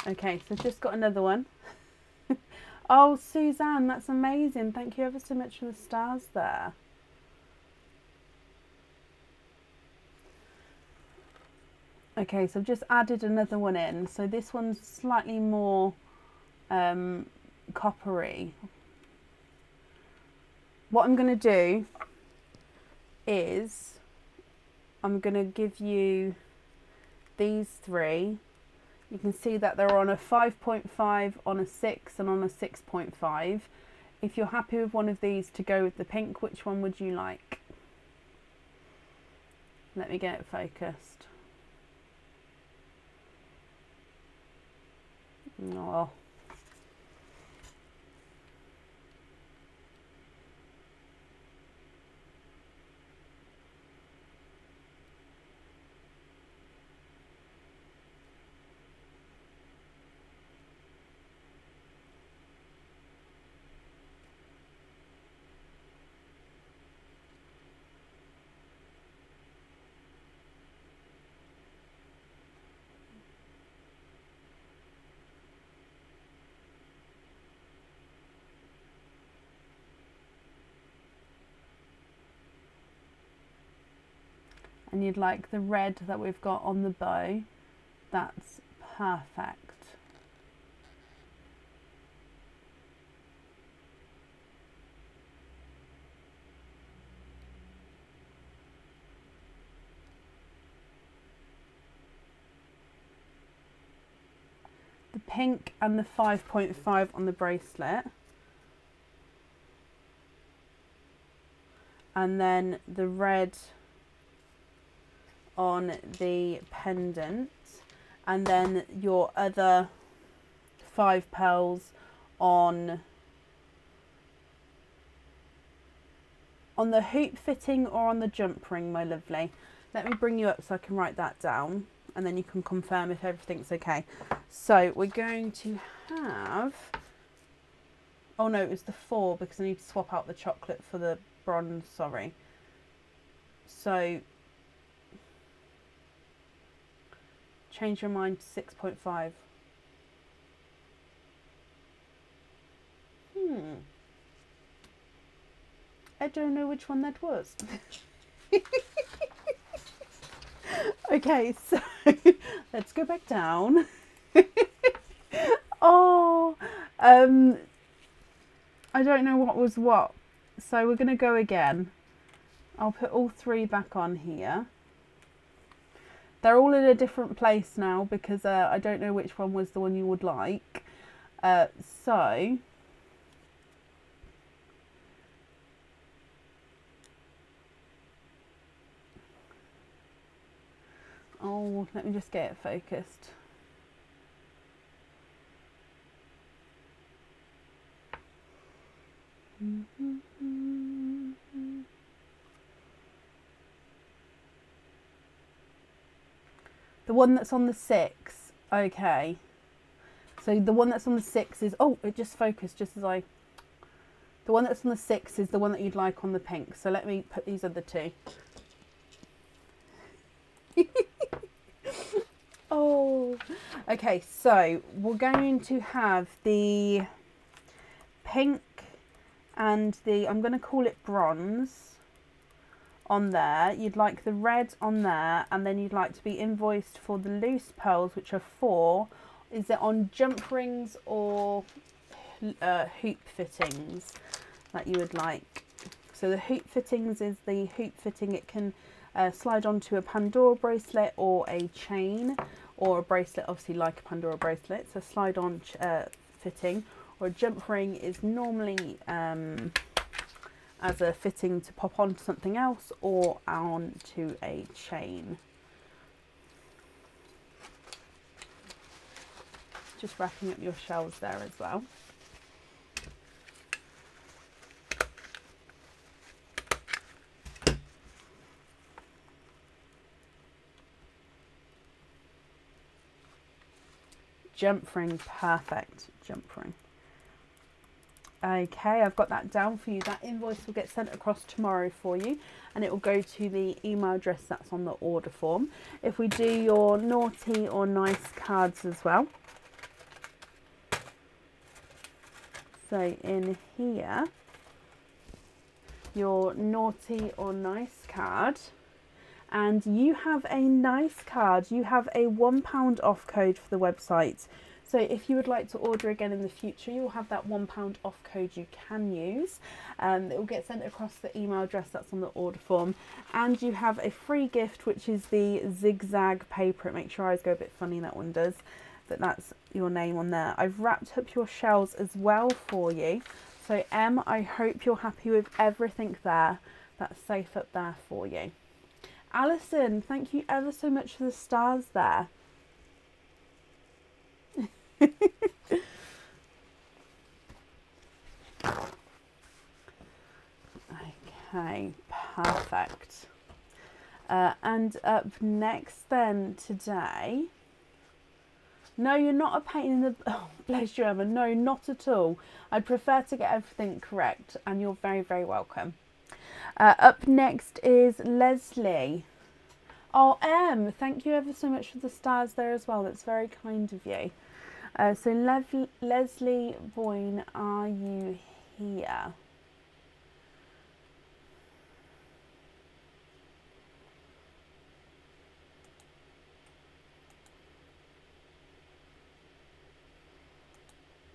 Okay, so I've just got another one. Oh, Suzanne, that's amazing. Thank you ever so much for the stars there. Okay, so I've just added another one in. So this one's slightly more coppery. What I'm going to do is I'm going to give you these three. You can see that they're on a 5.5, on a 6 and on a 6.5. If you're happy with one of these to go with the pink, which one would you like? Let me get it focused. Oh. And you'd like the red that we've got on the bow, that's perfect. The pink and the 5.5 on the bracelet. And then the red on the pendant, and then your other 5 pearls on the hoop fitting or on the jump ring, my lovely. Let me bring you up so I can write that down, and then you can confirm if everything's okay. So we're going to have, oh no, it was the 4 because I need to swap out the chocolate for the bronze, sorry. So change your mind to 6.5. I don't know which one that was. Okay, so let's go back down. Oh, I don't know what was what. So we're going to go again. I'll put all 3 back on here. They're all in a different place now because I don't know which one was the one you would like. So oh, let me just get it focused. The one that's on the 6, okay. So the one that's on the 6 is, oh, it just focused just as I, the one that's on the 6 is the one that you'd like on the pink. So let me put these other 2. Oh, okay, so we're going to have the pink and the, I'm going to call it bronze, on there. You'd like the red on there, and then you'd like to be invoiced for the loose pearls, which are 4. Is it on jump rings or hoop fittings that you would like. So the hoop fittings is the hoop fitting. It can slide onto a Pandora bracelet or a chain, or a bracelet obviously like a Pandora bracelet. So slide on fitting, or a jump ring is normally as a fitting to pop onto something else or onto a chain. Just wrapping up your shells there as well. Jump ring, perfect, jump ring. Okay, I've got that down for you. That invoice will get sent across tomorrow for you, and it will go to the email address that's on the order form. If we do your naughty or nice cards as well. So in here, your naughty or nice card, and you have a nice card. You have a £1 off code for the website. So if you would like to order again in the future, you'll have that £1 off code you can use. It will get sent across the email address that's on the order form. And you have a free gift, which is the zigzag paper. It makes your eyes go a bit funny, that one does. But that's your name on there. I've wrapped up your shells as well for you. So Em, I hope you're happy with everything there. That's safe up there for you. Alison, thank you ever so much for the stars there. Okay, perfect. And up next then today, no, you're not a pain in the, oh, bless you, Emma, no, not at all. I'd prefer to get everything correct, and you're very, very welcome. Up next is Leslie. Oh, Em, thank you ever so much for the stars there as well. That's very kind of you. So Leslie Boyne, are you here?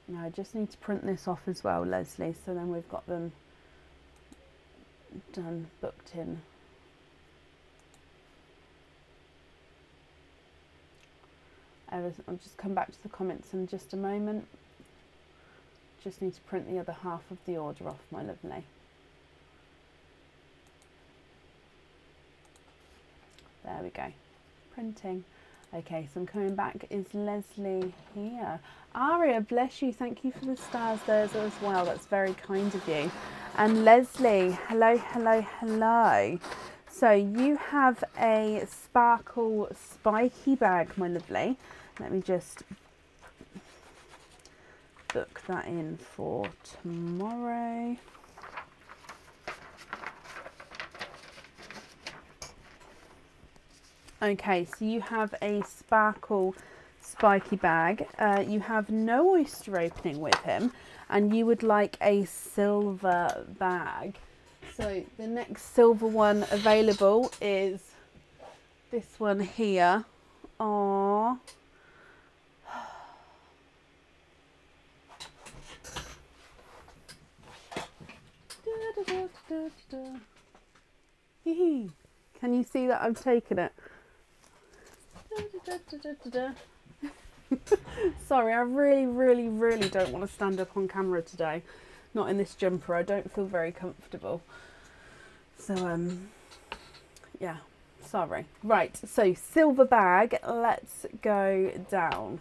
Now I just need to print this off as well, Leslie, so then we've got them done, booked in. I'll just come back to the comments in just a moment. Just need to print the other half of the order off, my lovely. There we go. Printing. Okay, so I'm coming back. Is Leslie here? Aria, bless you. Thank you for the stars there as well. That's very kind of you. And Leslie, hello, hello, hello. So you have a sparkle spiky bag, my lovely. Let me just book that in for tomorrow. Okay, so you have a sparkle spiky bag. You have no oyster opening with him, and you would like a silver bag. So the next silver one available is this one here. Aww. Can you see that I've taken it? Sorry, I really don't want to stand up on camera today. Not in this jumper. I don't feel very comfortable. So, yeah, sorry. Right, so silver bag, let's go down.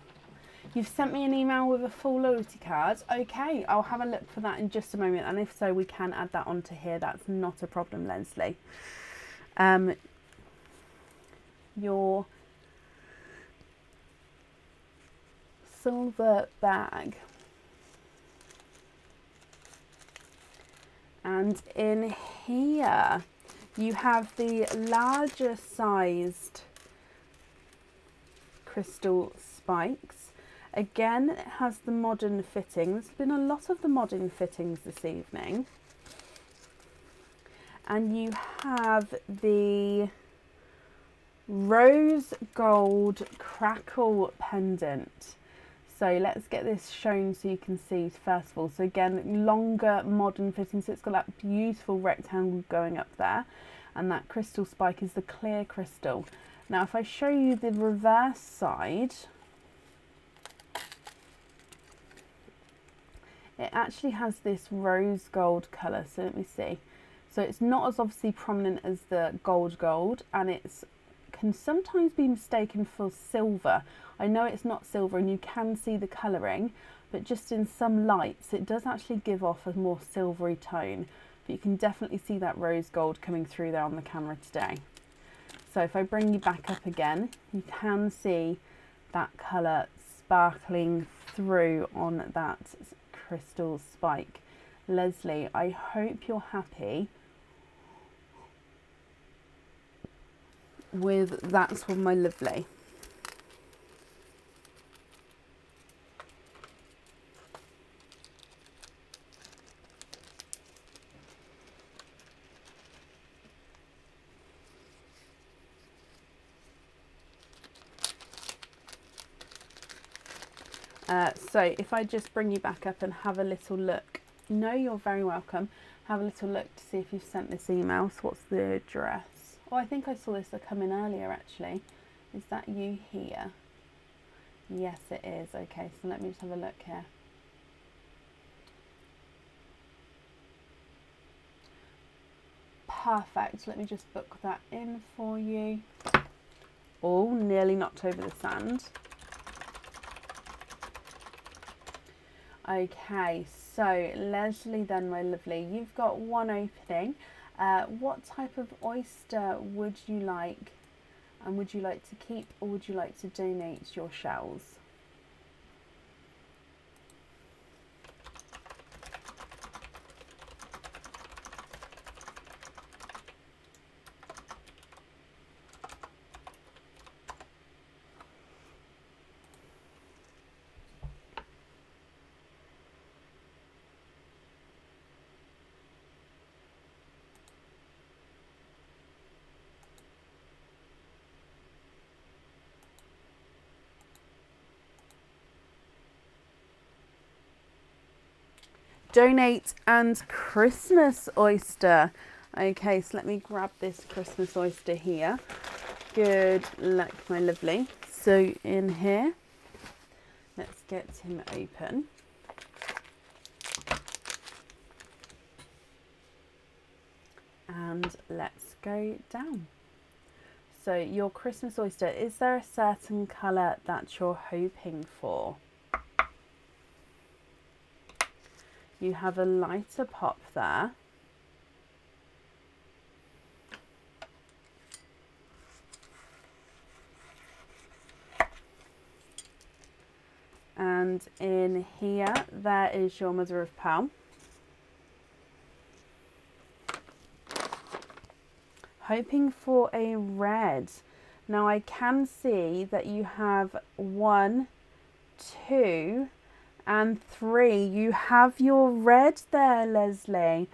You've sent me an email with a full loyalty card. Okay, I'll have a look for that in just a moment. And if so, we can add that onto here. That's not a problem, Leslie. Your silver bag. And in here, you have the larger sized crystal spikes. Again, it has the modern fittings. There's been a lot of the modern fittings this evening. And you have the rose gold crackle pendant. So let's get this shown so you can see first of all. So again, longer modern fitting, so it's got that beautiful rectangle going up there, and that crystal spike is the clear crystal. Now if I show you the reverse side, it actually has this rose gold colour. So let me see. So it's not as obviously prominent as the gold, and it's can sometimes be mistaken for silver. I know it's not silver and you can see the colouring, but just in some lights it does actually give off a more silvery tone, but you can definitely see that rose gold coming through there on the camera today. So if I bring you back up again, you can see that colour sparkling through on that crystal spike. Leslie, I hope you're happy with that one, my lovely. So if I just bring you back up and have a little look. No, you're very welcome. Have a little look to see if you've sent this email. So what's the address? Oh, I think I saw this come in earlier actually. Is that you here? Yes, it is. Okay, so let me just have a look here. Perfect. Let me just book that in for you. Oh, nearly knocked over the sand. Okay, so Leslie then, my lovely, you've got one opening. What type of oyster would you like? And would you like to keep or would you like to donate your shells? Donate and Christmas oyster. Okay, so let me grab this Christmas oyster here. Good luck, my lovely. So in here, let's get him open. And let's go down. So your Christmas oyster, is there a certain colour that you're hoping for? You have a lighter pop there. And in here, there is your mother of pearl. Hoping for a red. Now I can see that you have 1, 2, and 3. You have your red there, Leslie.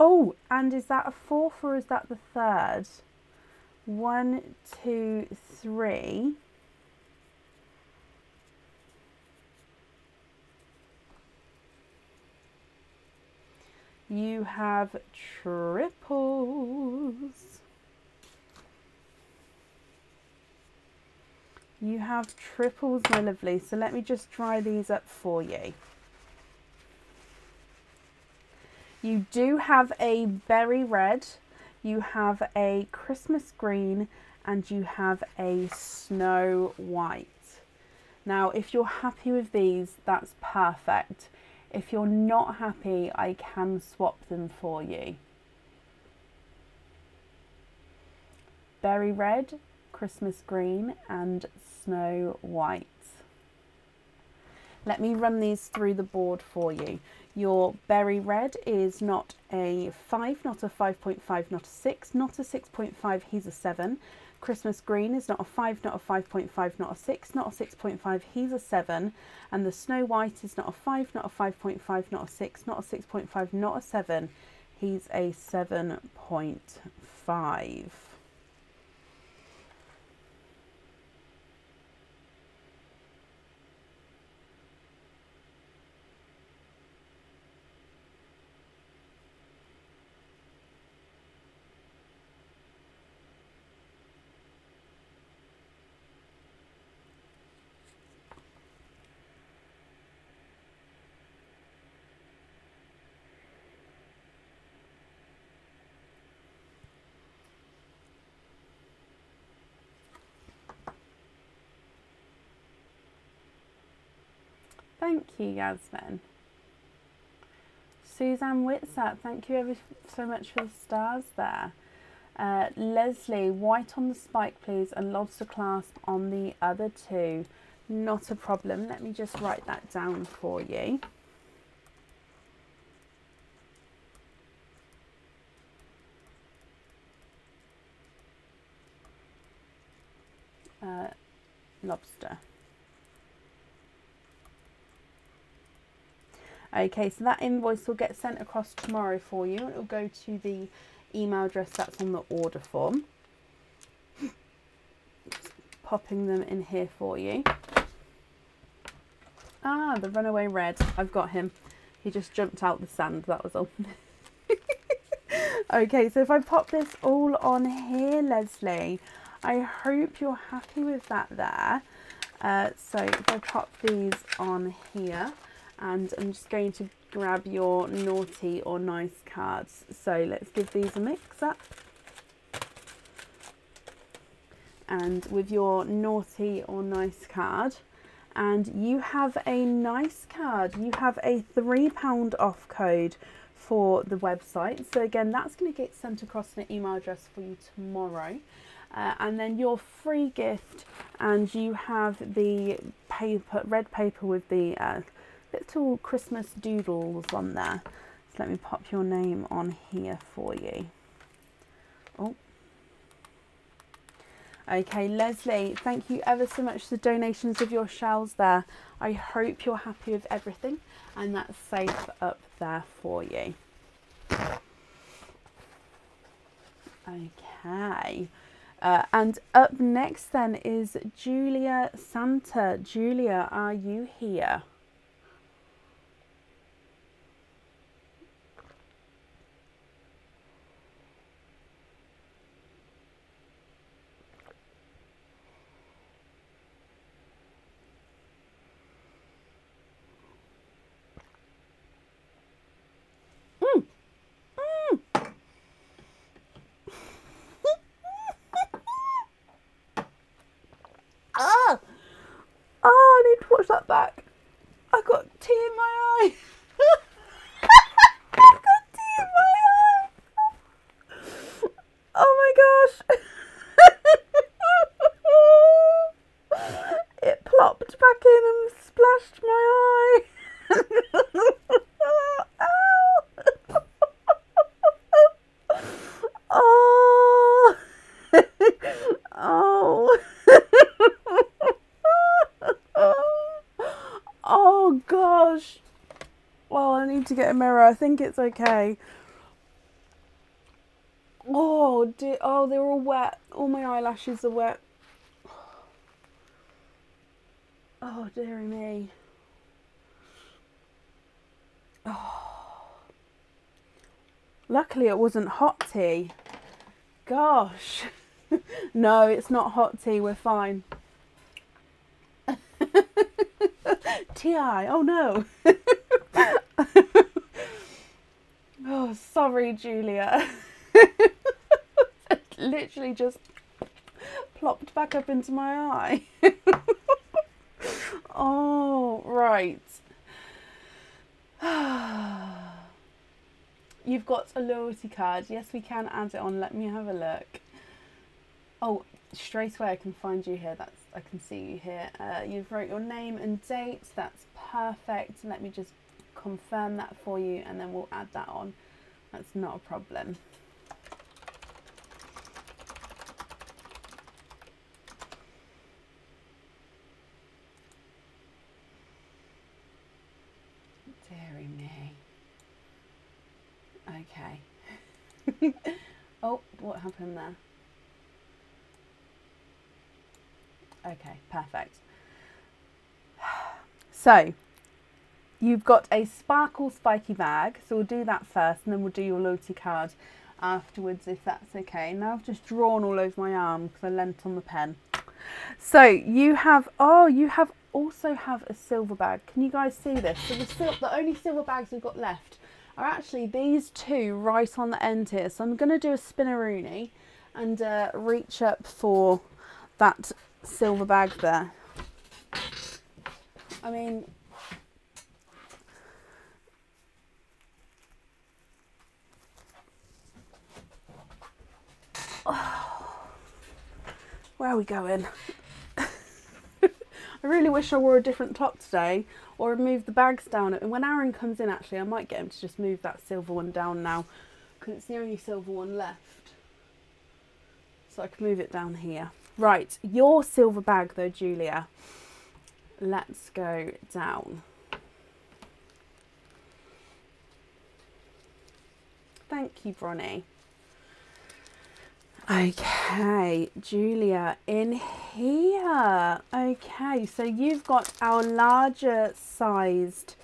Oh, and is that a 4th or is that the 3rd? 1, 2, 3. You have triples. You have triples, my lovely. So let me just dry these up for you. You do have a berry red, you have a Christmas green, and you have a snow white. Now, if you're happy with these, that's perfect. If you're not happy, I can swap them for you. Berry red, Christmas green, and snow white. Let me run these through the board for you. Your berry red is not a 5, not a 5.5, not a 6, not a 6.5, he's a 7. Christmas green is not a 5, not a 5.5, not a 6, not a 6.5, he's a 7. And the snow white is not a 5, not a 5.5, not a 6, not a 6.5, not a 7, he's a 7.5. Thank you, Yasmin. Suzanne Whitsat, thank you ever so much for the stars there. Leslie, white on the spike please, and lobster clasp on the other two. Not a problem. Let me just write that down for you. Lobster. Okay, so that invoice will get sent across tomorrow for you. It will go to the email address that's on the order form. Just popping them in here for you. Ah, the runaway red. I've got him. He just jumped out the sand, that was all. Okay, so if I pop this all on here, Leslie, I hope you're happy with that there. So if I pop these on here, and I'm just going to grab your naughty or nice cards. So let's give these a mix up. And with your naughty or nice card, and you have a nice card, you have a £3 off code for the website. So again, that's going to get sent across an email address for you tomorrow. And then your free gift, and you have the paper, red paper with the little Christmas doodles on there. So let me pop your name on here for you. Oh. Okay, Leslie, thank you ever so much for the donations of your shells there. I hope you're happy with everything, and that's safe up there for you. Okay. And up next then is Julia Santa. Julia, are you here? Oh, I need to watch that back. I got tea in my eye. I got tea in my eye. Oh my gosh. It plopped back in and splashed my eye. Ow. Oh. Oh gosh. Oh, I need to get a mirror. I think it's okay. Oh dear. Oh, they're all wet. All my eyelashes are wet. Oh dearie me. Oh. Luckily it wasn't hot tea. Gosh. No, it's not hot tea. We're fine. T.I. Oh no. Oh, sorry, Julia. It literally just plopped back up into my eye. Oh, right. You've got a loyalty card. Yes, we can add it on. Let me have a look. Oh, straight away I can find you here. I can see you here. You've wrote your name and date. That's perfect. Let me just confirm that for you, and then we'll add that on. That's not a problem. Dearie me. Okay. Oh, what happened there? Okay, perfect. So, you've got a sparkle spiky bag, so we'll do that first, and then we'll do your loyalty card afterwards, if that's okay. Now I've just drawn all over my arm because I leant on the pen. So you have, oh, you have also have a silver bag. Can you guys see this? So the only silver bags we've got left are actually these two right on the end here. So I'm going to do a spinneroonie and reach up for that silver bag there. I mean, where are we going? I really wish I wore a different top today, or move the bags down. And when Aaron comes in, actually, I might get him to just move that silver one down now, because it's the only silver one left. So I can move it down here. Right, your silver bag though, Julia. Let's go down. Thank you, Bronnie. Okay, Julia, in here. Okay, so you've got our larger sized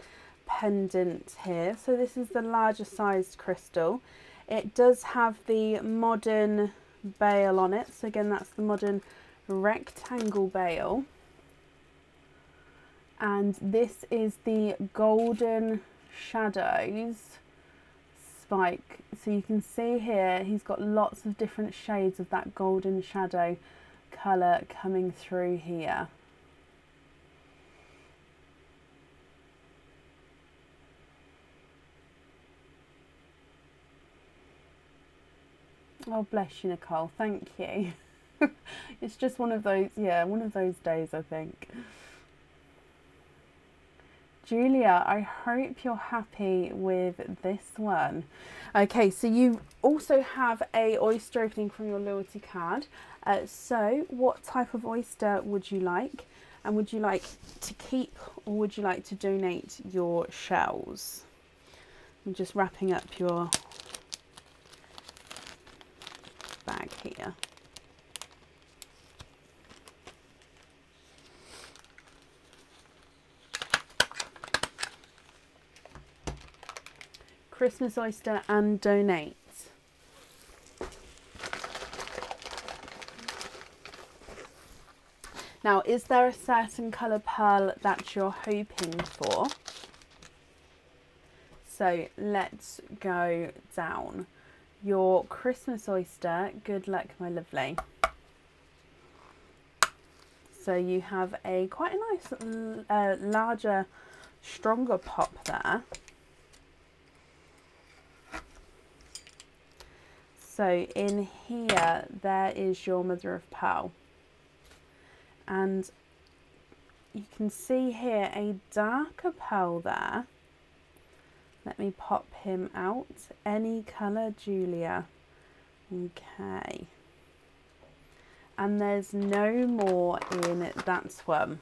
pendant here. So this is the larger sized crystal. It does have the modern bail on it. So again, that's the modern rectangle bail. And this is the golden shadows spike. So you can see here he's got lots of different shades of that golden shadow colour coming through here. Oh, bless you, Nicole, thank you. It's just one of those, yeah, one of those days, I think. Julia, I hope you're happy with this one. Okay, so you also have a oyster opening from your loyalty card. So what type of oyster would you like? And would you like to keep, or would you like to donate your shells? I'm just wrapping up your bag here. Christmas oyster and donate. Now, is there a certain colour pearl that you're hoping for? So let's go down. Your Christmas oyster, good luck, my lovely. So you have a quite a nice larger, stronger pop there. So in here, there is your mother of pearl. And you can see here a darker pearl there. Let me pop him out. Any colour, Julia. Okay. And there's no more in that one.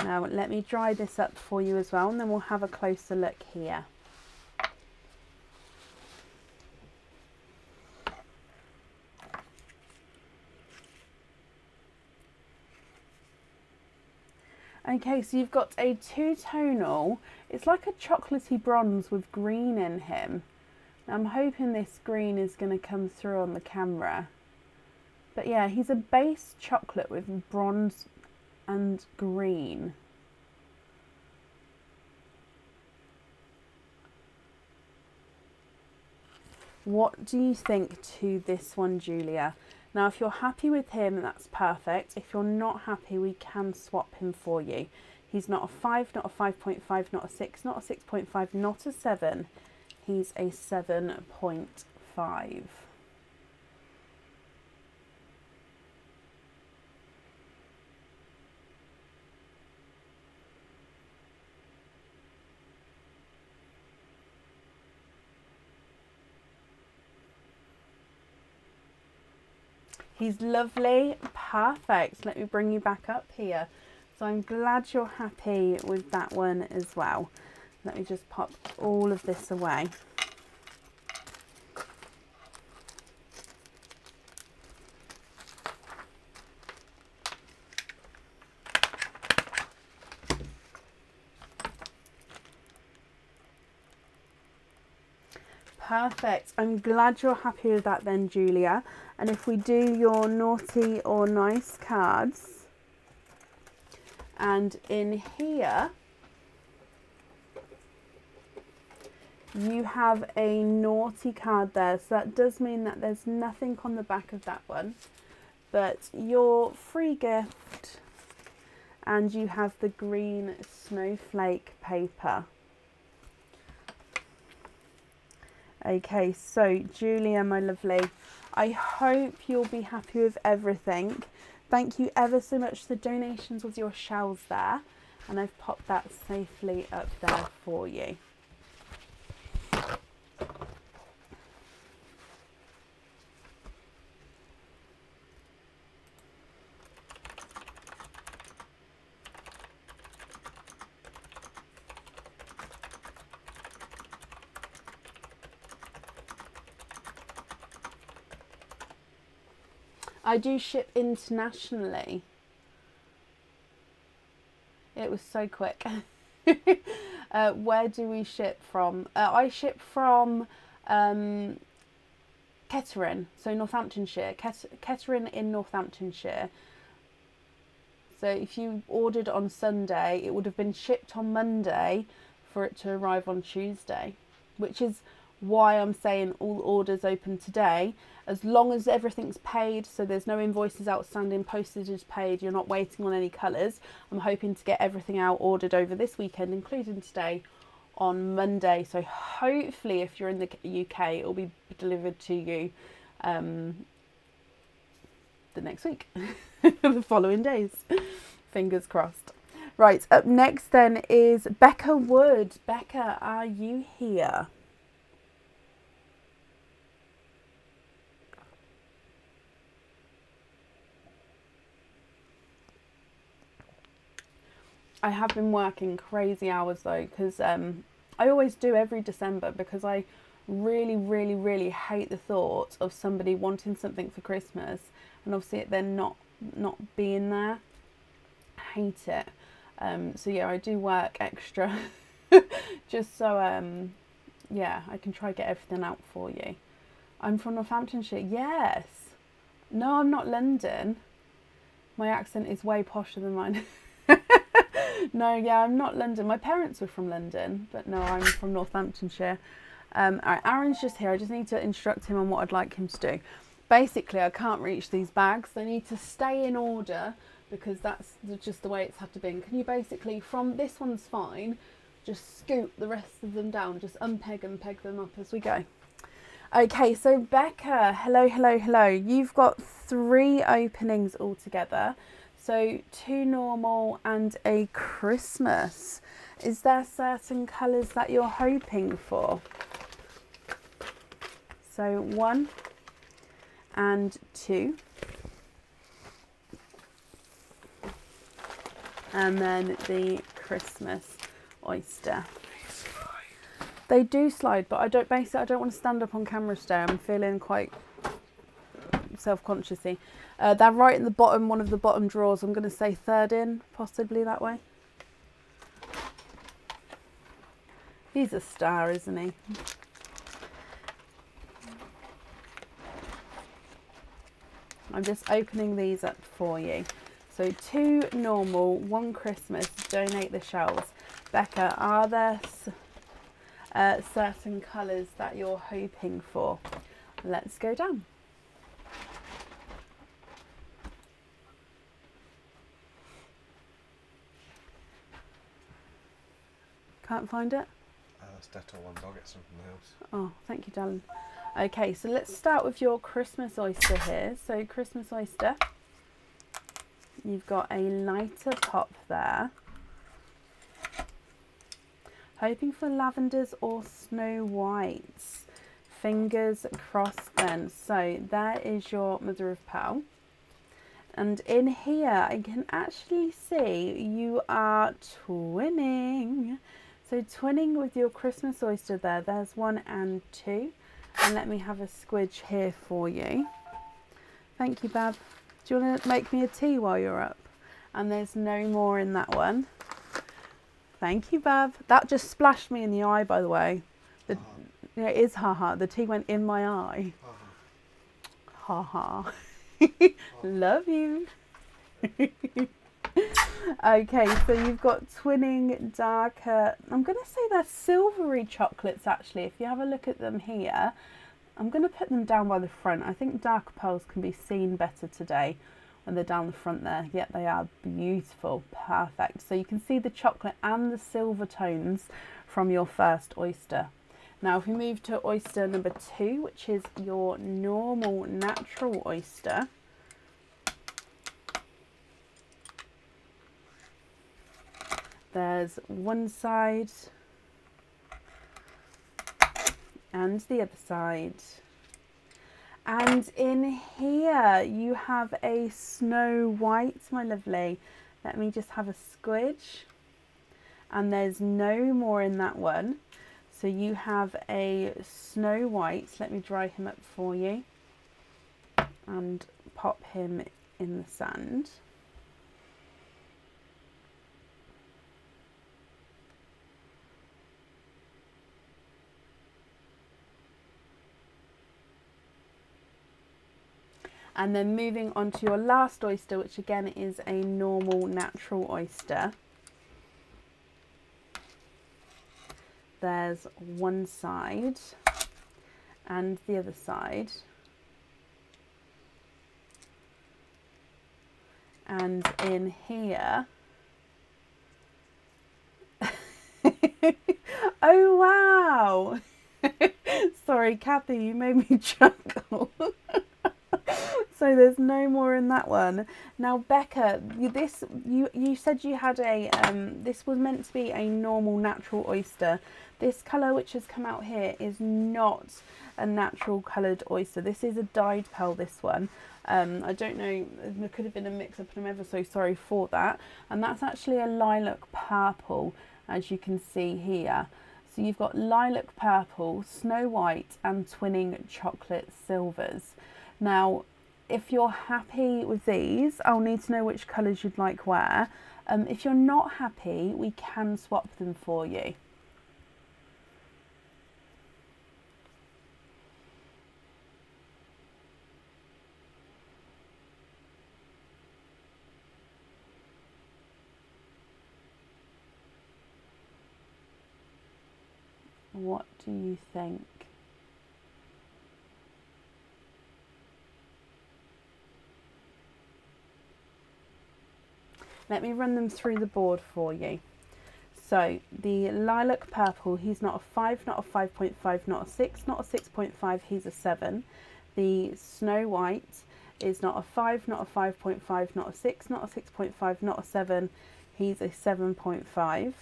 Now let me dry this up for you as well, and then we'll have a closer look here. Okay, so you've got a two-tonal, it's like a chocolatey bronze with green in him. Now, I'm hoping this green is going to come through on the camera. But yeah, he's a base chocolate with bronze and green. What do you think to this one, Julia? Now, if you're happy with him, that's perfect. If you're not happy, we can swap him for you. He's not a 5, not a 5.5, not a 6, not a 6.5, not a 7. He's a 7.5. He's lovely, perfect. Let me bring you back up here. So I'm glad you're happy with that one as well. Let me just pop all of this away. Perfect. I'm glad you're happy with that then, Julia. And if we do your naughty or nice cards, and in here you have a naughty card there, so that does mean that there's nothing on the back of that one, but your free gift, and you have the green snowflake paper. Okay, so Julia, my lovely, I hope you'll be happy with everything. Thank you ever so much for the donations with your shells there. And I've popped that safely up there for you. I do ship internationally. It was so quick. Where do we ship from? I ship from Kettering, so Northamptonshire. Kettering in Northamptonshire. So if you ordered on Sunday, it would have been shipped on Monday for it to arrive on Tuesday, which is why I'm saying all orders open today, as long as everything's paid, so there's no invoices outstanding, postage is paid, you're not waiting on any colours. I'm hoping to get everything out ordered over this weekend, including today, on Monday. So hopefully if you're in the UK, it'll be delivered to you the next week, the following days, fingers crossed. Right, up next then is Becca Wood. Becca, are you here? I have been working crazy hours though, because I always do every December, because I really hate the thought of somebody wanting something for Christmas and obviously it then not being there. I hate it. So yeah, I do work extra just so yeah, I can try to get everything out for you. I'm from Northamptonshire. Yes. No, I'm not London. My accent is way posher than mine. No, yeah, I'm not London. My parents were from London, but no, I'm from Northamptonshire. Alright, Aaron's just here. I just need to instruct him on what I'd like him to do. Basically, I can't reach these bags. They need to stay in order because that's just the way it's had to be. And can you basically, from this one's fine, just scoop the rest of them down, just unpeg and peg them up as we go. Okay, so Becca, hello. You've got 3 openings altogether. So 2 normal and a Christmas. Is there certain colours that you're hoping for? So 1 and 2. And then the Christmas oyster. They do slide, but I don't want to stand up on camera today. I'm feeling quite self-consciously. They're right in the bottom, one of the bottom drawers. I'm going to say 3rd in, possibly that way. He's a star, isn't he? I'm just opening these up for you. So 2 normal, 1 Christmas, donate the shells. Becca, are there certain colours that you're hoping for? Let's go down. Can't find it? That's Dettol ones. I'll get some from the house. Oh, thank you, darling. Okay, so let's start with your Christmas oyster here. So Christmas oyster, you've got a lighter pop there. Hoping for lavenders or snow whites. Fingers crossed then. So there is your mother of pearl. And in here, I can actually see you are twinning. So twinning with your Christmas oyster there. There's 1 and 2. And let me have a squidge here for you. Thank you, Bab. Do you want to make me a tea while you're up? And there's no more in that one. Thank you, Bab. That just splashed me in the eye, by the way. Yeah, it is haha. The tea went in my eye. Haha. Love you. Okay, so you've got twinning darker, I'm going to say they're silvery chocolates actually. If you have a look at them here, I'm going to put them down by the front. I think darker pearls can be seen better today when they're down the front there. Yet they are beautiful. Perfect. So you can see the chocolate and the silver tones from your first oyster. Now if we move to oyster number 2, which is your normal natural oyster, there's one side and the other side. And in here you have a Snow White, my lovely. Let me just have a squidge. And there's no more in that one. So you have a Snow White. Let me dry him up for you and pop him in the sand. And then moving on to your last oyster, which again is a normal natural oyster. There's one side and the other side. And in here, oh wow! Sorry, Kathy, you made me chuckle. So there's no more in that one. Now, Becca, you said you had a this was meant to be a normal natural oyster. This colour which has come out here is not a natural coloured oyster. This is a dyed pearl, this one. I don't know, there could have been a mix up and I'm ever so sorry for that. And that's actually a lilac purple, as you can see here. So you've got lilac purple, Snow White and twinning chocolate silvers. Now, if you're happy with these, I'll need to know which colours you'd like where. If you're not happy, we can swap them for you. What do you think? Let me run them through the board for you. So the lilac purple, he's not a 5, not a 5.5, not a 6, not a 6.5, he's a 7. The Snow White is not a 5, not a 5.5, not a 6, not a 6.5, not a 7, he's a 7.5.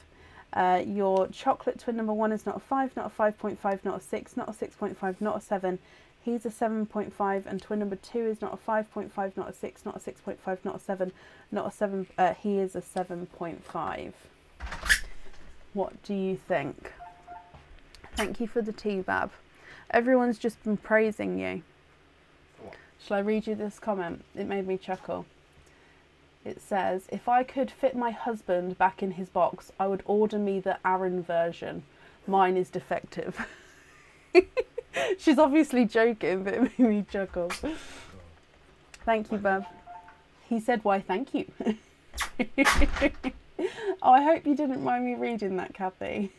Your chocolate twin number 1 is not a 5, not a 5.5, not a 6, not a 6.5, not a 7. He's a 7.5, and twin number 2 is not a 5.5, not a 6, not a 6.5, not a 7, not a 7. He is a 7.5. What do you think? Thank you for the tea, Bab. Everyone's just been praising you. What? Shall I read you this comment? It made me chuckle. It says, if I could fit my husband back in his box, I would order me the Aaron version. Mine is defective. She's obviously joking, but it made me chuckle. Thank you, Bab. He said, why, thank you. Oh, I hope you didn't mind me reading that, Kathy.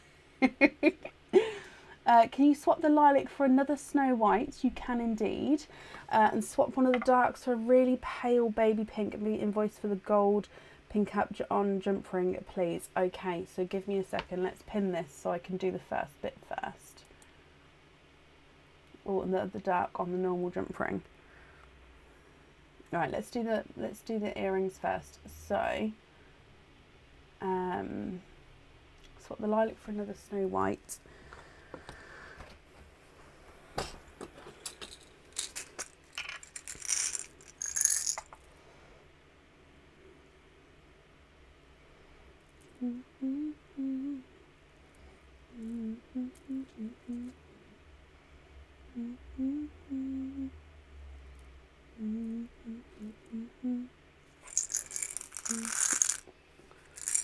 Can you swap the lilac for another Snow White? You can indeed. And swap one of the darks for a really pale baby pink and be invoiced for the gold pink up on jump ring, please. Okay, so give me a second. Let's pin this so I can do the first bit first. Or the dark on the normal jump ring. All right, let's do the earrings first. So, swap the lilac for another Snow White.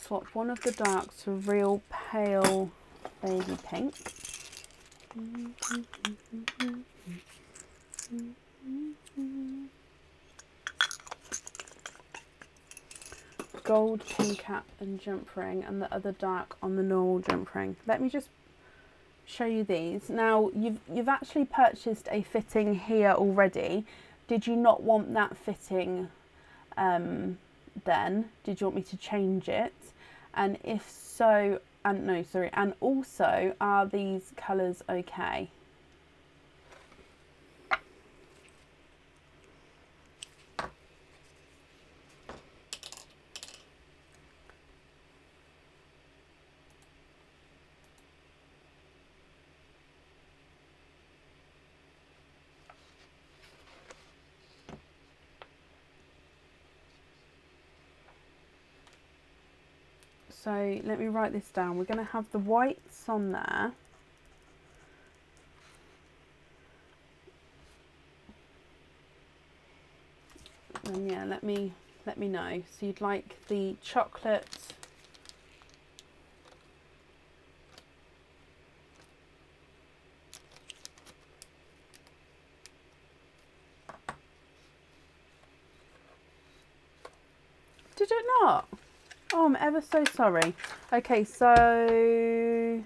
Swap one of the darks for real pale baby pink. Gold pin cap and jump ring, and the other dark on the normal jump ring. Let me just show you these. Now you've actually purchased a fitting here already. Did you not want that fitting then? Did you want me to change it? And if so, and also, are these colours okay? So let me write this down. We're going to have the whites on there. And yeah, let me know. So you'd like the chocolate. Did it not? Oh, I'm ever so sorry. Okay, so...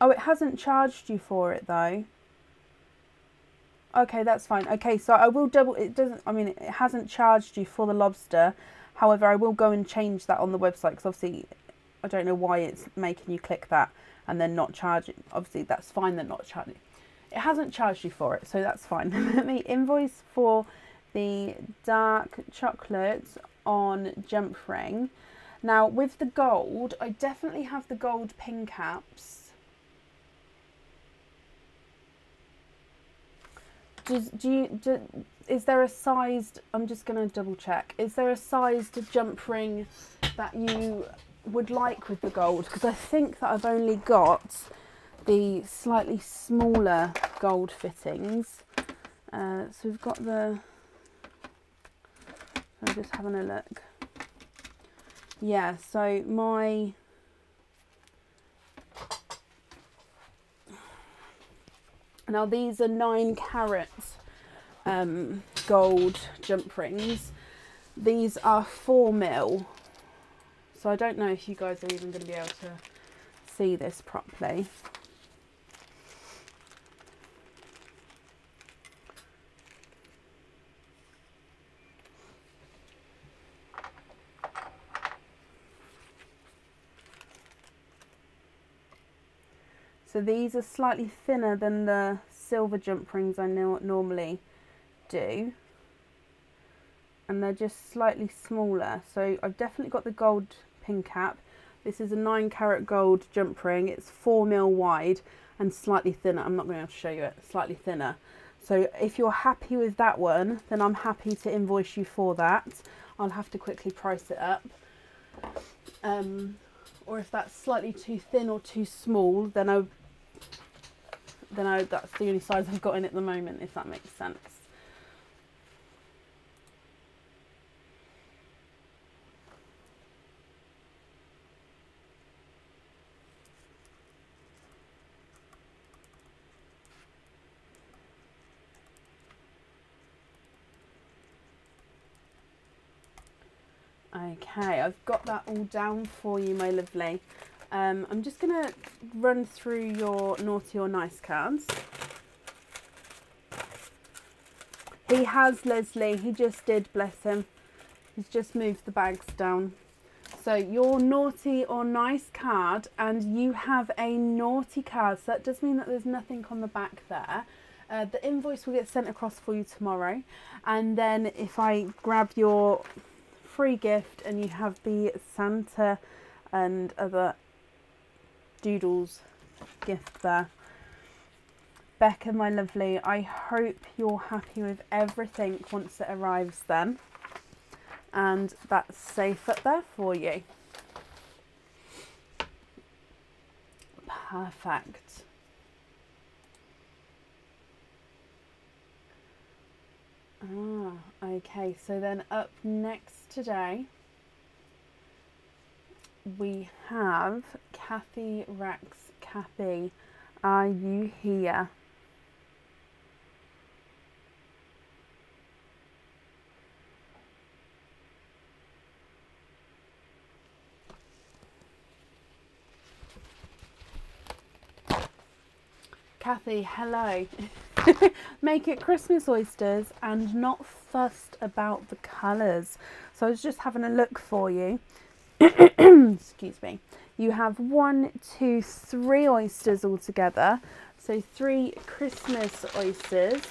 Oh, it hasn't charged you for it, though. Okay, that's fine. Okay, so I will double... It doesn't... I mean, it hasn't charged you for the lobster. However, I will go and change that on the website, because obviously, I don't know why it's making you click that and then not charge it. Obviously, that's fine, they're not charging. It hasn't charged you for it, so that's fine. Let me invoice for the dark chocolate on jump ring. Now with the gold, I definitely have the gold pin caps. Is there a sized, I'm just going to double check, is there a sized jump ring that you would like with the gold? Because I think that I've only got the slightly smaller gold fittings. So we've got the, I'm just having a look. Yeah, so my now these are 9 carat gold jump rings. These are 4mm. So I don't know if you guys are even going to be able to see this properly. So these are slightly thinner than the silver jump rings I normally do. And they're just slightly smaller. So I've definitely got the gold pin cap. This is a 9 carat gold jump ring. It's 4mm wide and slightly thinner. I'm not going to be able to show you it, slightly thinner. So if you're happy with that one, then I'm happy to invoice you for that. I'll have to quickly price it up. Or if that's slightly too thin or too small, then that's the only size I've got in at the moment, if that makes sense. Okay, I've got that all down for you, my lovely. I'm just going to run through your naughty or nice cards. He has, Leslie. He just did, bless him. He's just moved the bags down. So your naughty or nice card, and you have a naughty card. So that does mean that there's nothing on the back there. The invoice will get sent across for you tomorrow. And then if I grab your free gift and you have the Santa and other doodles gift there. Becca, my lovely, I hope you're happy with everything once it arrives then, and that's safe up there for you. Perfect. Okay, so then up next today we have Kathy Rex. Kathy, are you here? Kathy, hello. Make it Christmas oysters and not fussed about the colours. So I was just having a look for you. excuse me, you have 1, 2, 3 oysters altogether. So 3 Christmas oysters,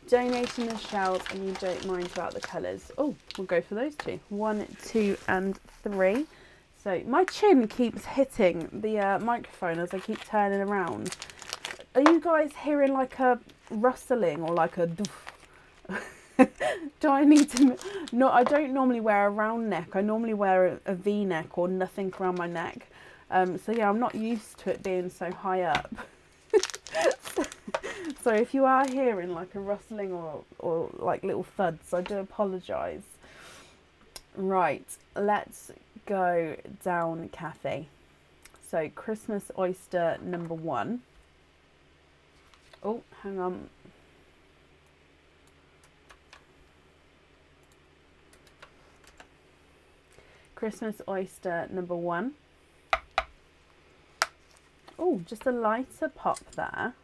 donating the shells, and you don't mind about the colours. Oh, we'll go for those 2. 1, 2 and 3. So my chin keeps hitting the microphone as I keep turning around. Are you guys hearing like a rustling or like a doof? Do I need to... No, I don't normally wear a round neck. I normally wear a V-neck or nothing around my neck. So yeah, I'm not used to it being so high up. So if you are hearing like a rustling or like little thuds, I do apologise. Right, let's go down Kathy. So Christmas oyster number 1. Oh, hang on. Christmas oyster number 1. Oh, just a lighter pop there.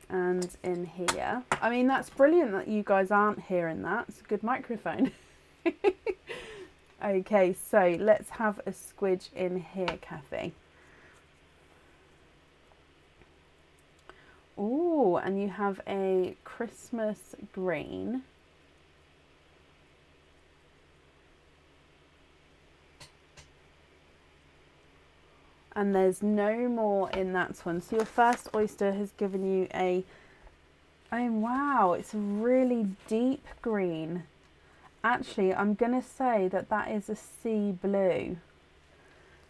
And in here. I mean, that's brilliant that you guys aren't hearing that. It's a good microphone. Okay, so let's have a squidge in here, Kathy. Oh, and you have a Christmas green. And there's no more in that one. So your first oyster has given you a, oh wow, it's a really deep green. Actually, I'm going to say that that is a sea blue.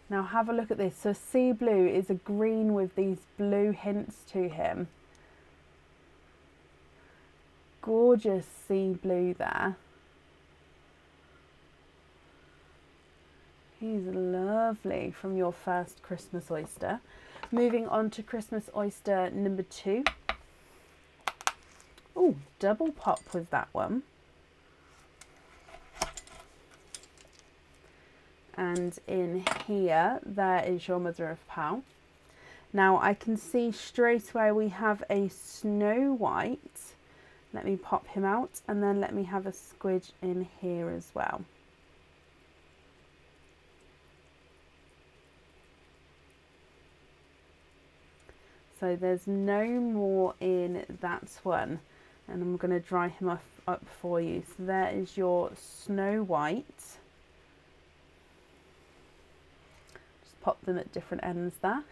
Now have a look at this. So sea blue is a green with these blue hints to him. Gorgeous sea blue there. He's lovely from your first Christmas oyster. Moving on to Christmas oyster number 2. Oh, double pop was that one. And in here, there is your mother of pearl. Now I can see straight away we have a Snow White. Let me pop him out, and then let me have a squidge in here as well. So there's no more in that one, and I'm going to dry him up for you. So there is your Snow White. Just pop them at different ends there.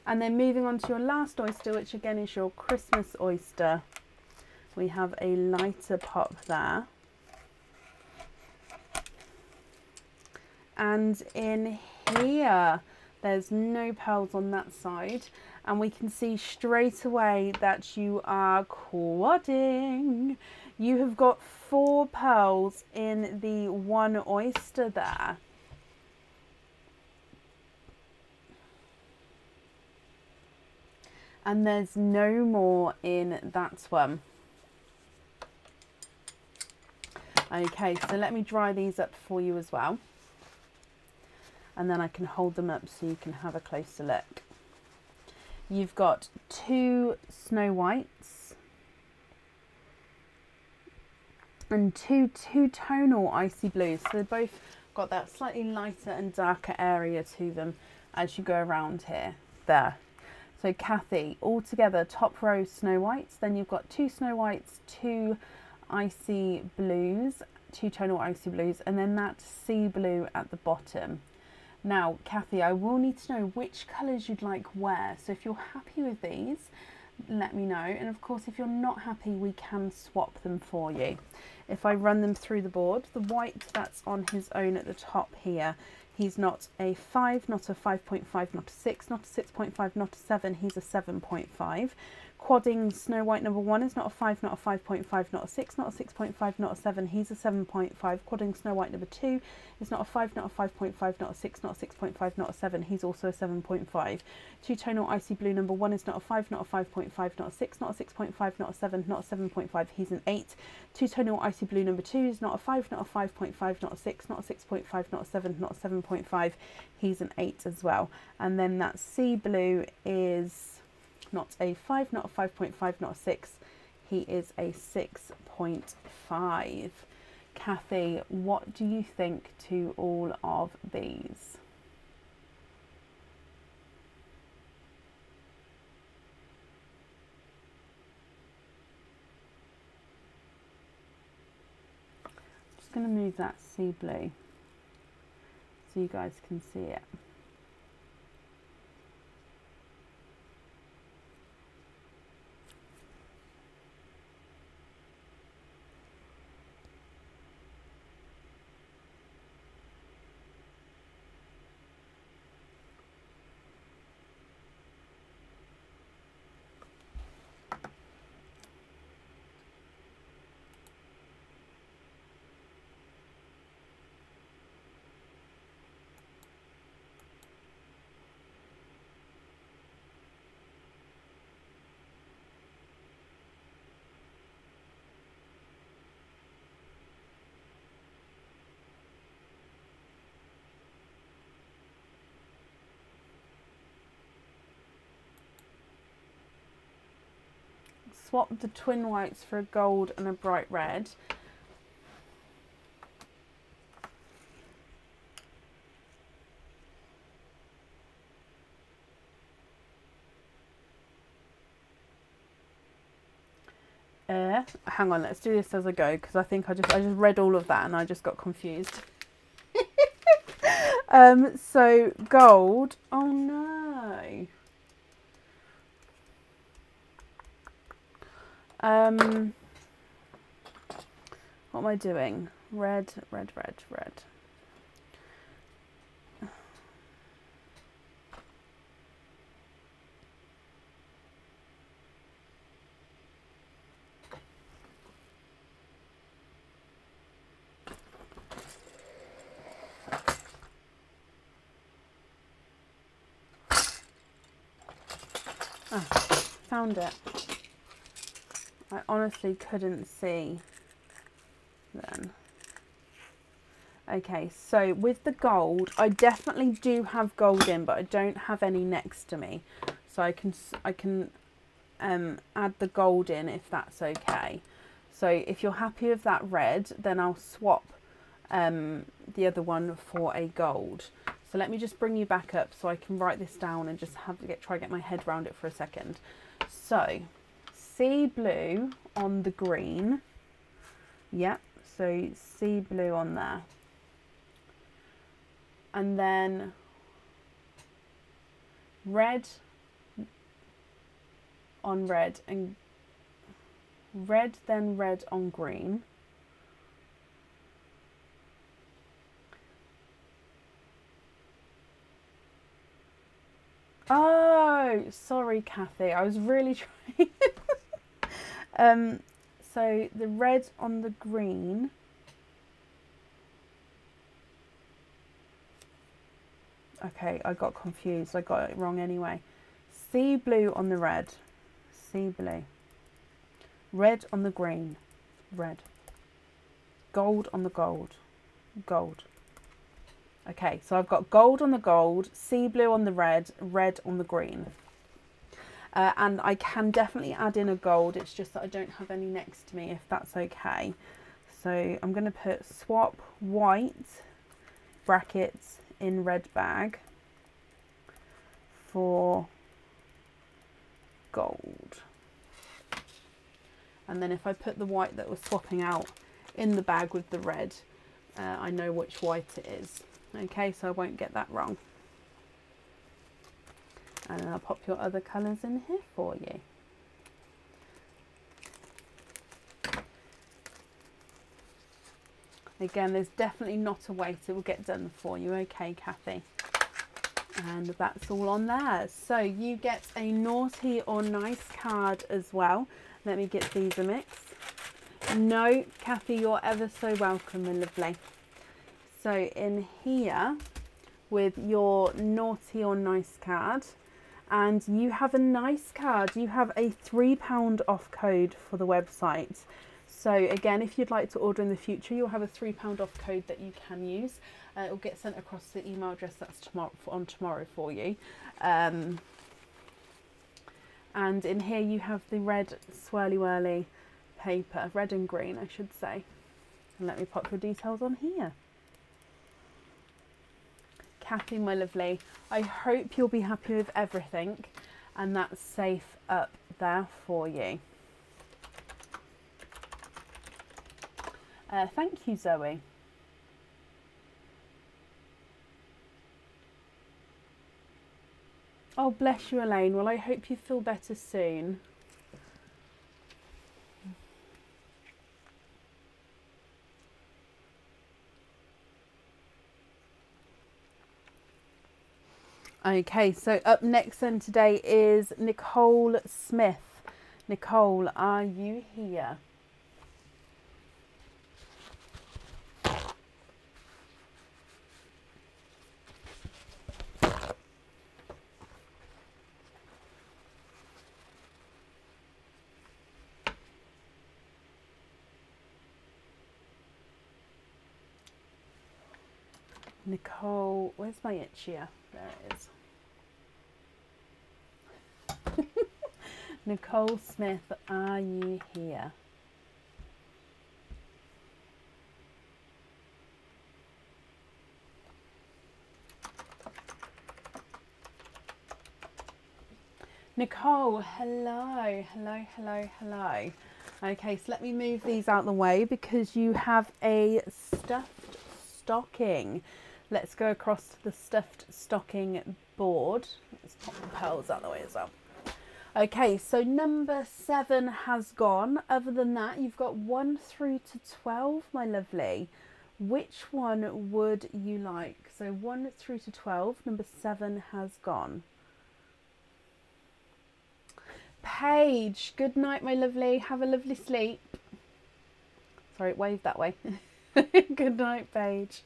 And then moving on to your last oyster, which again is your Christmas oyster. We have a lighter pop there. And in here, there's no pearls on that side, and we can see straight away that you are quadding. You have got 4 pearls in the 1 oyster there. And there's no more in that one. Okay, so let me dry these up for you as well. And then I can hold them up so you can have a closer look. You've got 2 Snow Whites and two tonal icy blues. So they've both got that slightly lighter and darker area to them as you go around here. There. So Kathy, all together, top row Snow Whites. Then you've got 2 Snow Whites, 2 icy blues, 2 tonal icy blues, and then that sea blue at the bottom. Now, Kathy, I will need to know which colours you'd like where. So if you're happy with these, let me know. And of course, if you're not happy, we can swap them for you. If I run them through the board, the white that's on his own at the top here, he's not a 5, not a 5.5, not a 6, not a 6.5, not a 7, he's a 7.5. Quadding Snow White number 1 is not a 5, not a 5.5, not a 6, not a 6.5, not a 7, he's a 7.5. Quadding Snow White number 2 is not a 5, not a 5.5, not a 6, not a 6.5, not a 7, he's also a 7.5. Two Tonal Icy Blue number 1 is not a 5, not a 5.5, not a 6, not a 6.5, not a 7, not a 7.5, he's an 8. Two Tonal Icy Blue number 2 is not a 5, not a 5.5, not a 6, not a 6.5, not a 7, not a 7.5, he's an 8 as well. And then that Sea Blue is not a 5, not a 5.5, not a 6, he is a 6.5. Kathy, what do you think to all of these? Just going to move that sea blue so you guys can see it. Swap the twin whites for a gold and a bright red. Hang on, let's do this as I go, because I think I just read all of that and I just got confused. So gold. Oh no. What am I doing? Red, red, red, red. Oh, found it. I honestly couldn't see then. Okay, so with the gold, I definitely do have gold in, but I don't have any next to me. So I can add the gold in if that's okay. So if you're happy with that red, then I'll swap the other one for a gold. So let me just bring you back up so I can write this down and just try to get my head around it for a second. So sea blue on the green. Yep, so sea blue on there. And then red on red, and red, then red on green. Oh, sorry, Kathy. I was really trying. So the red on the green. Okay, I got confused. I got it wrong anyway. Sea blue on the red. Sea blue. Red on the green. Red. Gold on the gold. Gold. Okay, so I've got gold on the gold, sea blue on the red, red on the green. And I can definitely add in a gold, it's just that I don't have any next to me, if that's okay. So I'm going to put swap white brackets in red bag for gold. And then if I put the white that was swapping out in the bag with the red, I know which white it is. Okay, so I won't get that wrong. And then I'll pop your other colours in here for you. Again, there's definitely not a wait, it will get done for you. Okay, Kathy. And that's all on there. So you get a naughty or nice card as well. Let me get these a mix. No, Kathy, you're ever so welcome, my lovely. So in here with your naughty or nice card, and you have a nice card, you have a £3 off code for the website. So again, if you'd like to order in the future, you'll have a £3 off code that you can use. It will get sent across the email address that's tomorrow for you. And in here you have the red swirly whirly paper, red and green I should say. And let me pop your details on here. Kathy, my lovely, I hope you'll be happy with everything and that's safe up there for you. Thank you, Zoe. Oh, bless you, Elaine. Well, I hope you feel better soon. Okay, so up next then today is Nicole Smith. Nicole, are you here? Nicole, where's my itch here? There it is. Nicole Smith, are you here? Nicole, hello, hello, hello, hello. Okay, so let me move these out the way because you have a stuffed stocking. Let's go across to the stuffed stocking board. Let's pop the pearls out the way as well. Okay, so number 7 has gone. Other than that, you've got 1 through to 12, my lovely. Which one would you like? So 1 through to 12, number 7 has gone. Paige, good night, my lovely. Have a lovely sleep. Sorry, wave that way. Good night, Paige.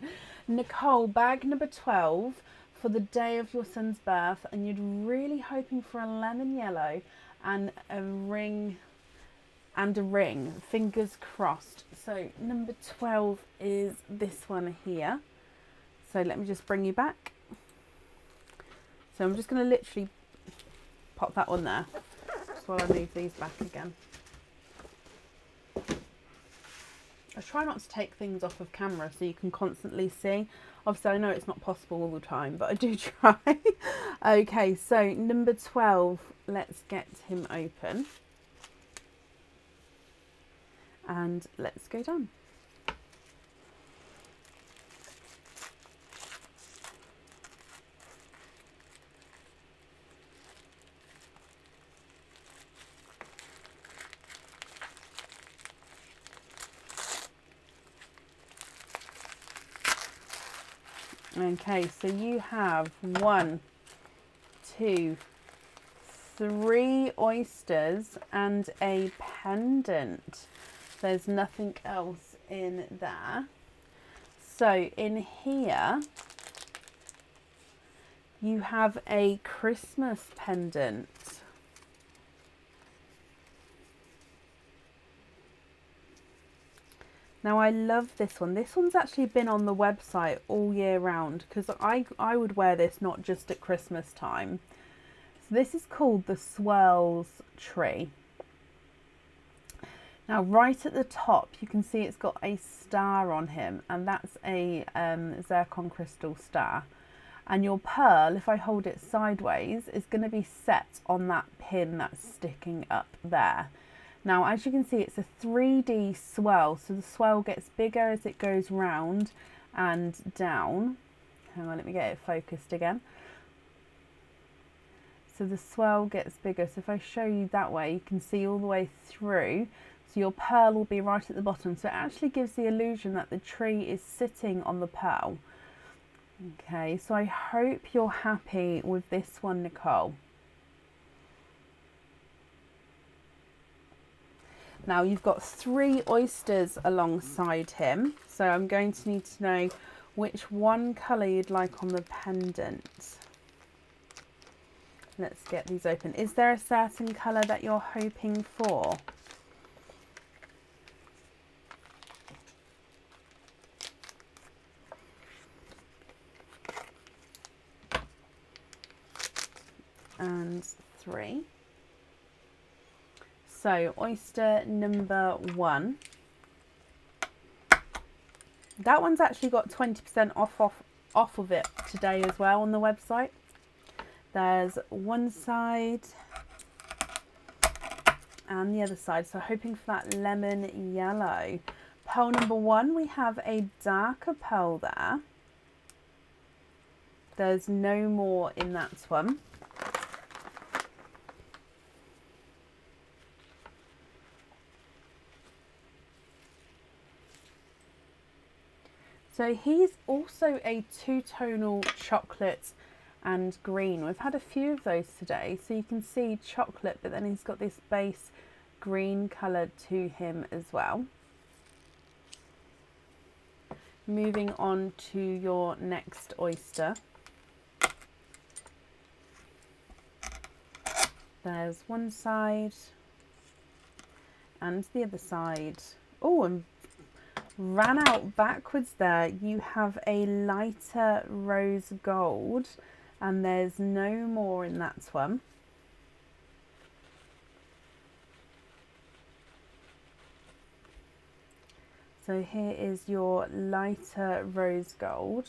Nicole, bag number 12 for the day of your son's birth, and you're really hoping for a lemon yellow and a ring. Fingers crossed. So number 12 is this one here. So let me just bring you back. So I'm just going to literally pop that on there just while I move these back again. I try not to take things off of camera so you can constantly see. Obviously, I know it's not possible all the time, but I do try. Okay, so number 12, let's get him open. And let's go down. Okay, so you have 1, 2, 3 oysters and a pendant. There's nothing else in there. So in here, you have a Christmas pendant. Now I love this one. This one's actually been on the website all year round because I would wear this not just at Christmas time. So this is called the Swirls Tree. Now right at the top you can see it's got a star on him, and that's a zircon crystal star. And your pearl, if I hold it sideways, is going to be set on that pin that's sticking up there. Now, as you can see, it's a 3D swirl, so the swirl gets bigger as it goes round and down. Hang on, let me get it focused again. So the swirl gets bigger. So if I show you that way, you can see all the way through. So your pearl will be right at the bottom. So it actually gives the illusion that the tree is sitting on the pearl. Okay, so I hope you're happy with this one, Nicole. Now you've got 3 oysters alongside him, so I'm going to need to know which one colour you'd like on the pendant. Let's get these open. Is there a certain colour that you're hoping for? And 3. So oyster number 1. That one's actually got 20% off of it today as well on the website. There's one side and the other side, so hoping for that lemon yellow. Pearl number 1, we have a darker pearl there. There's no more in that one. So he's also a two-tonal chocolate and green. We've had a few of those today, so you can see chocolate, but then he's got this base green colour to him as well. Moving on to your next oyster. There's one side and the other side. Oh, and ran out backwards there. You have a lighter rose gold, and there's no more in that one. So here is your lighter rose gold.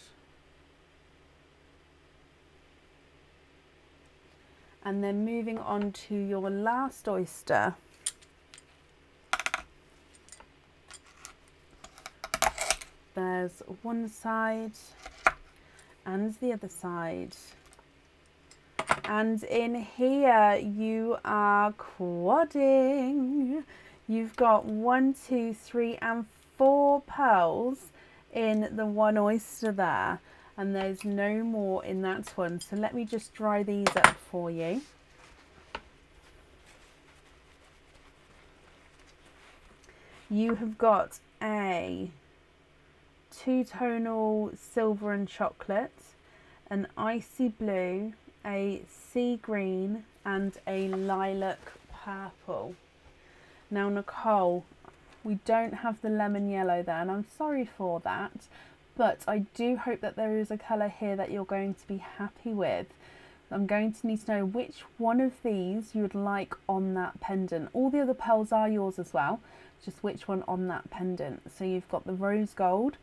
And then moving on to your last oyster. There's one side and the other side. And in here you are quadding. You've got 1, 2, 3 and 4 pearls in the one oyster there. And there's no more in that one. So let me just dry these up for you. You have got a two-tonal silver and chocolate, an icy blue, a sea green and a lilac purple. Now Nicole, we don't have the lemon yellow there, and I'm sorry for that, but I do hope that there is a colour here that you're going to be happy with. I'm going to need to know which one of these you would like on that pendant. All the other pearls are yours as well, just which one on that pendant. So you've got the rose gold.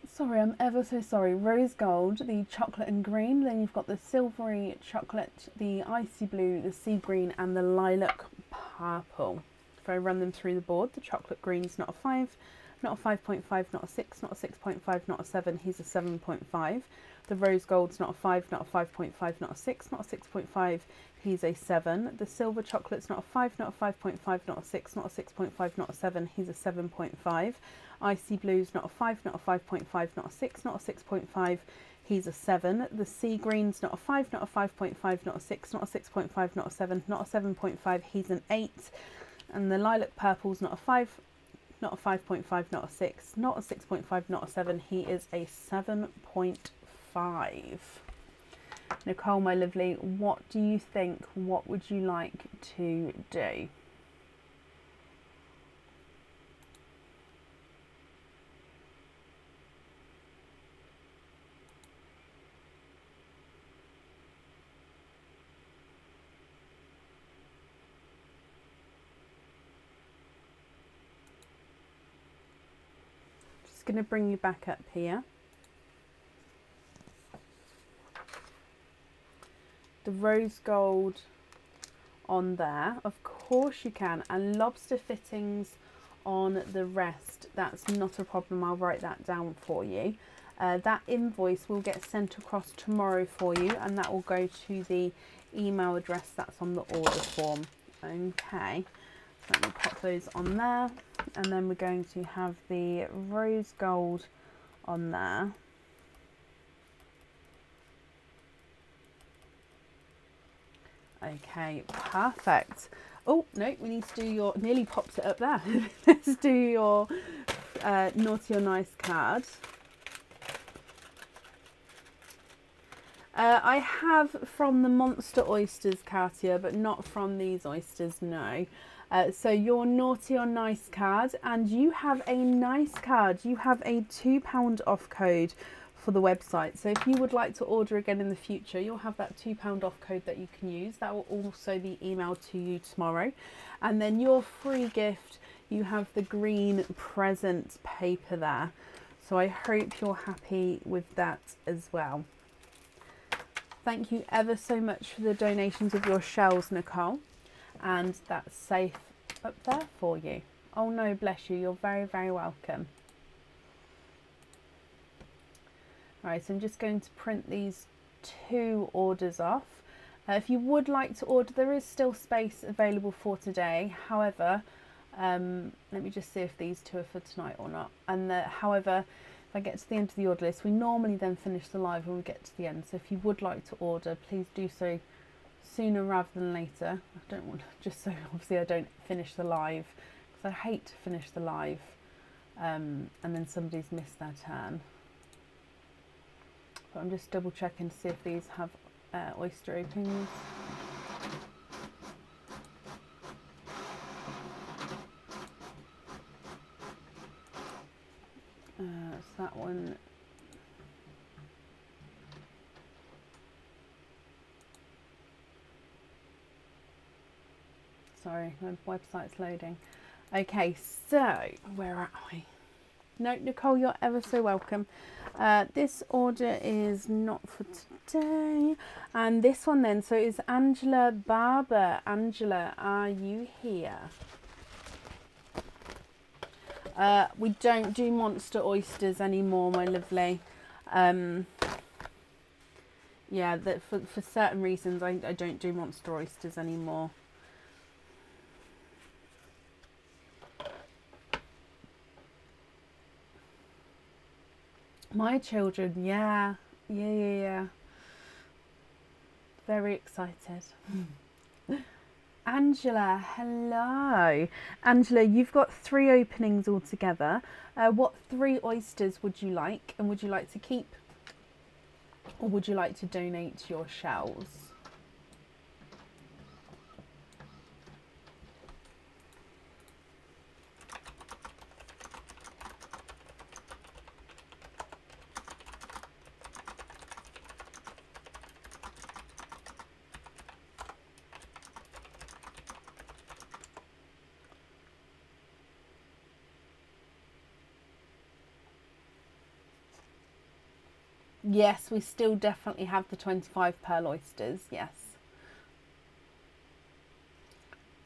Sorry, I'm ever so sorry. Rose gold, the chocolate and green. Then you've got the silvery chocolate, the icy blue, the sea green and the lilac purple. If I run them through the board, the chocolate green's not a 5, not a 5.5, not a 6, not a 6.5, not a 7, he's a 7.5. The rose gold's not a 5, not a 5.5, not a 6, not a 6.5, he's a 7. The silver chocolate's not a 5, not a 5.5, not a 6, not a 6.5, not a 7, he's a 7.5. Icy blue's not a 5, not a 5.5, not a 6, not a 6.5, he's a 7. The sea green's not a 5, not a 5.5, not a 6, not a 6.5, not a 7, not a 7.5, he's an 8. And the lilac purple's not a 5, not a 5.5, not a 6, not a 6.5, not a 7, he is a 7.5. Nicole, my lovely, what do you think? What would you like to do? Just going to bring you back up here. The rose gold on there, of course you can, and lobster fittings on the rest. That's not a problem, I'll write that down for you. That invoice will get sent across tomorrow for you, and that will go to the email address that's on the order form. Okay, so let me pop those on there, and then we're going to have the rose gold on there. Okay, perfect. Oh, no, we need to do your, nearly popped it up there. Let's do your naughty or nice card. I have from the monster oysters, Katia, but not from these oysters, no. So your naughty or nice card, and you have a nice card. You have a £2 off code for the website. So if you would like to order again in the future, you'll have that £2 off code that you can use. That will also be emailed to you tomorrow. And then your free gift, you have the green present paper there. So I hope you're happy with that as well. Thank you ever so much for the donations of your shells, Nicole. And that's safe up there for you. Oh no, bless you. You're very, very welcome. Right, so I'm just going to print these 2 orders off. If you would like to order, there is still space available for today. However, let me just see if these 2 are for tonight or not. And however, if I get to the end of the order list, we normally then finish the live when we get to the end. So if you would like to order, please do so sooner rather than later. I don't want, just so obviously I don't finish the live, because I hate to finish the live and then somebody's missed their turn. But I'm just double checking to see if these have oyster openings. So that one. Sorry, my website's loading. Okay, so where are we? No, Nicole, you're ever so welcome. This order is not for today. And this one then, so it's Angela Barber. Angela, are you here? We don't do monster oysters anymore, my lovely. Yeah, that for certain reasons I don't do monster oysters anymore. My children, yeah. Very excited. Angela, hello. Angela, you've got 3 openings altogether. What 3 oysters would you like? And would you like to keep? Or would you like to donate your shells? Yes, we still definitely have the 25 pearl oysters, yes.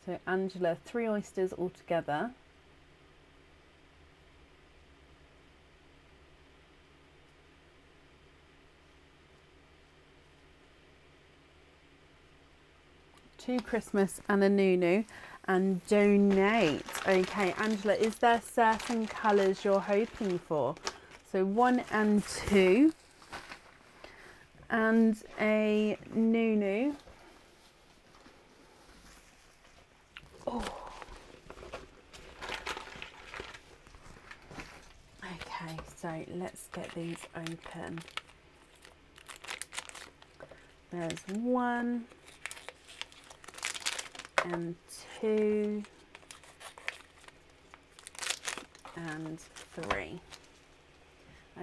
So Angela, 3 oysters altogether. Two Christmas and a Nunu, and donate. Okay, Angela, is there certain colours you're hoping for? So 1 and 2. And a Nunu. Oh. Okay, so let's get these open. There's 1 and 2 and 3.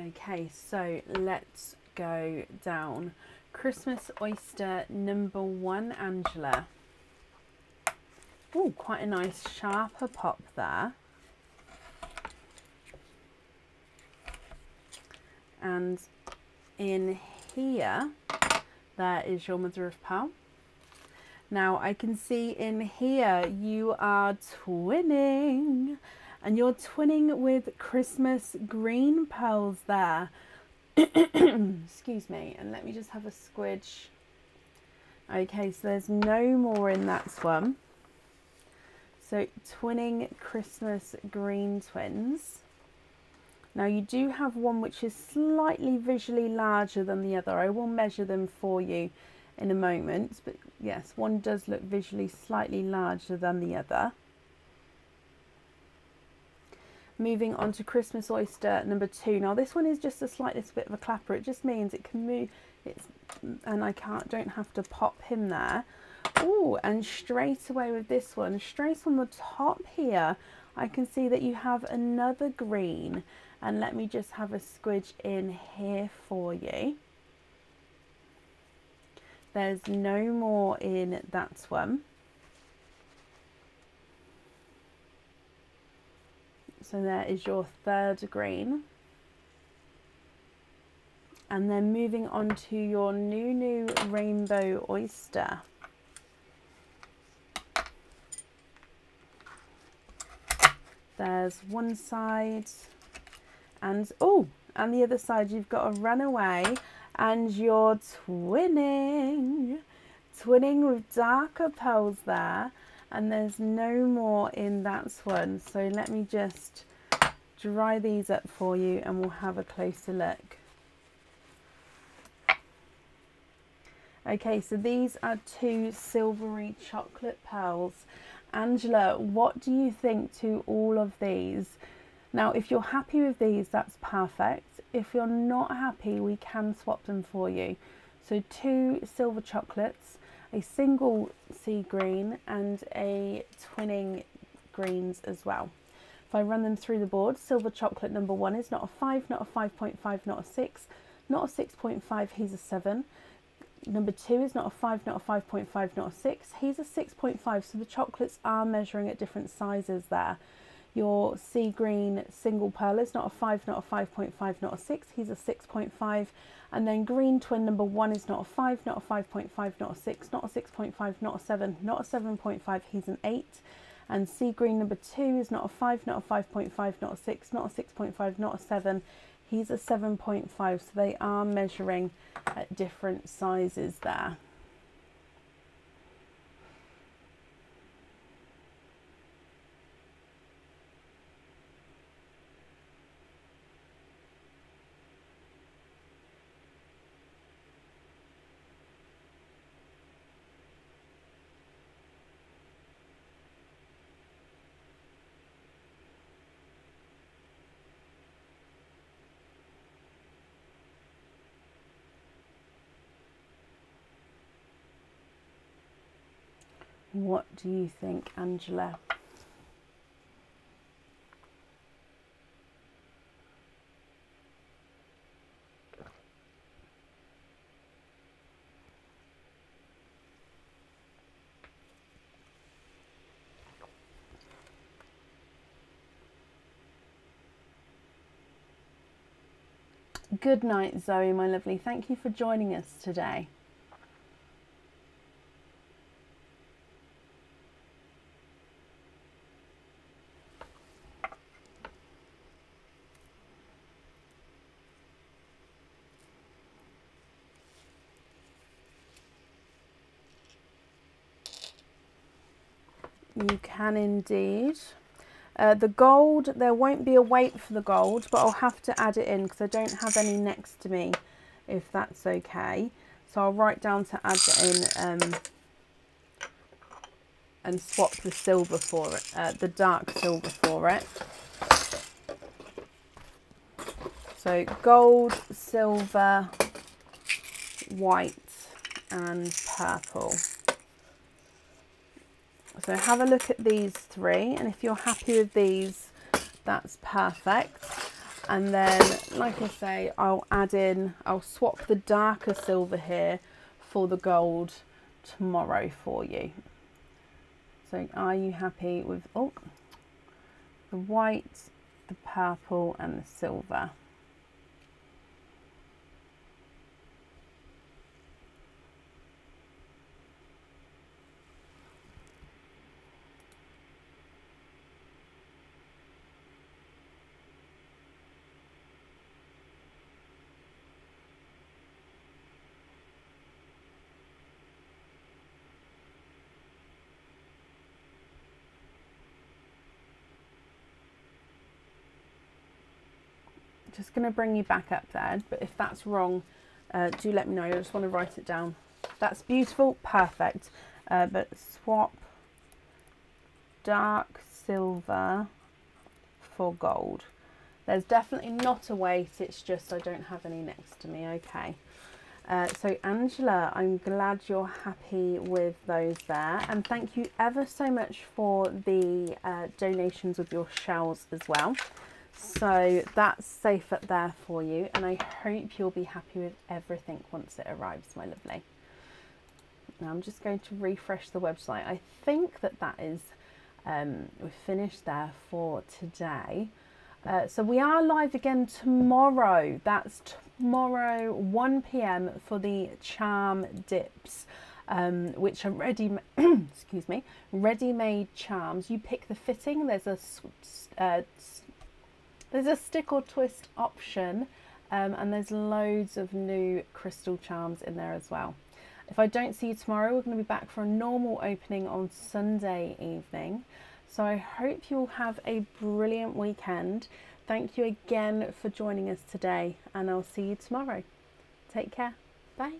Okay, so let's go down. Christmas oyster number 1, Angela. Oh, quite a nice sharper pop there. And in here, there is your mother of pearl. Now I can see in here you are twinning, and you're twinning with Christmas green pearls there. Excuse me, and let me just have a squidge. Okay, so there's no more in that one. So twinning Christmas green twins. Now you do have one which is slightly visually larger than the other. I will measure them for you in a moment, but yes, one does look visually slightly larger than the other. Moving on to Christmas oyster number 2. Now this one is just a slight little bit of a clapper. It just means it can move. And I don't have to pop him there. Oh, and straight away with this one, straight on the top here, I can see that you have another green, and let me just have a squidge in here for you. There's no more in that one. So there is your third green. And then moving on to your new rainbow oyster. There's one side, and oh, and the other side you've got a runaway, and you're twinning with darker pearls there, and there's no more in that one. So let me just dry these up for you and we'll have a closer look. Okay, so these are two silvery chocolate pearls. Angela, what do you think to all of these? Now, if you're happy with these, that's perfect. If you're not happy, we can swap them for you. So two silver chocolates, a single sea green and a twinning greens as well. If I run them through the board, silver chocolate number 1 is not a 5, not a 5.5, not a 6, not a 6.5, he's a 7. Number 2 is not a 5, not a 5.5, not a 6. He's a 6.5, so the chocolates are measuring at different sizes there. Your sea green single pearl is not a 5, not a 5.5, not a 6. He's a 6.5. And then green twin number 1 is not a 5, not a 5.5, not a 6, not a 6.5, not a 7, not a 7.5. He's an 8. And sea green number 2 is not a 5, not a 5.5, not a 6, not a 6.5, not a 7. He's a 7.5, so they are measuring at different sizes there. What do you think, Angela? Good night, Zoe, my lovely. Thank you for joining us today. You can indeed. The gold, there won't be a weight for the gold, but I'll have to add it in because I don't have any next to me, if that's okay. So I'll write down to add it in and swap the silver for it, the dark silver for it. So gold, silver, white and purple. So have a look at these three, and if you're happy with these, that's perfect. And then, like I say, I'll swap the darker silver here for the gold tomorrow for you. So are you happy with the white, the purple and the silver? Just going to bring you back up there, but if that's wrong, do let me know. I just want to write it down. That's beautiful, perfect. But swap dark silver for gold. There's definitely not a weight, it's just I don't have any next to me. Okay. So Angela, I'm glad you're happy with those there, and thank you ever so much for the donations with your shells as well. So that's safe up there for you, and I hope you'll be happy with everything once it arrives, my lovely. Now I'm just going to refresh the website. I think that is we're finished there for today. So we are live again tomorrow. That's tomorrow 1 p.m. for the charm dips, which are excuse me, ready-made charms. You pick the fitting. There's a stick or twist option, and there's loads of new crystal charms in there as well. If I don't see you tomorrow, we're going to be back for a normal opening on Sunday evening. So I hope you'll have a brilliant weekend. Thank you again for joining us today, and I'll see you tomorrow. Take care. Bye.